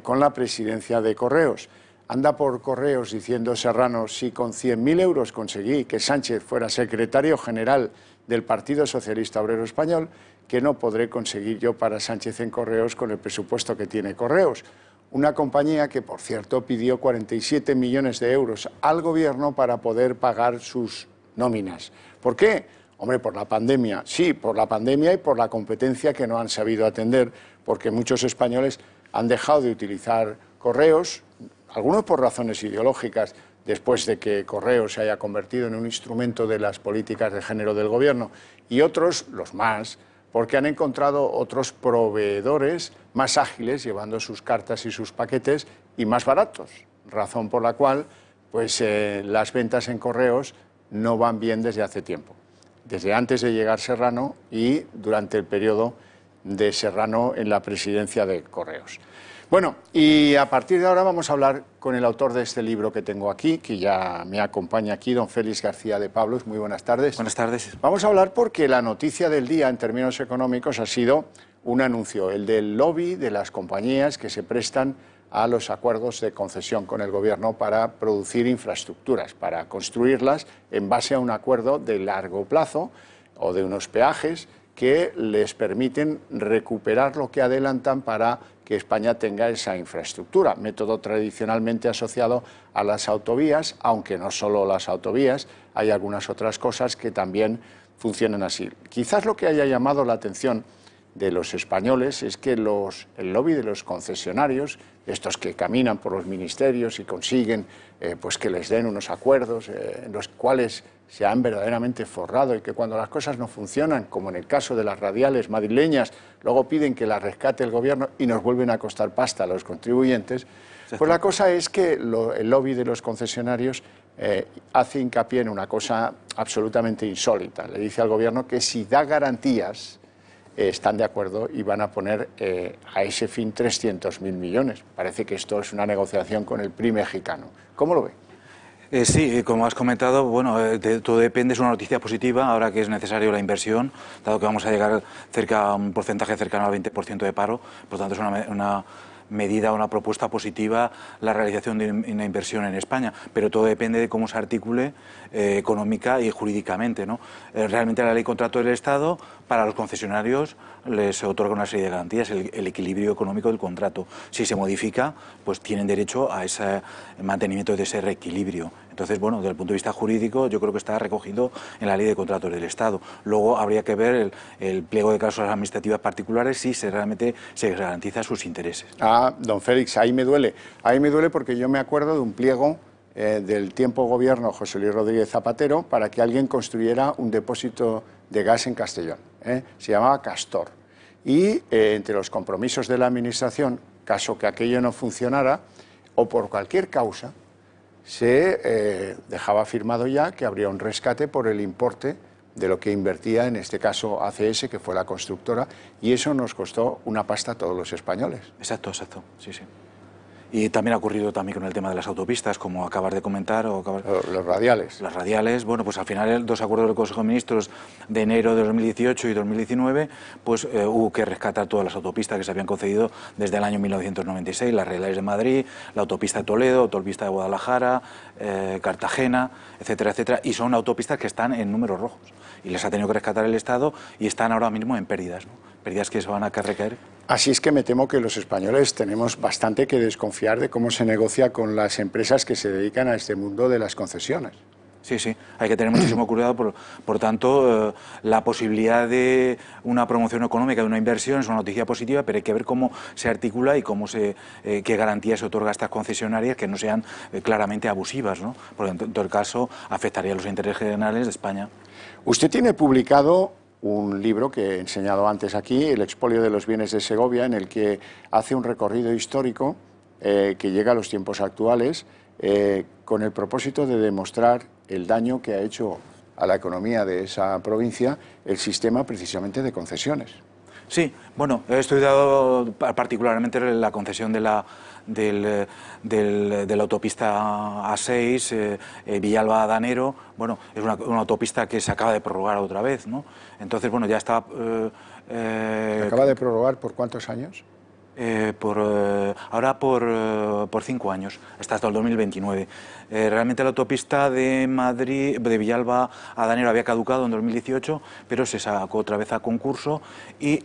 con la presidencia de Correos. Anda por Correos diciendo Serrano, si con 100.000 euros conseguí que Sánchez fuera secretario general del Partido Socialista Obrero Español, que no podré conseguir yo para Sánchez en Correos con el presupuesto que tiene Correos. Una compañía que, por cierto, pidió 47 millones de euros al gobierno para poder pagar sus nóminas. ¿Por qué? Hombre, por la pandemia. Sí, por la pandemia y por la competencia que no han sabido atender, porque muchos españoles han dejado de utilizar Correos, algunos por razones ideológicas, después de que Correos se haya convertido en un instrumento de las políticas de género del gobierno, y otros, los más, porque han encontrado otros proveedores más ágiles llevando sus cartas y sus paquetes y más baratos, razón por la cual pues, las ventas en Correos no van bien desde hace tiempo, desde antes de llegar Serrano y durante el periodo de Serrano en la presidencia de Correos. Bueno, y a partir de ahora vamos a hablar con el autor de este libro que tengo aquí, que ya me acompaña aquí, don Félix García de Pablos. Muy buenas tardes. Buenas tardes. Vamos a hablar porque la noticia del día en términos económicos ha sido un anuncio, el del lobby de las compañías que se prestan a los acuerdos de concesión con el gobierno para producir infraestructuras, para construirlas en base a un acuerdo de largo plazo o de unos peajes que les permiten recuperar lo que adelantan para que España tenga esa infraestructura, método tradicionalmente asociado a las autovías, aunque no solo las autovías, hay algunas otras cosas que también funcionan así. Quizás lo que haya llamado la atención de los españoles es que el lobby de los concesionarios, estos que caminan por los ministerios y consiguen pues que les den unos acuerdos en los cuales se han verdaderamente forrado y que cuando las cosas no funcionan, como en el caso de las radiales madrileñas, luego piden que las rescate el gobierno y nos vuelven a costar pasta a los contribuyentes, pues la cosa es que el lobby de los concesionarios hace hincapié en una cosa absolutamente insólita. Le dice al gobierno que si da garantías están de acuerdo y van a poner a ese fin 300.000 millones. Parece que esto es una negociación con el PRI mexicano. ¿Cómo lo ve? Sí, como has comentado, bueno, todo depende, es una noticia positiva ahora que es necesario la inversión, dado que vamos a llegar a un porcentaje cercano al 20% de paro, por tanto es una medida, una propuesta positiva la realización de una inversión en España, pero todo depende de cómo se articule económica y jurídicamente, ¿no? Realmente la ley de contrato del Estado para los concesionarios les otorga una serie de garantías, el equilibrio económico del contrato. Si se modifica, pues tienen derecho a ese mantenimiento de ese reequilibrio. Entonces, bueno, desde el punto de vista jurídico, yo creo que está recogido en la ley de contratos del Estado. Luego habría que ver el pliego de cláusulas administrativas particulares si realmente se garantiza sus intereses. Ah, don Félix, ahí me duele porque yo me acuerdo de un pliego del tiempo gobierno José Luis Rodríguez Zapatero para que alguien construyera un depósito de gas en Castellón. Se llamaba Castor. Y entre los compromisos de la Administración, caso que aquello no funcionara, o por cualquier causa, se dejaba firmado ya que habría un rescate por el importe de lo que invertía, en este caso ACS, que fue la constructora, y eso nos costó una pasta a todos los españoles. Exacto, sí, sí. Y también ha ocurrido también con el tema de las autopistas, como acabas de comentar. Los radiales. Las radiales, bueno, pues al final dos acuerdos del Consejo de Ministros de enero de 2018 y 2019, pues hubo que rescatar todas las autopistas que se habían concedido desde el año 1996, las radiales de Madrid, la autopista de Toledo, autopista de Guadalajara, Cartagena, etcétera, etcétera, y son autopistas que están en números rojos y les ha tenido que rescatar el Estado y están ahora mismo en pérdidas, ¿no? Pérdidas que se van a recaer. Así es que me temo que los españoles tenemos bastante que desconfiar de cómo se negocia con las empresas que se dedican a este mundo de las concesiones. Sí, sí, hay que tener muchísimo cuidado, por tanto, la posibilidad de una promoción económica, de una inversión, es una noticia positiva, pero hay que ver cómo se articula y qué garantías se otorga a estas concesionarias que no sean claramente abusivas, ¿no? Porque en todo el caso afectaría a los intereses generales de España. Usted tiene publicado un libro que he enseñado antes aquí, El expolio de los bienes de Segovia, en el que hace un recorrido histórico que llega a los tiempos actuales con el propósito de demostrar el daño que ha hecho a la economía de esa provincia el sistema precisamente de concesiones. Sí, bueno, he estudiado particularmente la concesión de la autopista A6, Villalba-Danero. Bueno, es una autopista que se acaba de prorrogar otra vez, ¿no? Entonces, bueno, ya está... ¿Se acaba de prorrogar por cuántos años? Ahora por 5 años, hasta el 2029. Realmente la autopista de Madrid, de Villalba a Danero había caducado en 2018, pero se sacó otra vez a concurso y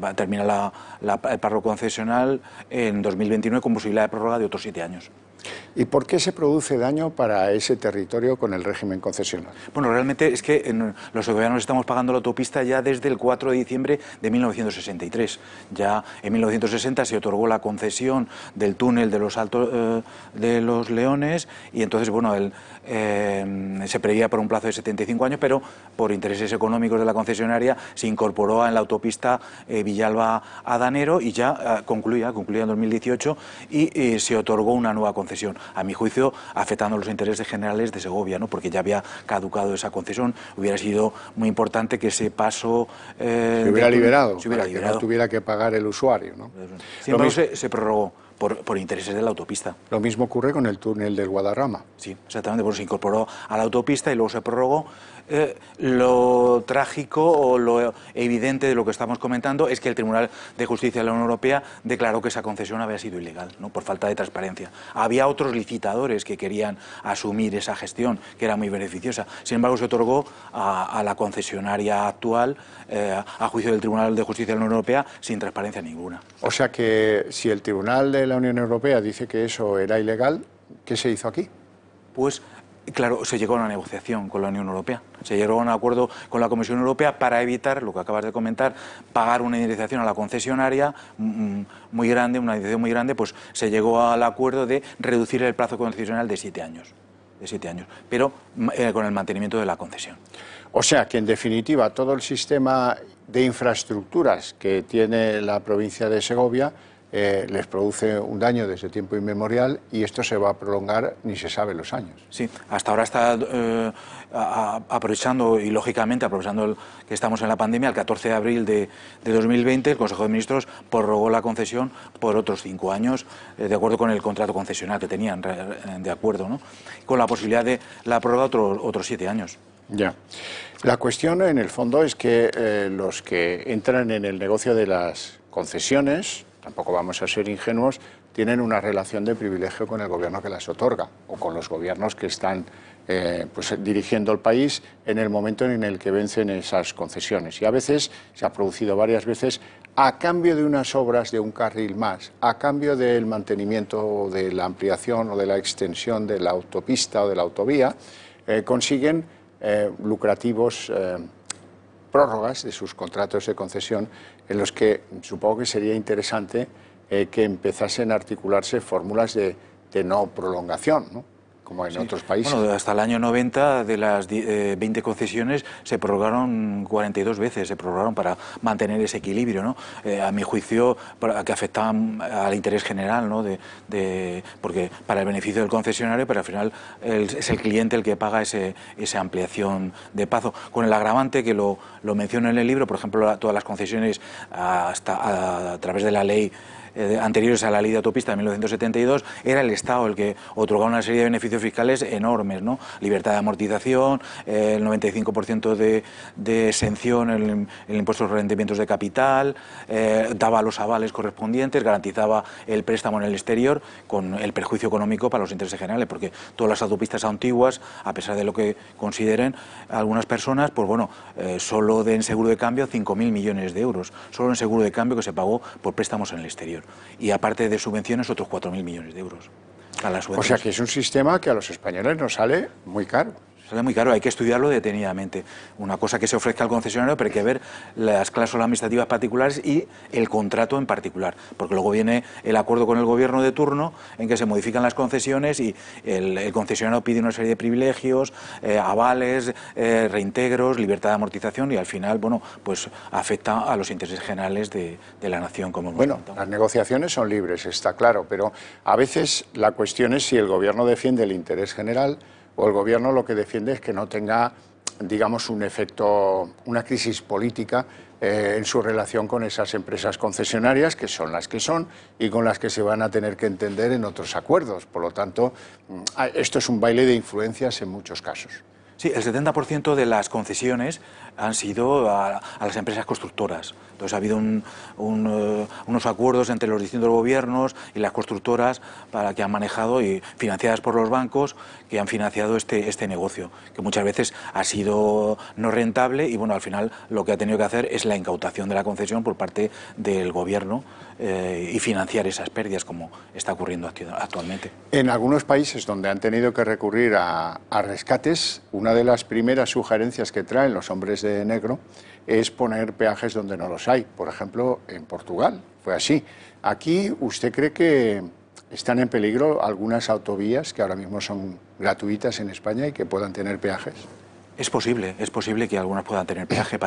va a terminar el paro concesional en 2029 con posibilidad de prórroga de otros 7 años. ¿Y por qué se produce daño para ese territorio con el régimen concesional? Bueno, realmente es que los gobiernos estamos pagando la autopista ya desde el 4 de diciembre de 1963. Ya en 1960 se otorgó la concesión del túnel de los Altos de los Leones y entonces, bueno, se preveía por un plazo de 75 años, pero por intereses económicos de la concesionaria se incorporó en la autopista Villalba a Danero y ya concluía en 2018 y se otorgó una nueva concesión. A mi juicio, afectando los intereses generales de Segovia, ¿no? Porque ya había caducado esa concesión. Hubiera sido muy importante que ese paso... se hubiera liberado, que no tuviera que pagar el usuario, ¿no? Sin embargo, se prorrogó por intereses de la autopista. Lo mismo ocurre con el túnel del Guadarrama. Sí, exactamente, pues se incorporó a la autopista y luego se prorrogó. Lo trágico o lo evidente de lo que estamos comentando es que el Tribunal de Justicia de la Unión Europea declaró que esa concesión había sido ilegal, ¿no? Por falta de transparencia. Había otros licitadores que querían asumir esa gestión, que era muy beneficiosa. Sin embargo, se otorgó a la concesionaria actual, a juicio del Tribunal de Justicia de la Unión Europea, sin transparencia ninguna. O sea que si el Tribunal de la Unión Europea dice que eso era ilegal, ¿qué se hizo aquí? Pues claro, se llegó a una negociación con la Unión Europea. Se llegó a un acuerdo con la Comisión Europea para evitar, lo que acabas de comentar, pagar una indemnización a la concesionaria muy grande, una indemnización muy grande, pues se llegó al acuerdo de reducir el plazo concesional de 7 años. Pero con el mantenimiento de la concesión. O sea que, en definitiva, todo el sistema de infraestructuras que tiene la provincia de Segovia les produce un daño desde tiempo inmemorial y esto se va a prolongar ni se sabe los años. Sí, hasta ahora está aprovechando, y lógicamente aprovechando que estamos en la pandemia, el 14 de abril de 2020 el Consejo de Ministros prorrogó la concesión por otros 5 años, de acuerdo con el contrato concesional que tenían, de acuerdo, ¿no? Con la posibilidad de la prórroga otros 7 años. Ya. La cuestión, en el fondo, es que los que entran en el negocio de las concesiones, tampoco vamos a ser ingenuos, tienen una relación de privilegio con el gobierno que las otorga o con los gobiernos que están pues, dirigiendo el país en el momento en el que vencen esas concesiones. Y a veces, se ha producido varias veces, a cambio de unas obras de un carril más, a cambio del mantenimiento de la ampliación o de la extensión de la autopista o de la autovía, consiguen lucrativos prórrogas de sus contratos de concesión en los que supongo que sería interesante que empezasen a articularse fórmulas de no prolongación, ¿no? Como en otros países. Bueno, hasta el año 90 de las 20 concesiones se prorrogaron 42 veces, se prorrogaron para mantener ese equilibrio, ¿no? A mi juicio, que afectaban al interés general, ¿no? Porque para el beneficio del concesionario, pero al final es el cliente el que paga esa ampliación de plazo, con el agravante que lo menciono en el libro, por ejemplo, todas las concesiones a través de la ley anteriores a la ley de autopista de 1972, era el Estado el que otorgaba una serie de beneficios fiscales enormes, ¿no? Libertad de amortización, el 95% de exención en el impuesto a los rendimientos de capital, daba los avales correspondientes, garantizaba el préstamo en el exterior con el perjuicio económico para los intereses generales, porque todas las autopistas antiguas, a pesar de lo que consideren algunas personas, pues bueno, solo en seguro de cambio 5.000 millones de euros, solo en seguro de cambio que se pagó por préstamos en el exterior. Y aparte de subvenciones, otros 4.000 millones de euros. O sea que es un sistema que a los españoles nos sale muy caro. Sale muy caro, hay que estudiarlo detenidamente. Una cosa que se ofrezca al concesionario, pero hay que ver las cláusulas administrativas particulares y el contrato en particular, porque luego viene el acuerdo con el gobierno de turno en que se modifican las concesiones y el concesionario pide una serie de privilegios, avales, reintegros, libertad de amortización y al final, bueno, pues afecta a los intereses generales de la nación. Como bueno, las negociaciones son libres, está claro, pero a veces la cuestión es si el gobierno defiende el interés general o el gobierno lo que defiende es que no tenga, digamos, un efecto, una crisis política en su relación con esas empresas concesionarias, que son las que son y con las que se van a tener que entender en otros acuerdos. Por lo tanto, esto es un baile de influencias en muchos casos. Sí, el 70% de las concesiones han sido a las empresas constructoras. Entonces ha habido unos acuerdos entre los distintos gobiernos y las constructoras para que han manejado y financiadas por los bancos que han financiado este negocio, que muchas veces ha sido no rentable y bueno, al final lo que ha tenido que hacer es la incautación de la concesión por parte del gobierno y financiar esas pérdidas como está ocurriendo actualmente. En algunos países donde han tenido que recurrir a rescates, una de las primeras sugerencias que traen los hombres de negro es poner peajes donde no los hay. Por ejemplo, en Portugal fue así. Aquí, ¿usted cree que están en peligro algunas autovías que ahora mismo son gratuitas en España y que puedan tener peajes? Es posible que algunas puedan tener peaje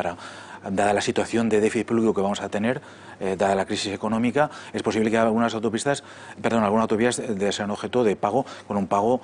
dada la situación de déficit público que vamos a tener, dada la crisis económica, es posible que algunas autovías sean objeto de pago con un pago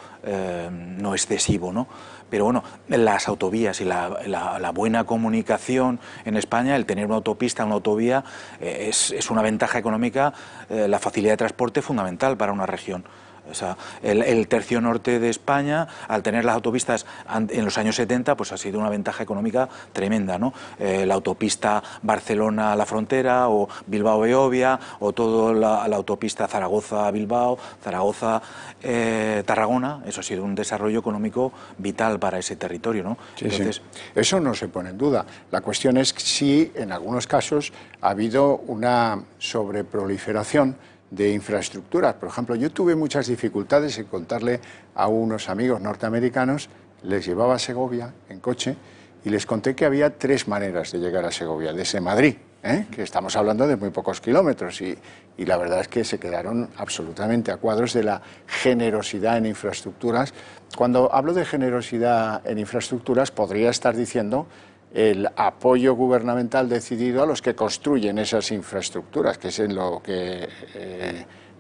no excesivo, ¿no? Pero bueno, las autovías y la buena comunicación en España, el tener una autopista, una autovía, es una ventaja económica, la facilidad de transporte es fundamental para una región. O sea, el tercio norte de España, al tener las autopistas en los años 70, pues ha sido una ventaja económica tremenda, ¿no? La autopista Barcelona-La Frontera o Bilbao-Beovia o toda la autopista Zaragoza-Bilbao, Zaragoza-Tarragona, eso ha sido un desarrollo económico vital para ese territorio, ¿no? Sí, entonces, sí. Eso no se pone en duda. La cuestión es si en algunos casos ha habido una sobreproliferación de infraestructuras. Por ejemplo, yo tuve muchas dificultades en contarle a unos amigos norteamericanos, les llevaba a Segovia en coche y les conté que había 3 maneras de llegar a Segovia, desde Madrid, que estamos hablando de muy pocos kilómetros y la verdad es que se quedaron absolutamente a cuadros de la generosidad en infraestructuras. Cuando hablo de generosidad en infraestructuras podría estar diciendo el apoyo gubernamental decidido a los que construyen esas infraestructuras, que es en lo que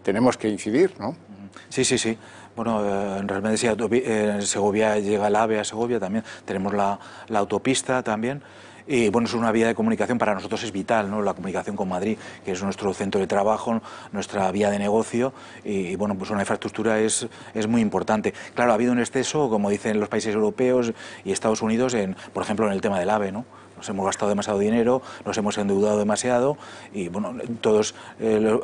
tenemos que incidir, ¿no? Sí, sí, sí. Bueno, realmente en Segovia llega el AVE a Segovia también, tenemos la autopista también. Y bueno, es una vía de comunicación, para nosotros es vital, ¿no? La comunicación con Madrid, que es nuestro centro de trabajo, nuestra vía de negocio, y bueno, pues una infraestructura es muy importante. Claro, ha habido un exceso, como dicen los países europeos y Estados Unidos, por ejemplo, en el tema del AVE, ¿no? Nos hemos gastado demasiado dinero, nos hemos endeudado demasiado y bueno,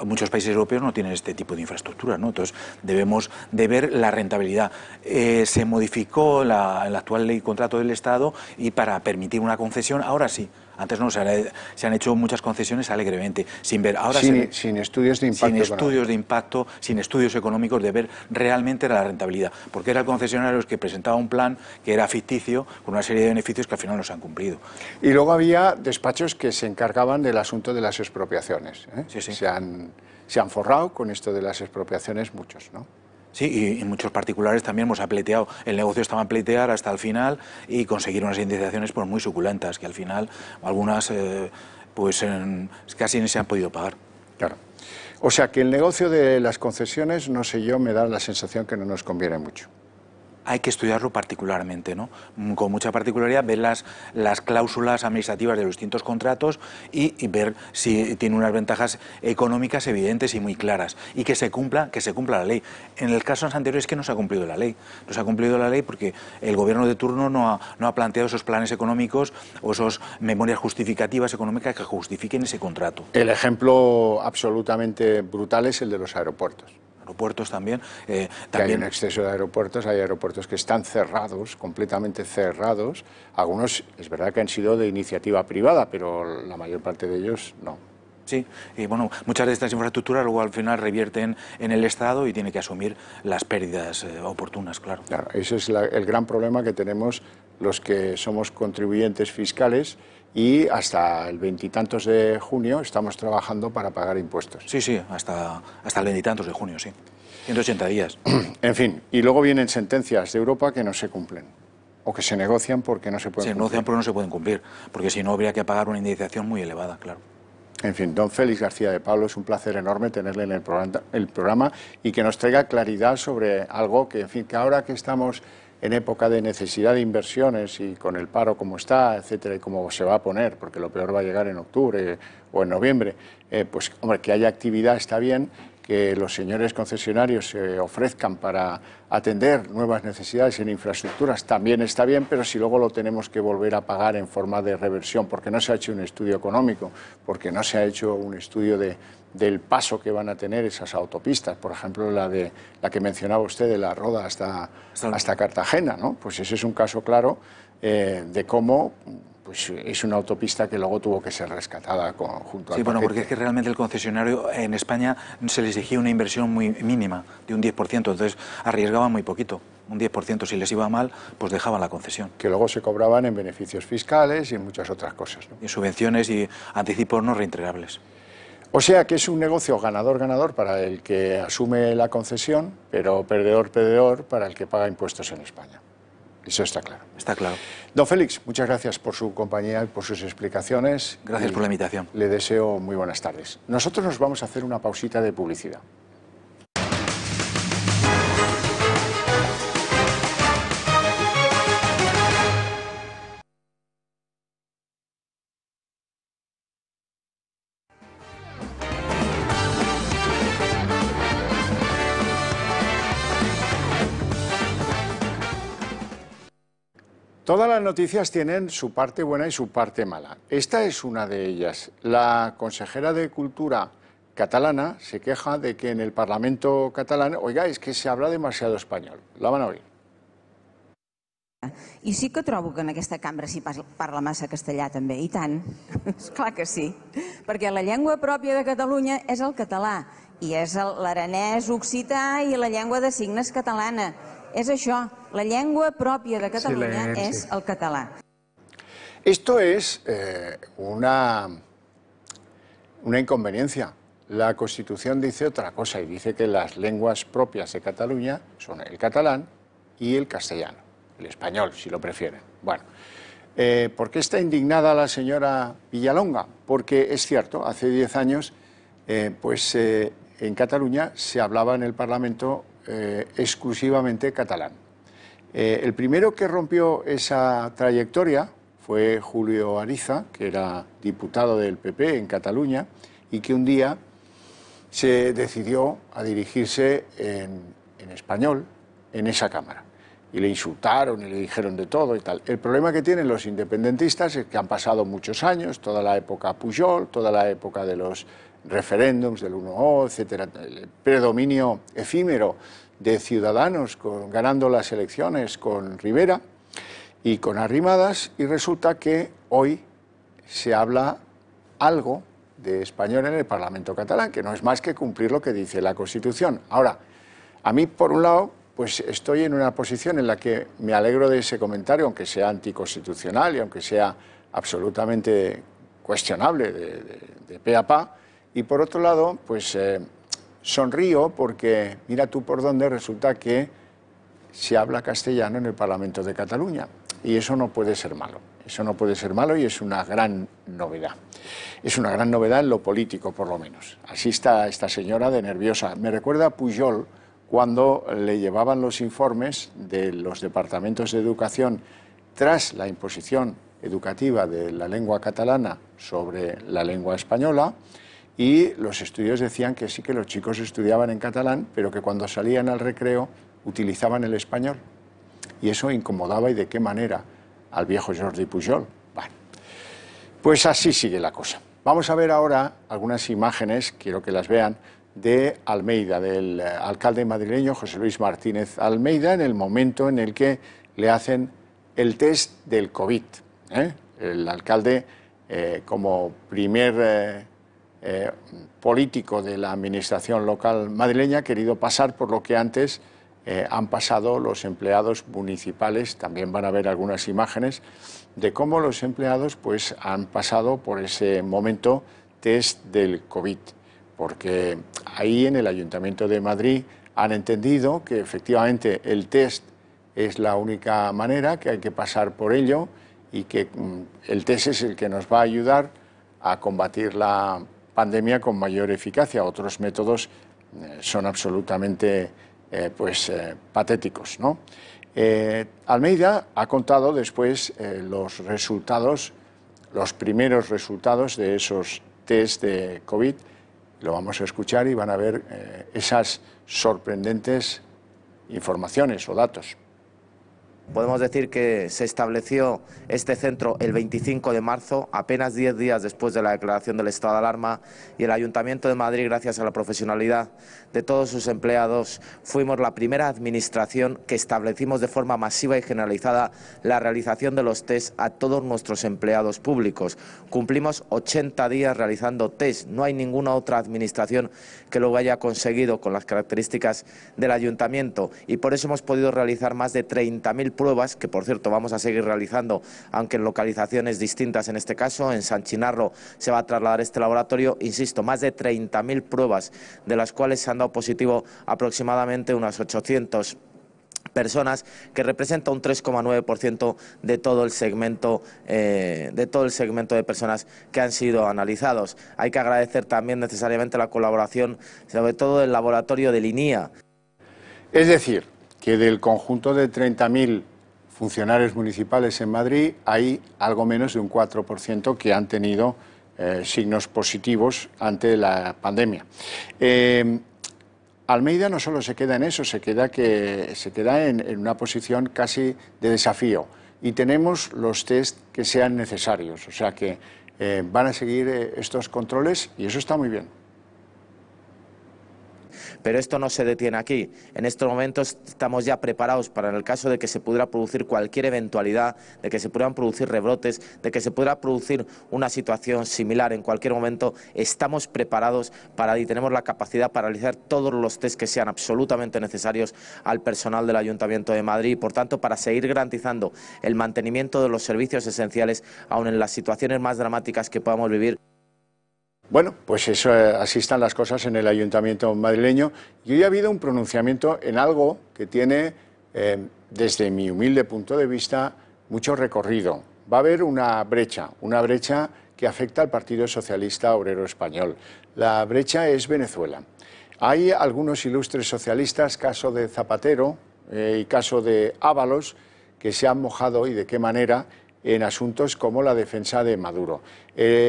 muchos países europeos no tienen este tipo de infraestructura, ¿no? Entonces debemos de ver la rentabilidad. Se modificó la actual ley de contrato del Estado y para permitir una concesión, ahora sí. Antes no, se han hecho muchas concesiones alegremente, sin ver. Ahora sin estudios de impacto. Sin estudios de impacto, sin estudios económicos de ver realmente la rentabilidad. Porque era el concesionario el que presentaba un plan que era ficticio, con una serie de beneficios que al final no se han cumplido. Y luego había despachos que se encargaban del asunto de las expropiaciones, ¿eh? Sí, sí. Se han forrado con esto de las expropiaciones muchos, ¿no? Sí, y muchos particulares también hemos pleiteado. El negocio estaba en pleitear hasta el final y conseguir unas indemnizaciones pues, muy suculentas, que al final algunas casi ni se han podido pagar. Claro. O sea que el negocio de las concesiones, no sé yo, me da la sensación que no nos conviene mucho. Hay que estudiarlo particularmente, ¿no? Con mucha particularidad, ver las cláusulas administrativas de los distintos contratos y ver si tiene unas ventajas económicas evidentes y muy claras y que se cumpla la ley. En el caso anterior es que no se ha cumplido la ley. No se ha cumplido la ley porque el gobierno de turno no ha planteado esos planes económicos o esas memorias justificativas económicas que justifiquen ese contrato. El ejemplo absolutamente brutal es el de los aeropuertos. Aeropuertos también. Hay un exceso de aeropuertos, hay aeropuertos que están cerrados, completamente cerrados. Algunos es verdad que han sido de iniciativa privada, pero la mayor parte de ellos no. Sí, y bueno, muchas de estas infraestructuras luego al final revierten en el Estado y tiene que asumir las pérdidas oportunas, claro. Claro, ese es el gran problema que tenemos los que somos contribuyentes fiscales y hasta el 20 y tantos de junio estamos trabajando para pagar impuestos. Sí, hasta el 20 y tantos de junio, sí. 180 días. En fin, y luego vienen sentencias de Europa que no se cumplen o que se negocian porque no se pueden cumplir. Se negocian porque no se pueden cumplir, porque si no habría que pagar una indemnización muy elevada, claro. En fin, don Félix García de Pablo, es un placer enorme tenerle en el programa y que nos traiga claridad sobre algo que, en fin, que ahora que estamos en época de necesidad de inversiones y con el paro como está, etcétera, y cómo se va a poner, porque lo peor va a llegar en octubre o en noviembre, pues, hombre, que haya actividad está bien, que los señores concesionarios se ofrezcan para atender nuevas necesidades en infraestructuras también está bien, pero si luego lo tenemos que volver a pagar en forma de reversión, porque no se ha hecho un estudio económico, porque no se ha hecho un estudio del paso que van a tener esas autopistas, por ejemplo la que mencionaba usted de la Roda hasta Cartagena, ¿no? Pues ese es un caso claro de cómo pues es una autopista que luego tuvo que ser rescatada junto al Sí, bueno, paquete. porque es que realmente el concesionario en España se le exigía una inversión muy mínima, de un 10%, entonces arriesgaban muy poquito, un 10%, si les iba mal, pues dejaban la concesión. Que luego se cobraban en beneficios fiscales y en muchas otras cosas, ¿no? Y subvenciones y anticipos no reintegrables. O sea que es un negocio ganador-ganador para el que asume la concesión, pero perdedor-perdedor para el que paga impuestos en España. Eso está claro. Está claro. Don Félix, muchas gracias por su compañía y por sus explicaciones. Gracias por la invitación. Le deseo muy buenas tardes. Nosotros nos vamos a hacer una pausita de publicidad. Todas las noticias tienen su parte buena y su parte mala. Esta es una de ellas. La consejera de Cultura catalana se queja de que en el Parlamento catalán, oiga, es que se habla demasiado español. La van a oír. I sí que trobo que en aquesta cambra s'hi parla massa castellà també, i tant, esclar que sí, perquè la llengua pròpia de Catalunya és el català, i és l'aranès occità i la llengua de signes catalana. És això, la llengua pròpia de Catalunya és el català. Esto es una inconveniencia. La Constitución dice otra cosa y dice que las lenguas propias de Cataluña son el catalán y el castellano, el español, si lo prefieren. Bueno, ¿por qué está indignada la señora Villalonga? Porque es cierto, hace 10 años, en Cataluña se hablaba en el Parlamento exclusivamente catalán. El primero que rompió esa trayectoria fue Julio Ariza, que era diputado del PP en Cataluña y que un día se decidió a dirigirse en español en esa Cámara. y le insultaron y le dijeron de todo y tal. El problema que tienen los independentistas es que han pasado muchos años, toda la época Pujol, toda la época de los referéndums del 1O, etcétera, el predominio efímero de Ciudadanos ganando las elecciones con Rivera y con Arrimadas, y resulta que hoy se habla algo de español en el Parlamento catalán, que no es más que cumplir lo que dice la Constitución. Ahora, a mí, por un lado, pues estoy en una posición en la que me alegro de ese comentario, aunque sea anticonstitucional y aunque sea absolutamente cuestionable de pe a pa, y por otro lado, pues sonrío porque mira tú por dónde resulta que se habla castellano en el Parlamento de Cataluña, y eso no puede ser malo. Eso no puede ser malo y es una gran novedad. Es una gran novedad en lo político, por lo menos. Así está esta señora de nerviosa. Me recuerda a Pujol cuando le llevaban los informes de los departamentos de educación tras la imposición educativa de la lengua catalana sobre la lengua española, y los estudios decían que sí, que los chicos estudiaban en catalán, pero que cuando salían al recreo utilizaban el español. Y eso incomodaba, y de qué manera, al viejo Jordi Pujol. Bueno, pues así sigue la cosa. Vamos a ver ahora algunas imágenes, quiero que las vean, de Almeida, del alcalde madrileño José Luis Martínez Almeida, en el momento en el que le hacen el test del COVID. El alcalde, como primer político de la administración local madrileña, ha querido pasar por lo que antes han pasado los empleados municipales. También van a ver algunas imágenes de cómo los empleados pues han pasado por ese momento test del COVID, porque ahí en el Ayuntamiento de Madrid han entendido que efectivamente el test es la única manera, que hay que pasar por ello, y que el test es el que nos va a ayudar a combatir la pandemia con mayor eficacia. Otros métodos son absolutamente patéticos, ¿no? Almeida ha contado después los resultados, los primeros resultados de esos test de COVID. Lo vamos a escuchar y van a ver esas sorprendentes informaciones o datos. Podemos decir que se estableció este centro el 25 de marzo, apenas 10 días después de la declaración del estado de alarma, y el Ayuntamiento de Madrid, gracias a la profesionalidad de todos sus empleados, fuimos la primera administración que establecimos de forma masiva y generalizada la realización de los test a todos nuestros empleados públicos. Cumplimos 80 días realizando test. No hay ninguna otra administración que lo haya conseguido con las características del Ayuntamiento, y por eso hemos podido realizar más de 30.000 pruebas, que por cierto vamos a seguir realizando, aunque en localizaciones distintas. En este caso, en San Chinarro se va a trasladar este laboratorio. Insisto, más de 30.000 pruebas, de las cuales se han dado positivo aproximadamente unas 800 personas, que representa un 3,9% de todo el segmento de personas que han sido analizados. Hay que agradecer también necesariamente la colaboración, sobre todo del laboratorio de Linía. Es decir, que del conjunto de 30.000 funcionarios municipales en Madrid hay algo menos de un 4% que han tenido signos positivos ante la pandemia. Almeida no solo se queda en eso, se queda en una posición casi de desafío, y tenemos los test que sean necesarios, o sea que van a seguir estos controles, y eso está muy bien. Pero esto no se detiene aquí. En estos momentos estamos ya preparados para, en el caso de que se pudiera producir cualquier eventualidad, de que se pudieran producir rebrotes, de que se pudiera producir una situación similar en cualquier momento, estamos preparados y tenemos la capacidad para realizar todos los test que sean absolutamente necesarios al personal del Ayuntamiento de Madrid, y por tanto para seguir garantizando el mantenimiento de los servicios esenciales, aun en las situaciones más dramáticas que podamos vivir. Bueno, pues eso, así están las cosas en el Ayuntamiento madrileño, y hoy ha habido un pronunciamiento en algo que tiene, desde mi humilde punto de vista, mucho recorrido. Va a haber una brecha que afecta al Partido Socialista Obrero Español. La brecha es Venezuela. Hay algunos ilustres socialistas, caso de Zapatero y caso de Ábalos, que se han mojado, y de qué manera, en asuntos como la defensa de Maduro.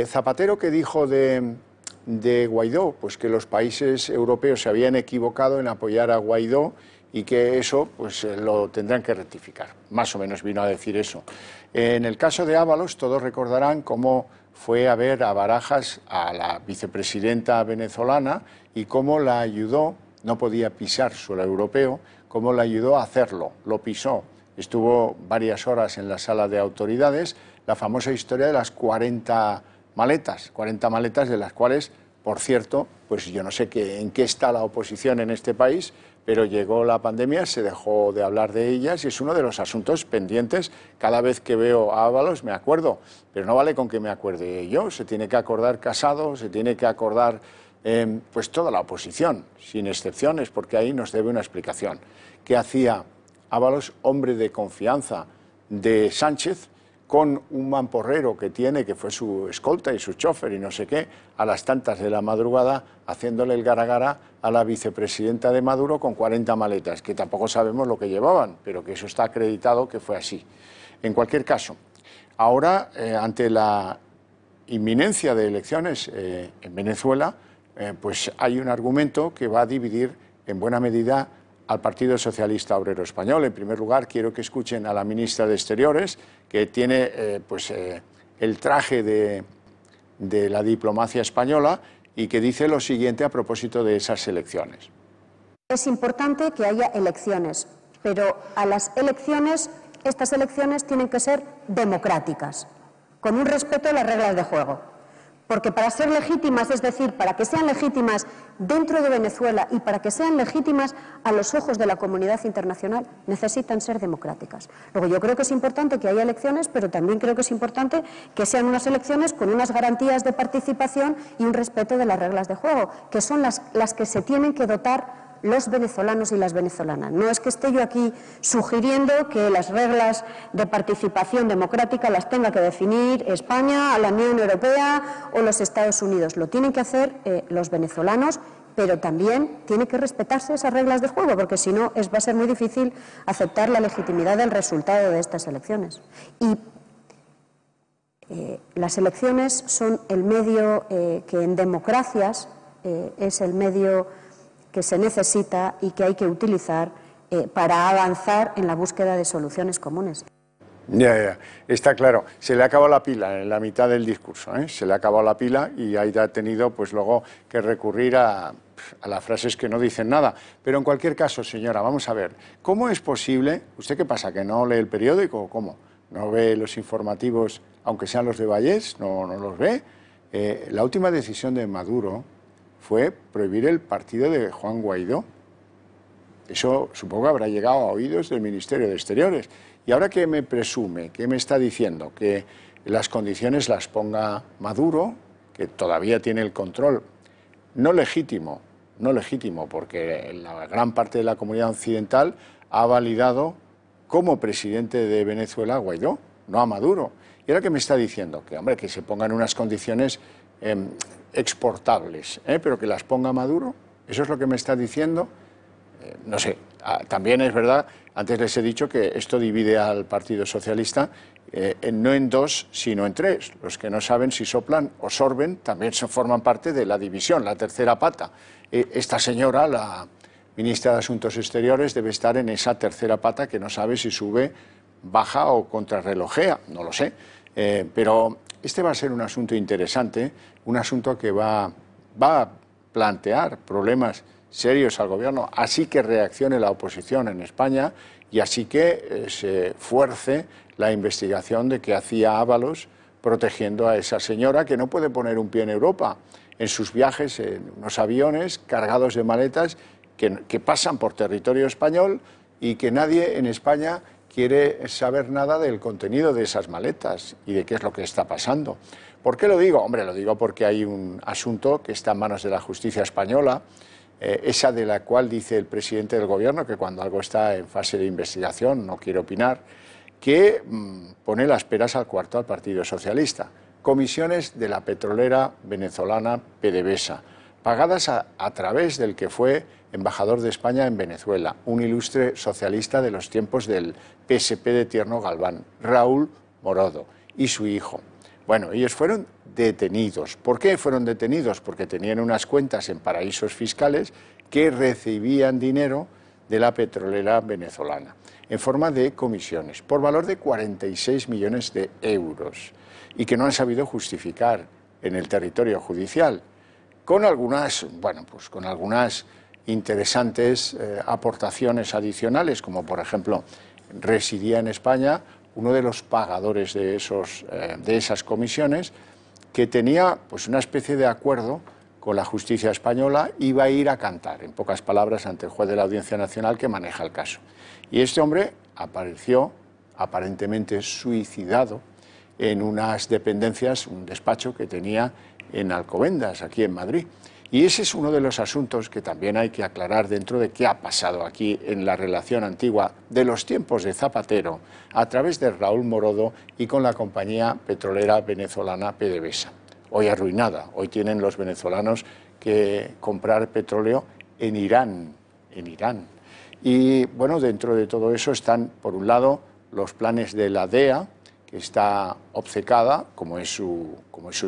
Zapatero, que dijo de Guaidó, pues que los países europeos se habían equivocado en apoyar a Guaidó y que eso pues lo tendrán que rectificar. Más o menos vino a decir eso. En el caso de Ábalos, todos recordarán cómo fue a ver a Barajas, a la vicepresidenta venezolana, y cómo la ayudó, no podía pisar suelo europeo, cómo la ayudó a hacerlo, lo pisó. Estuvo varias horas en la sala de autoridades, la famosa historia de las 40 maletas de las cuales, por cierto, pues yo no sé en qué está la oposición en este país, pero llegó la pandemia, se dejó de hablar de ellas y es uno de los asuntos pendientes. Cada vez que veo a Ábalos me acuerdo, pero no vale con que me acuerde yo, se tiene que acordar Casado, se tiene que acordar pues toda la oposición, sin excepciones, porque ahí nos debe una explicación. ¿Qué hacía Ábalos, hombre de confianza de Sánchez, con un mamporrero que tiene, que fue su escolta y su chofer y no sé qué, a las tantas de la madrugada, haciéndole el gara-gara a la vicepresidenta de Maduro con 40 maletas, que tampoco sabemos lo que llevaban, pero que eso está acreditado que fue así. En cualquier caso, ahora, ante la inminencia de elecciones en Venezuela, pues hay un argumento que va a dividir en buena medida al Partido Socialista Obrero Español. En primer lugar, quiero que escuchen a la ministra de Exteriores, que tiene el traje de la diplomacia española y que dice lo siguiente a propósito de esas elecciones. Es importante que haya elecciones, pero a las elecciones, estas elecciones tienen que ser democráticas, con un respeto a las reglas de juego. Porque para ser legítimas, es decir, para que sean legítimas dentro de Venezuela y para que sean legítimas a los ojos de la comunidad internacional, necesitan ser democráticas. Luego, yo creo que es importante que haya elecciones, pero también creo que es importante que sean unas elecciones con unas garantías de participación y un respeto de las reglas de juego, que son las que se tienen que dotar los venezolanos y las venezolanas. No es que esté yo aquí sugiriendo que las reglas de participación democrática las tenga que definir España, la Unión Europea o los Estados Unidos. Lo tienen que hacer los venezolanos, pero también tiene que respetarse esas reglas de juego, porque si no va a ser muy difícil aceptar la legitimidad del resultado de estas elecciones. Y las elecciones son el medio que en democracias es el medio que se necesita y que hay que utilizar para avanzar en la búsqueda de soluciones comunes. Ya, está claro. Se le ha acabado la pila en la mitad del discurso, ¿eh? Se le ha acabado la pila y ahí ha tenido pues luego que recurrir a las frases que no dicen nada. Pero en cualquier caso, señora, vamos a ver, ¿cómo es posible? ¿Usted qué pasa, que no lee el periódico o cómo? ¿No ve los informativos, aunque sean los de Vallés? ¿No los ve? La última decisión de Maduro fue prohibir el partido de Juan Guaidó. Eso supongo que habrá llegado a oídos del Ministerio de Exteriores. Y ahora que me presume, ¿qué me está diciendo? Que las condiciones las ponga Maduro, que todavía tiene el control, no legítimo, porque la gran parte de la comunidad occidental ha validado como presidente de Venezuela a Guaidó, no a Maduro. Y ahora que me está diciendo que, hombre, que se pongan unas condiciones exportables, pero que las ponga Maduro, ¿eso es lo que me está diciendo? No sé, también es verdad, antes les he dicho que esto divide al Partido Socialista no en dos, sino en tres. Los que no saben si soplan o sorben también forman parte de la división, la tercera pata. Esta señora, la ministra de Asuntos Exteriores, debe estar en esa tercera pata que no sabe si sube, baja o contrarrelojea, no lo sé. Pero este va a ser un asunto interesante, un asunto que va a plantear problemas serios al gobierno, así que reaccione la oposición en España y así que se fuerce la investigación de qué hacía Ábalos protegiendo a esa señora que no puede poner un pie en Europa en sus viajes en unos aviones cargados de maletas que pasan por territorio español y que nadie en España quiere saber nada del contenido de esas maletas y de qué es lo que está pasando. ¿Por qué lo digo? Hombre, lo digo porque hay un asunto que está en manos de la justicia española, esa de la cual dice el presidente del gobierno que cuando algo está en fase de investigación no quiere opinar, que pone las peras al cuarto al Partido Socialista. Comisiones de la petrolera venezolana PDVSA, pagadas a través del que fue embajador de España en Venezuela, un ilustre socialista de los tiempos del PSP de Tierno Galván, Raúl Morodo, y su hijo. Bueno, ellos fueron detenidos. ¿Por qué fueron detenidos? Porque tenían unas cuentas en paraísos fiscales que recibían dinero de la petrolera venezolana, en forma de comisiones, por valor de 46 millones de euros, y que no han sabido justificar en el territorio judicial, con algunas, bueno, pues con algunas interesantes aportaciones adicionales, como por ejemplo, residía en España uno de los pagadores de esas comisiones, que tenía pues una especie de acuerdo con la justicia española, iba a ir a cantar, en pocas palabras, ante el juez de la Audiencia Nacional que maneja el caso. Y este hombre apareció aparentemente suicidado en unas dependencias, un despacho que tenía en Alcobendas, aquí en Madrid. Y ese es uno de los asuntos que también hay que aclarar dentro de qué ha pasado aquí en la relación antigua de los tiempos de Zapatero, a través de Raúl Morodo y con la compañía petrolera venezolana PDVSA. Hoy arruinada, hoy tienen los venezolanos que comprar petróleo en Irán. Y bueno, dentro de todo eso están, por un lado, los planes de la DEA, que está obcecada, como es su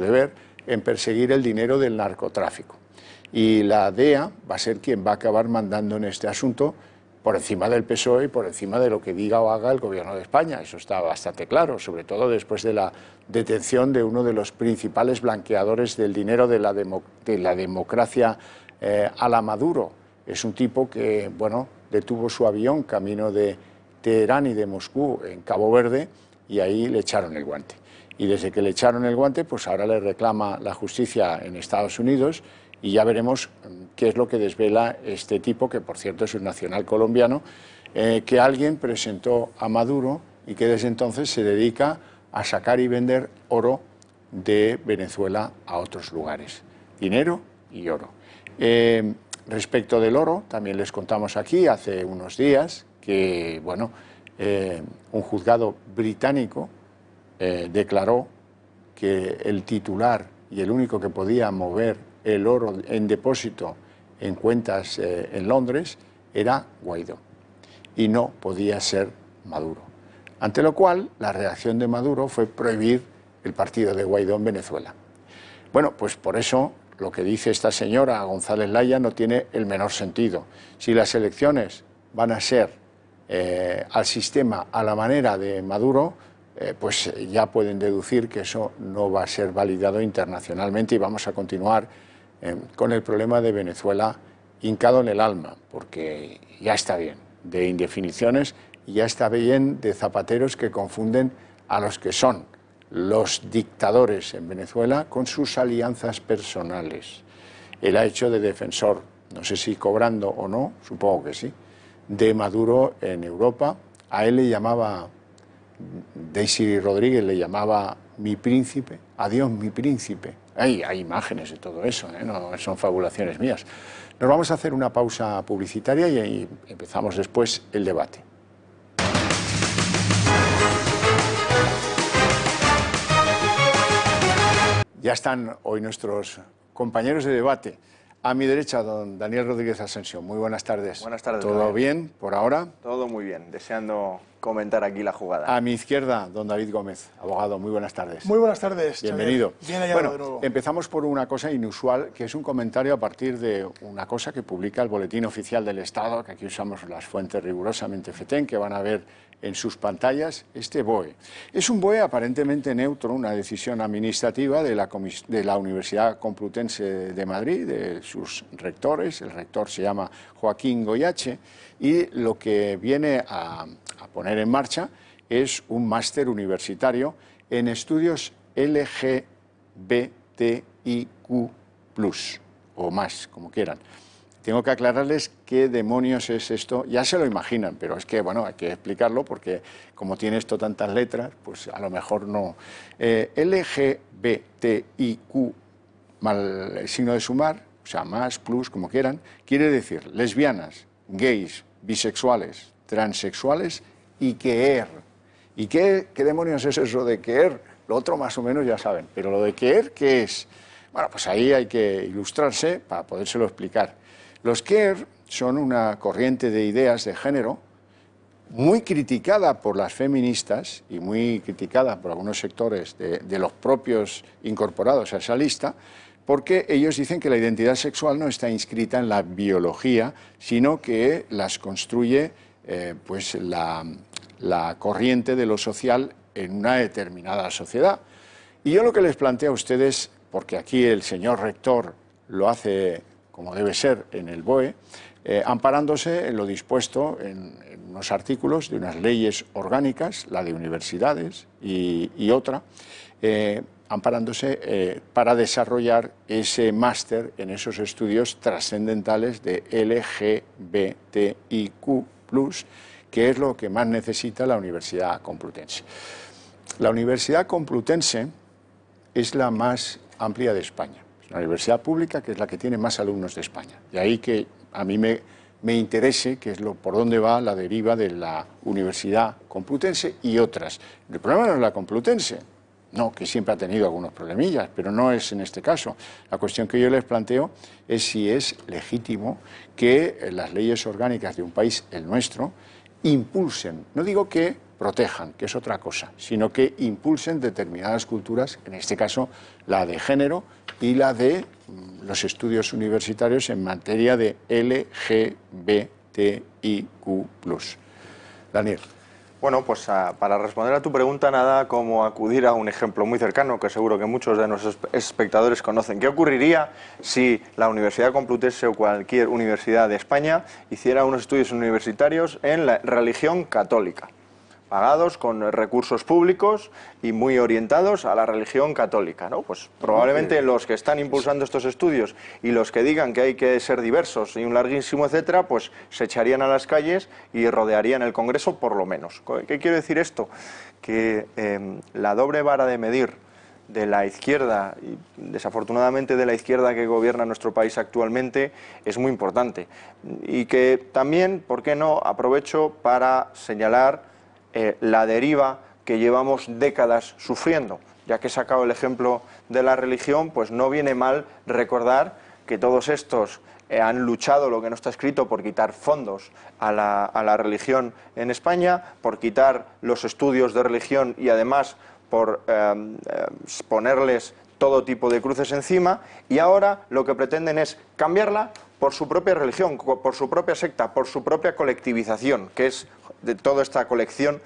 deber, en perseguir el dinero del narcotráfico. Y la DEA va a ser quien va a acabar mandando en este asunto por encima del PSOE y por encima de lo que diga o haga el Gobierno de España. Eso está bastante claro, sobre todo después de la detención de uno de los principales blanqueadores del dinero de la democracia a la Maduro. Es un tipo que, bueno, detuvo su avión camino de Teherán y de Moscú en Cabo Verde y ahí le echaron el guante. Y desde que le echaron el guante, pues ahora le reclama la justicia en Estados Unidos y ya veremos qué es lo que desvela este tipo, que por cierto es un nacional colombiano, que alguien presentó a Maduro y que desde entonces se dedica a sacar y vender oro de Venezuela a otros lugares. Dinero y oro. Respecto del oro, también les contamos aquí hace unos días que, bueno, un juzgado británico declaró que el titular y el único que podía mover el oro en depósito en cuentas en Londres era Guaidó y no podía ser Maduro. Ante lo cual, la reacción de Maduro fue prohibir el partido de Guaidó en Venezuela. Bueno, pues por eso lo que dice esta señora González Laya no tiene el menor sentido. Si las elecciones van a ser al sistema a la manera de Maduro, pues ya pueden deducir que eso no va a ser validado internacionalmente y vamos a continuar con el problema de Venezuela hincado en el alma, porque ya está bien de indefiniciones y ya está bien de zapateros que confunden a los que son los dictadores en Venezuela con sus alianzas personales. Él ha hecho de defensor, no sé si cobrando o no, supongo que sí, de Maduro en Europa. A él le llamaba, Daisy Rodríguez le llamaba mi príncipe, adiós mi príncipe. Hay imágenes de todo eso, no son fabulaciones mías. Nos vamos a hacer una pausa publicitaria y empezamos después el debate. Ya están hoy nuestros compañeros de debate. A mi derecha, don Daniel Rodríguez Ascensión. Muy buenas tardes. Buenas tardes. ¿Todo Daniel. bien por ahora? Todo muy bien, deseando comentar aquí la jugada. A mi izquierda, don David Gómez, abogado. Muy buenas tardes. Muy buenas tardes. Bienvenido. Bien hallado de Bueno, nuevo. empezamos por una cosa inusual, que es un comentario a partir de una cosa que publica el Boletín Oficial del Estado, que aquí usamos las fuentes rigurosamente FETEN, que van a ver en sus pantallas este BOE. Es un BOE aparentemente neutro, una decisión administrativa de la Universidad Complutense de Madrid, de sus rectores. El rector se llama Joaquín Goyache y lo que viene a poner en marcha es un máster universitario en estudios LGBTIQ+, o más, como quieran. Tengo que aclararles qué demonios es esto. Ya se lo imaginan, pero es que, bueno, hay que explicarlo porque como tiene esto tantas letras, pues a lo mejor no. LGBTIQ, mal el signo de sumar, o sea, más, plus, como quieran, quiere decir lesbianas, gays, bisexuales, transexuales y queer. ¿Y qué demonios es eso de queer? Lo otro más o menos ya saben, pero lo de queer, ¿qué es? Bueno, pues ahí hay que ilustrarse para podérselo explicar. Los queer son una corriente de ideas de género muy criticada por las feministas y muy criticada por algunos sectores de los propios incorporados a esa lista, porque ellos dicen que la identidad sexual no está inscrita en la biología, sino que las construye pues la corriente de lo social en una determinada sociedad. Y yo lo que les planteo a ustedes, porque aquí el señor rector lo hace como debe ser en el BOE, amparándose en lo dispuesto en unos artículos de unas leyes orgánicas, la de universidades y otra, amparándose para desarrollar ese máster en esos estudios trascendentales de LGBTIQ+, que es lo que más necesita la Universidad Complutense. La Universidad Complutense es la más amplia de España. Es una universidad pública que es la que tiene más alumnos de España. De ahí que a mí me interese que es por dónde va la deriva de la Universidad Complutense y otras. El problema no es la Complutense, no, que siempre ha tenido algunos problemillas, pero no es en este caso. La cuestión que yo les planteo es si es legítimo que las leyes orgánicas de un país, el nuestro, impulsen, no digo que protejan, que es otra cosa, sino que impulsen determinadas culturas, en este caso la de género y la de los estudios universitarios en materia de LGBTIQ+. Daniel. Bueno, pues para responder a tu pregunta, nada como acudir a un ejemplo muy cercano que seguro que muchos de nuestros espectadores conocen. ¿Qué ocurriría si la Universidad Complutense o cualquier universidad de España hiciera unos estudios universitarios en la religión católica? Pagados con recursos públicos y muy orientados a la religión católica, ¿no? Pues probablemente los que están impulsando estos estudios y los que digan que hay que ser diversos y un larguísimo etcétera, pues se echarían a las calles y rodearían el Congreso por lo menos. ¿Qué quiero decir esto? Que la doble vara de medir de la izquierda, y desafortunadamente de la izquierda que gobierna nuestro país actualmente, es muy importante. Y que también, ¿por qué no?, aprovecho para señalar la deriva que llevamos décadas sufriendo. Ya que he sacado el ejemplo de la religión, pues no viene mal recordar que todos estos han luchado, lo que no está escrito, por quitar fondos a la religión en España, por quitar los estudios de religión y además por ponerles todo tipo de cruces encima, y ahora lo que pretenden es cambiarla por su propia religión, por su propia secta, por su propia colectivización, que es de toda esta colección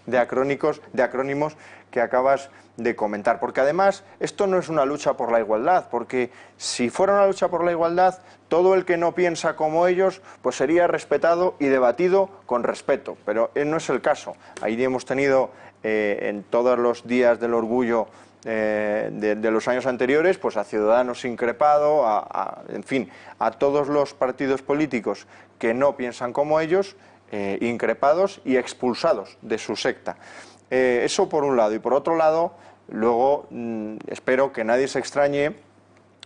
de acrónimos que acabas de comentar. Porque además esto no es una lucha por la igualdad, porque si fuera una lucha por la igualdad, todo el que no piensa como ellos pues sería respetado y debatido con respeto, pero no es el caso. Ahí hemos tenido en todos los días del orgullo de los años anteriores, pues a Ciudadanos increpado, en fin, a todos los partidos políticos que no piensan como ellos, increpados y expulsados de su secta. Eso por un lado. Y por otro lado, luego espero que nadie se extrañe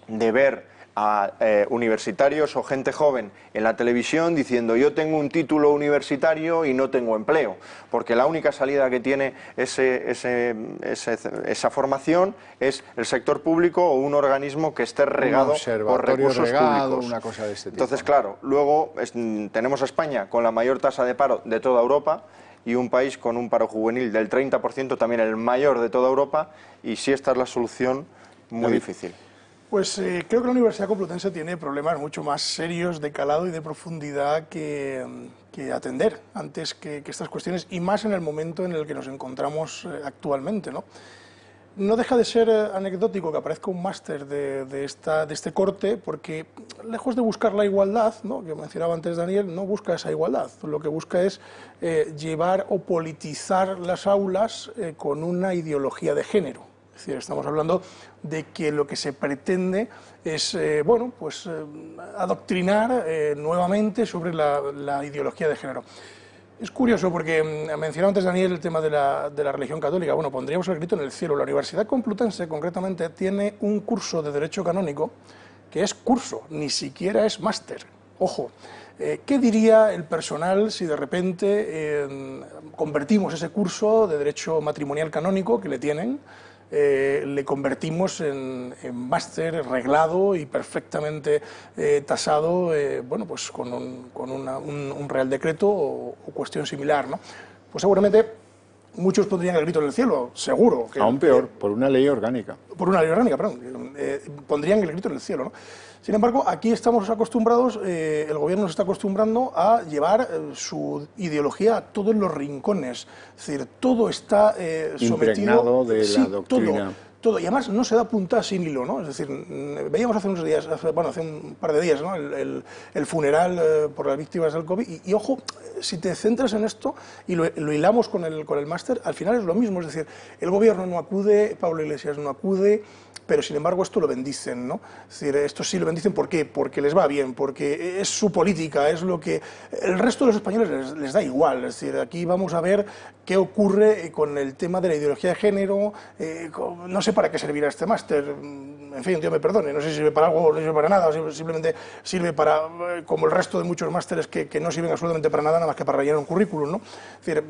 de ver a universitarios o gente joven en la televisión diciendo yo tengo un título universitario y no tengo empleo, porque la única salida que tiene esa formación es el sector público o un organismo que esté regado por recursos públicos. Una cosa de este tipo. Entonces, claro, luego tenemos a España con la mayor tasa de paro de toda Europa y un país con un paro juvenil del 30%, también el mayor de toda Europa, y si esta es la solución, muy difícil. Pues creo que la Universidad Complutense tiene problemas mucho más serios de calado y de profundidad que atender antes que estas cuestiones, y más en el momento en el que nos encontramos actualmente, ¿no? No deja de ser anecdótico que aparezca un máster de este corte, porque lejos de buscar la igualdad, ¿no?, que mencionaba antes Daniel, no busca esa igualdad. Lo que busca es llevar o politizar las aulas con una ideología de género. Es decir, estamos hablando de que lo que se pretende es adoctrinar nuevamente sobre la ideología de género. Es curioso porque mencionaba antes Daniel el tema de la religión católica. Bueno, pondríamos el grito en el cielo. La Universidad Complutense, concretamente, tiene un curso de Derecho Canónico que es curso, ni siquiera es máster. Ojo, ¿qué diría el personal si de repente convertimos ese curso de Derecho Matrimonial Canónico que le tienen, le convertimos en máster reglado y perfectamente tasado, pues con un Real Decreto o cuestión similar, ¿no? Pues seguramente muchos pondrían el grito en el cielo, seguro. Aún peor, por una ley orgánica. Por una ley orgánica, perdón. Pondrían el grito en el cielo, ¿no? Sin embargo, aquí estamos acostumbrados, el gobierno se está acostumbrando a llevar su ideología a todos los rincones. Es decir, todo está impregnado sometido... de la doctrina. Todo, y además no se da puntada sin hilo, ¿no? Es decir, veíamos hace unos días, hace un par de días, ¿no? El funeral por las víctimas del COVID, y ojo, si te centras en esto y lo hilamos con el máster, al final es lo mismo, es decir, el gobierno no acude, Pablo Iglesias no acude, pero sin embargo esto lo bendicen, ¿no? Es decir, esto sí lo bendicen, ¿por qué? Porque les va bien, porque es su política, es lo que... El resto de los españoles les da igual, es decir, aquí vamos a ver qué ocurre con el tema de la ideología de género, no sé para qué servirá este máster, en fin, Dios me perdone, no sé si sirve para algo o no sirve para nada, o simplemente sirve para, como el resto de muchos másteres que no sirven absolutamente para nada, nada más que para rellenar un currículum, ¿no? Es decir,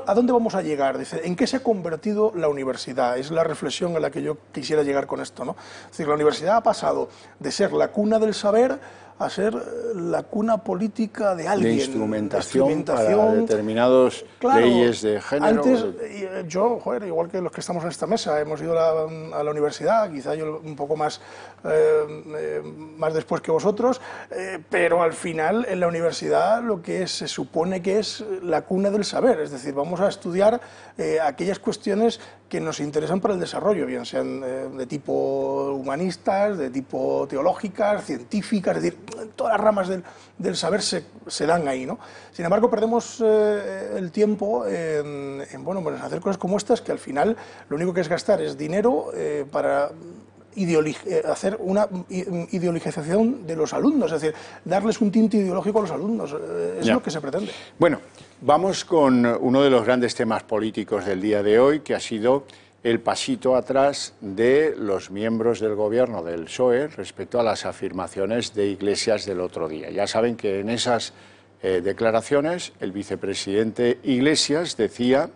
¿a dónde vamos a llegar? Dice, ¿en qué se ha convertido la universidad? Es la reflexión a la que yo quisiera llegar con esto, ¿no? Es decir, la universidad ha pasado de ser la cuna del saber a ser la cuna política de alguien. De instrumentación para determinadas leyes de género. Antes, yo, igual que los que estamos en esta mesa, hemos ido a la universidad, quizá yo un poco más después que vosotros, pero al final en la universidad lo que se supone que es la cuna del saber, es decir, vamos a estudiar aquellas cuestiones que nos interesan para el desarrollo, bien sean de tipo humanistas, de tipo teológicas, científicas, es decir, todas las ramas del saber se dan ahí, ¿no? Sin embargo, perdemos el tiempo en hacer cosas como estas, que al final lo único que es gastar es dinero para hacer una ideologización de los alumnos, es decir, darles un tinte ideológico a los alumnos, es lo que se pretende. Bueno, vamos con uno de los grandes temas políticos del día de hoy, que ha sido el pasito atrás de los miembros del gobierno del PSOE respecto a las afirmaciones de Iglesias del otro día. Ya saben que en esas declaraciones el vicepresidente Iglesias decía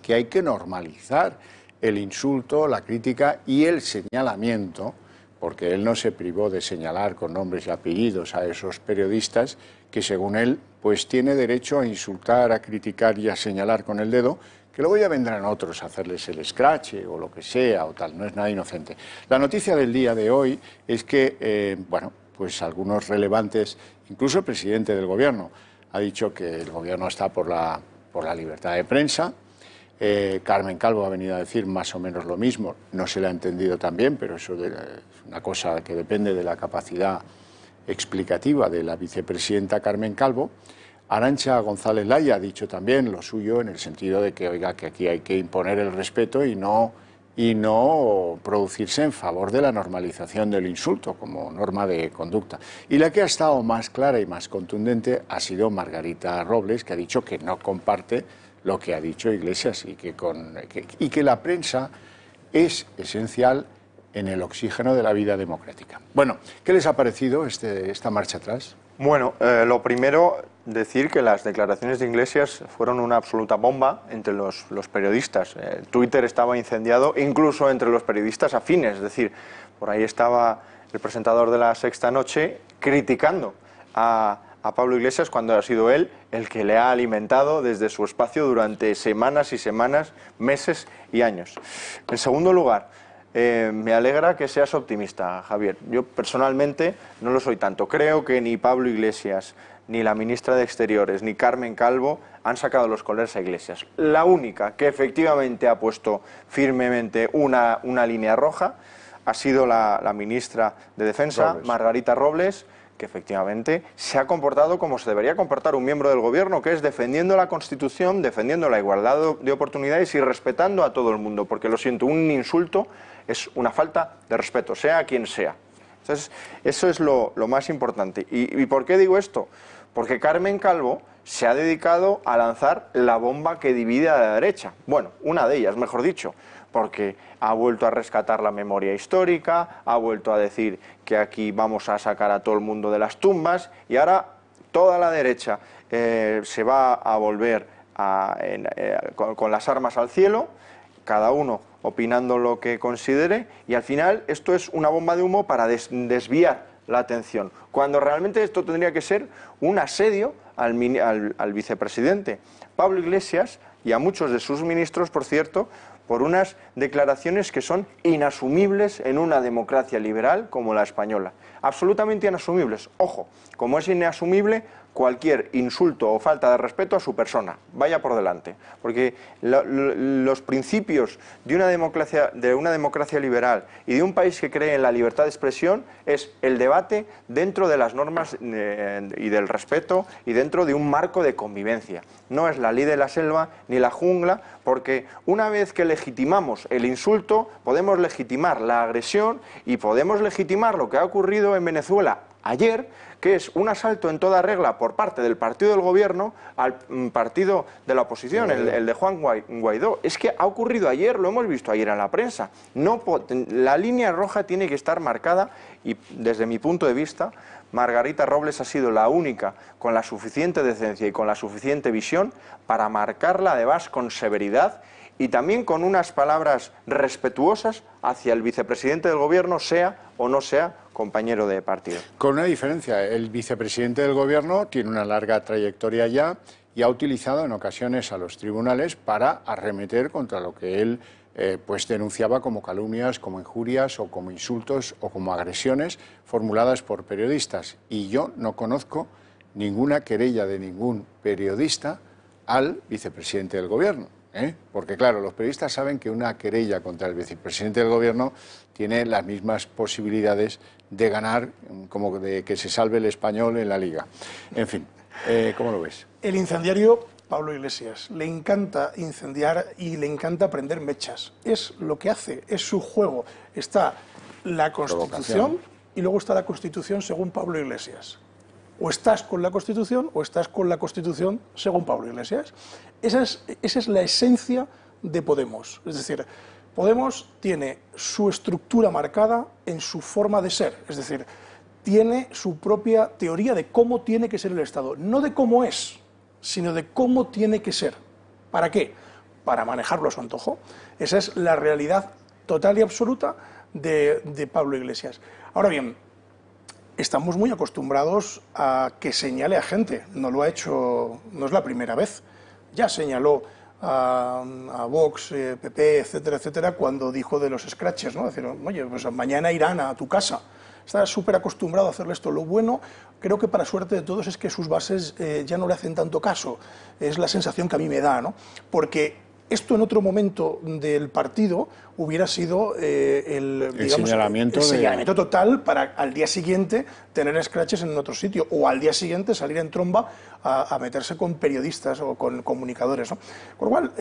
que hay que normalizar el insulto, la crítica y el señalamiento, porque él no se privó de señalar con nombres y apellidos a esos periodistas que, según él, pues tiene derecho a insultar, a criticar y a señalar con el dedo, que luego ya vendrán otros a hacerles el escrache o lo que sea o tal, no es nada inocente. La noticia del día de hoy es que, pues algunos relevantes, incluso el presidente del gobierno, ha dicho que el gobierno está por la libertad de prensa. Carmen Calvo ha venido a decir más o menos lo mismo, no se le ha entendido tan bien, pero eso es una cosa que depende de la capacidad explicativa de la vicepresidenta Carmen Calvo. Arantxa González Laya ha dicho también lo suyo en el sentido de que, oiga, que aquí hay que imponer el respeto y no producirse en favor de la normalización del insulto como norma de conducta. Y la que ha estado más clara y más contundente ha sido Margarita Robles, que ha dicho que no comparte lo que ha dicho Iglesias y que la prensa es esencial en el oxígeno de la vida democrática. Bueno, ¿qué les ha parecido esta marcha atrás? Bueno, lo primero, decir que las declaraciones de Iglesias fueron una absoluta bomba entre los periodistas. Twitter estaba incendiado incluso entre los periodistas afines, es decir, por ahí estaba el presentador de La Sexta Noche criticando a Pablo Iglesias cuando ha sido él el que le ha alimentado desde su espacio durante semanas y semanas, meses y años. En segundo lugar, me alegra que seas optimista, Javier. Yo personalmente no lo soy tanto. Creo que ni Pablo Iglesias, ni la ministra de Exteriores, ni Carmen Calvo han sacado los colores a Iglesias. La única que efectivamente ha puesto firmemente una línea roja ha sido la ministra de Defensa, Margarita Robles, que efectivamente se ha comportado como se debería comportar un miembro del gobierno, que es defendiendo la Constitución, defendiendo la igualdad de oportunidades y respetando a todo el mundo, porque lo siento, un insulto es una falta de respeto, sea quien sea. Entonces, eso es lo más importante. ¿Y por qué digo esto? Porque Carmen Calvo se ha dedicado a lanzar la bomba que divide a la derecha. Bueno, una de ellas, mejor dicho, porque ha vuelto a rescatar la memoria histórica, ha vuelto a decir que aquí vamos a sacar a todo el mundo de las tumbas y ahora toda la derecha se va a volver con las armas al cielo, cada uno opinando lo que considere, y al final esto es una bomba de humo para desviar la atención, cuando realmente esto tendría que ser un asedio al vicepresidente. Pablo Iglesias y a muchos de sus ministros, por cierto, por unas declaraciones que son inasumibles en una democracia liberal como la española. Absolutamente inasumibles. Ojo, como es inasumible cualquier insulto o falta de respeto a su persona. Vaya por delante. Porque los principios de una democracia liberal y de un país que cree en la libertad de expresión es el debate dentro de las normas y del respeto y dentro de un marco de convivencia. No es la ley de la selva ni la jungla, porque una vez que legitimamos el insulto, podemos legitimar la agresión y podemos legitimar lo que ha ocurrido en Venezuela ayer, que es un asalto en toda regla por parte del partido del gobierno al partido de la oposición, el de Juan Guaidó. Es que ha ocurrido ayer, lo hemos visto ayer en la prensa. La línea roja tiene que estar marcada y, desde mi punto de vista, Margarita Robles ha sido la única con la suficiente decencia y con la suficiente visión para marcarla además con severidad y también con unas palabras respetuosas hacia el vicepresidente del gobierno, sea o no sea compañero de partido. Con una diferencia, el vicepresidente del gobierno tiene una larga trayectoria ya y ha utilizado en ocasiones a los tribunales para arremeter contra lo que él pues denunciaba como calumnias, como injurias o como insultos o como agresiones formuladas por periodistas. Y yo no conozco ninguna querella de ningún periodista al vicepresidente del gobierno. Porque claro, los periodistas saben que una querella contra el vicepresidente del gobierno tiene las mismas posibilidades de ganar como de que se salve el español en la Liga. En fin, ¿cómo lo ves? El incendiario Pablo Iglesias le encanta incendiar y le encanta prender mechas. Es lo que hace, es su juego. Está la Constitución y luego está la Constitución según Pablo Iglesias. O estás con la Constitución o estás con la Constitución según Pablo Iglesias. Esa es la esencia de Podemos. Es decir, Podemos tiene su estructura marcada en su forma de ser. Es decir, tiene su propia teoría de cómo tiene que ser el Estado. No de cómo es, sino de cómo tiene que ser. ¿Para qué? Para manejarlo a su antojo. Esa es la realidad total y absoluta de Pablo Iglesias. Ahora bien, estamos muy acostumbrados a que señale a gente. No lo ha hecho, no es la primera vez. Ya señaló a Vox, PP, etcétera, etcétera, cuando dijo de los scratches, ¿no? Decir, oye, pues mañana irán a tu casa. Está súper acostumbrado a hacerle esto. Lo bueno, creo que para suerte de todos, es que sus bases ya no le hacen tanto caso. Es la sensación que a mí me da, ¿no? Porque esto en otro momento del partido hubiera sido el señalamiento total para al día siguiente tener scratches en otro sitio o al día siguiente salir en tromba a meterse con periodistas o con comunicadores, ¿no? Con lo cual,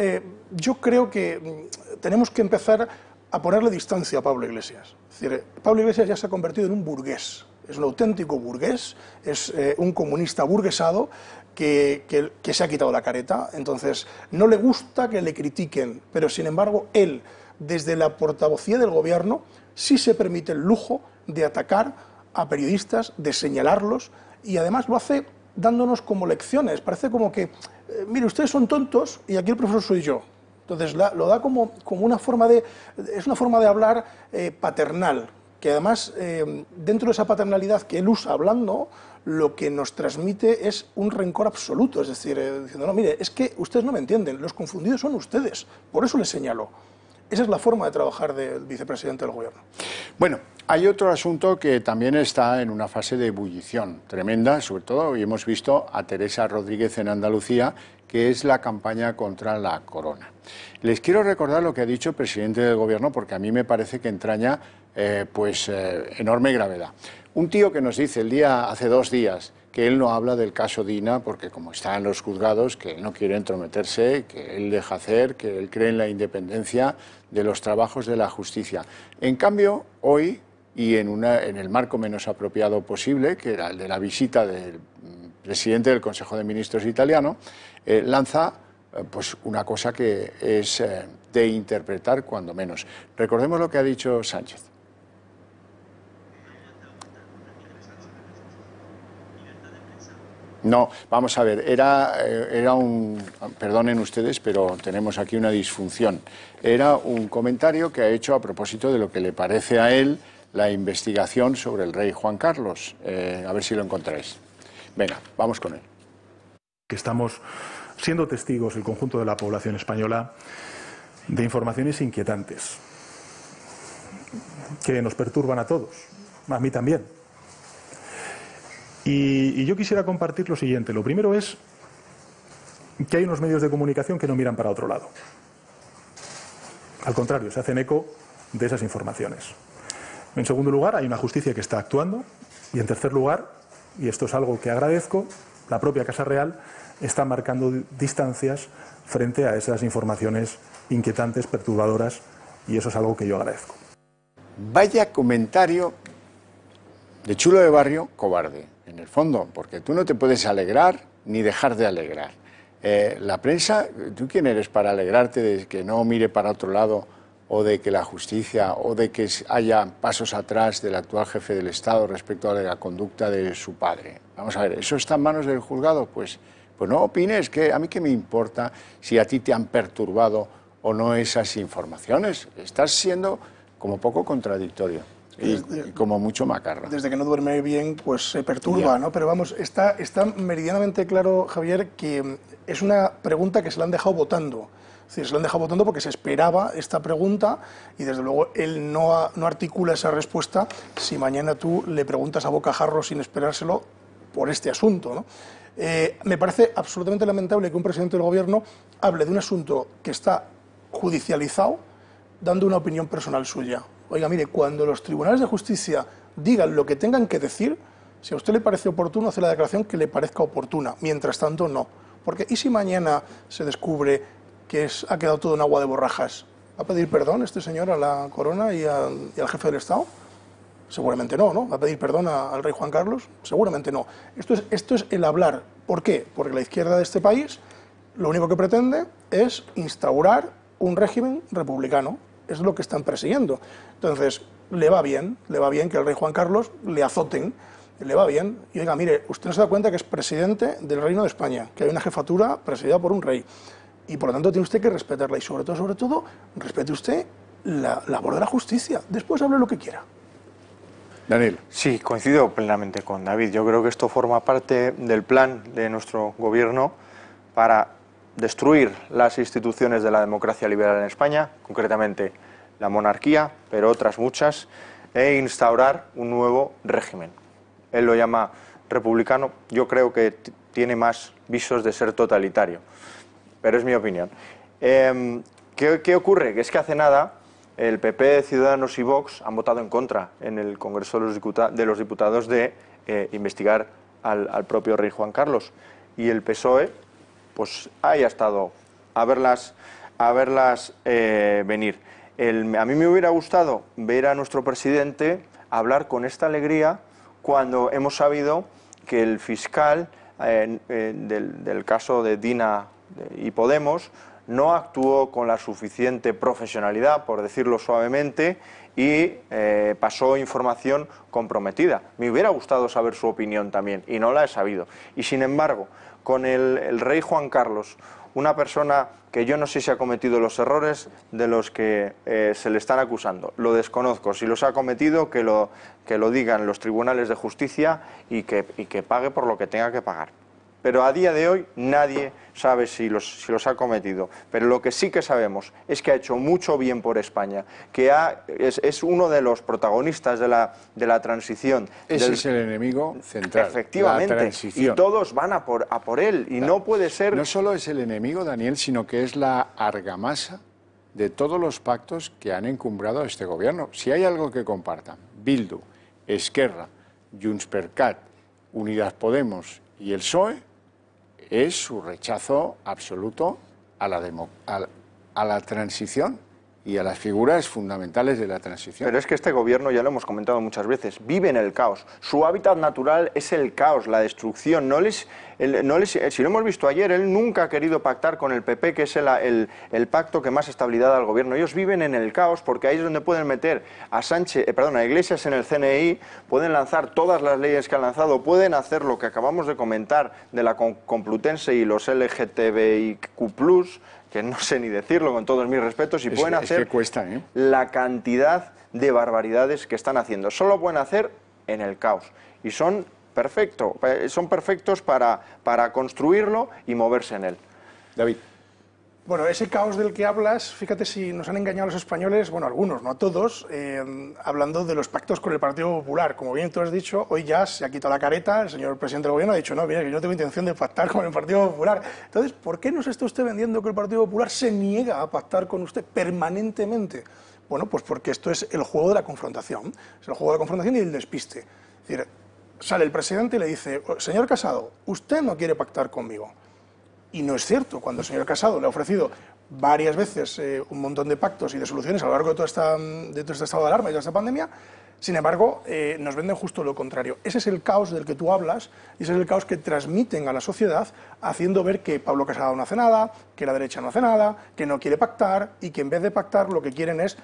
yo creo que tenemos que empezar a ponerle distancia a Pablo Iglesias. Es decir, Pablo Iglesias ya se ha convertido en un burgués. Es un auténtico burgués, es un comunista burguesado que se ha quitado la careta. Entonces, no le gusta que le critiquen, pero sin embargo, él, desde la portavocía del gobierno, sí se permite el lujo de atacar a periodistas, de señalarlos, y además lo hace dándonos como lecciones. Parece como que, mire, ustedes son tontos y aquí el profesor soy yo. Entonces, lo da como una forma de... Es una forma de hablar paternal, que además, dentro de esa paternalidad que él usa hablando, lo que nos transmite es un rencor absoluto. Es decir, diciendo, no, mire, es que ustedes no me entienden, los confundidos son ustedes, por eso les señalo. Esa es la forma de trabajar del vicepresidente del gobierno. Bueno, hay otro asunto que también está en una fase de ebullición tremenda, sobre todo hoy hemos visto a Teresa Rodríguez en Andalucía, que es la campaña contra la corona. Les quiero recordar lo que ha dicho el presidente del gobierno, porque a mí me parece que entraña enorme gravedad. Un tío que nos dice hace 2 días que él no habla del caso Dina porque como está en los juzgados, que él no quiere entrometerse, que él deja hacer, que él cree en la independencia de los trabajos de la justicia. En cambio, hoy, y en el marco menos apropiado posible, que era el de la visita del presidente del Consejo de Ministros italiano, lanza pues una cosa que es de interpretar cuando menos. Recordemos lo que ha dicho Sánchez. No, vamos a ver, era un... Perdonen ustedes, pero tenemos aquí una disfunción. Era un comentario que ha hecho a propósito de lo que le parece a él la investigación sobre el rey Juan Carlos. A ver si lo encontráis. Venga, vamos con él. Que estamos siendo testigos el conjunto de la población española de informaciones inquietantes que nos perturban a todos, a mí también. Y yo quisiera compartir lo siguiente. Lo primero es que hay unos medios de comunicación que no miran para otro lado. Al contrario, se hacen eco de esas informaciones. En segundo lugar, hay una justicia que está actuando. Y en tercer lugar, y esto es algo que agradezco, la propia Casa Real está marcando distancias frente a esas informaciones inquietantes, perturbadoras, y eso es algo que yo agradezco. Vaya comentario de chulo de barrio, cobarde, en el fondo, porque tú no te puedes alegrar ni dejar de alegrar. La prensa, ¿tú quién eres para alegrarte de que no mire para otro lado, o de que la justicia, o de que haya pasos atrás del actual jefe del Estado respecto a la conducta de su padre? Vamos a ver, ¿eso está en manos del juzgado? Pues no opines, que a mí qué me importa si a ti te han perturbado o no esas informaciones. Estás siendo como poco contradictorio y como mucho macarra. Desde que no duerme bien, pues se perturba, ¿no? Pero vamos, está meridianamente claro, Javier, que es una pregunta que se la han dejado votando. Es decir, se la han dejado votando porque se esperaba esta pregunta y desde luego él no articula esa respuesta si mañana tú le preguntas a bocajarro sin esperárselo por este asunto, ¿no? Me parece absolutamente lamentable que un presidente del gobierno hable de un asunto que está judicializado dando una opinión personal suya. Oiga, mire, cuando los tribunales de justicia digan lo que tengan que decir, si a usted le parece oportuno, hace la declaración que le parezca oportuna. Mientras tanto, no. Porque, ¿y si mañana se descubre que ha quedado todo en agua de borrajas? ¿Va a pedir perdón este señor a la corona y al jefe del Estado? Seguramente no, ¿no? ¿Va a pedir perdón al rey Juan Carlos? Seguramente no. Esto es el hablar. ¿Por qué? Porque la izquierda de este país lo único que pretende es instaurar un régimen republicano. Es lo que están persiguiendo. Entonces, le va bien que el rey Juan Carlos le azoten, le va bien. Y oiga, mire, usted no se da cuenta que es presidente del Reino de España, que hay una jefatura presidida por un rey. Y por lo tanto tiene usted que respetarla. Y sobre todo, respete usted la labor de la justicia. Después hable lo que quiera. Daniel. Sí, coincido plenamente con David. Yo creo que esto forma parte del plan de nuestro gobierno para destruir las instituciones de la democracia liberal en España, concretamente la monarquía, pero otras muchas, e instaurar un nuevo régimen. Él lo llama republicano, yo creo que tiene más visos de ser totalitario, pero es mi opinión. ¿Qué ocurre? Que es que hace nada el PP, Ciudadanos y Vox han votado en contra en el Congreso de los Diputados de investigar al propio rey Juan Carlos, y el PSOE pues haya estado a verlas venir. A mí me hubiera gustado ver a nuestro presidente hablar con esta alegría cuando hemos sabido que el fiscal del caso de Dina y Podemos no actuó con la suficiente profesionalidad, por decirlo suavemente, y pasó información comprometida. Me hubiera gustado saber su opinión también, y no la he sabido. Y sin embargo, con el rey Juan Carlos, una persona que yo no sé si ha cometido los errores de los que se le están acusando. Lo desconozco. Si los ha cometido, que lo digan los tribunales de justicia y que pague por lo que tenga que pagar. Pero a día de hoy nadie sabe si los ha cometido. Pero lo que sí que sabemos es que ha hecho mucho bien por España, que es uno de los protagonistas de la transición. Ese es el enemigo central. Efectivamente, la transición. Y todos van a por él, y no puede ser... No solo es el enemigo, Daniel, sino que es la argamasa de todos los pactos que han encumbrado a este gobierno. Si hay algo que compartan, Bildu, Esquerra, Junts per Cat, Unidas Podemos y el PSOE, es su rechazo absoluto a la transición y a las figuras fundamentales de la transición. Pero es que este gobierno, ya lo hemos comentado muchas veces, vive en el caos. Su hábitat natural es el caos, la destrucción. Si lo hemos visto ayer, él nunca ha querido pactar con el PP, que es el pacto que más estabilidad da al gobierno. Ellos viven en el caos porque ahí es donde pueden meter a Iglesias en el CNI, pueden lanzar todas las leyes que han lanzado, pueden hacer lo que acabamos de comentar de la Complutense y los LGTBIQ+, que no sé ni decirlo con todos mis respetos, y pueden hacer la cantidad de barbaridades que están haciendo. Solo lo pueden hacer en el caos. Y son perfectos para construirlo y moverse en él. David. Bueno, ese caos del que hablas, fíjate si nos han engañado los españoles, bueno, algunos, no todos, hablando de los pactos con el Partido Popular. Como bien tú has dicho, hoy ya se ha quitado la careta, el señor presidente del Gobierno ha dicho, no, mira, que yo no tengo intención de pactar con el Partido Popular. Entonces, ¿por qué nos está usted vendiendo que el Partido Popular se niega a pactar con usted permanentemente? Bueno, pues porque esto es el juego de la confrontación, es el juego de la confrontación y el despiste. Es decir, sale el presidente y le dice, señor Casado, usted no quiere pactar conmigo. Y no es cierto, cuando el señor Casado le ha ofrecido varias veces un montón de pactos y de soluciones a lo largo de todo este estado de alarma y de esta pandemia, sin embargo, nos venden justo lo contrario. Ese es el caos del que tú hablas y ese es el caos que transmiten a la sociedad haciendo ver que Pablo Casado no hace nada, que la derecha no hace nada, que no quiere pactar y que en vez de pactar lo que quieren es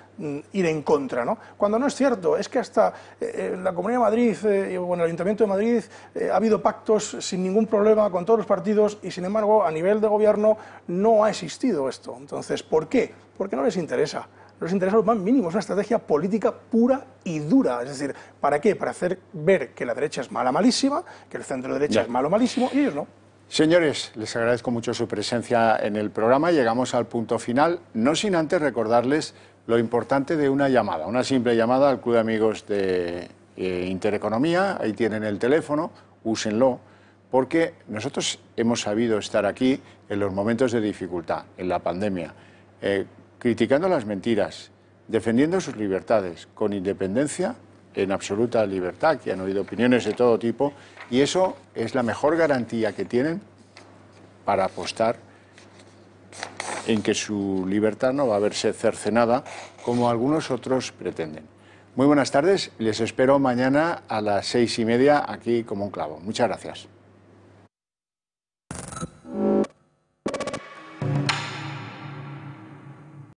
ir en contra, ¿no? Cuando no es cierto, es que hasta la Comunidad de Madrid o en el Ayuntamiento de Madrid ha habido pactos sin ningún problema con todos los partidos y sin embargo a nivel de gobierno no ha existido esto. Entonces, ¿por qué? Porque no les interesa. No les interesa lo más mínimo, es una estrategia política pura y dura. Es decir, ¿para qué? Para hacer ver que la derecha es mala, malísima, que el centro derecha es malo, malísimo, y ellos no. Señores, les agradezco mucho su presencia en el programa. Llegamos al punto final, no sin antes recordarles lo importante de una llamada, una simple llamada al Club de Amigos de Intereconomía. Ahí tienen el teléfono, úsenlo, porque nosotros hemos sabido estar aquí en los momentos de dificultad, en la pandemia, criticando las mentiras, defendiendo sus libertades, con independencia, en absoluta libertad, que han oído opiniones de todo tipo, y eso es la mejor garantía que tienen para apostar en que su libertad no va a verse cercenada como algunos otros pretenden. Muy buenas tardes, les espero mañana a las 6:30 aquí como un clavo. Muchas gracias.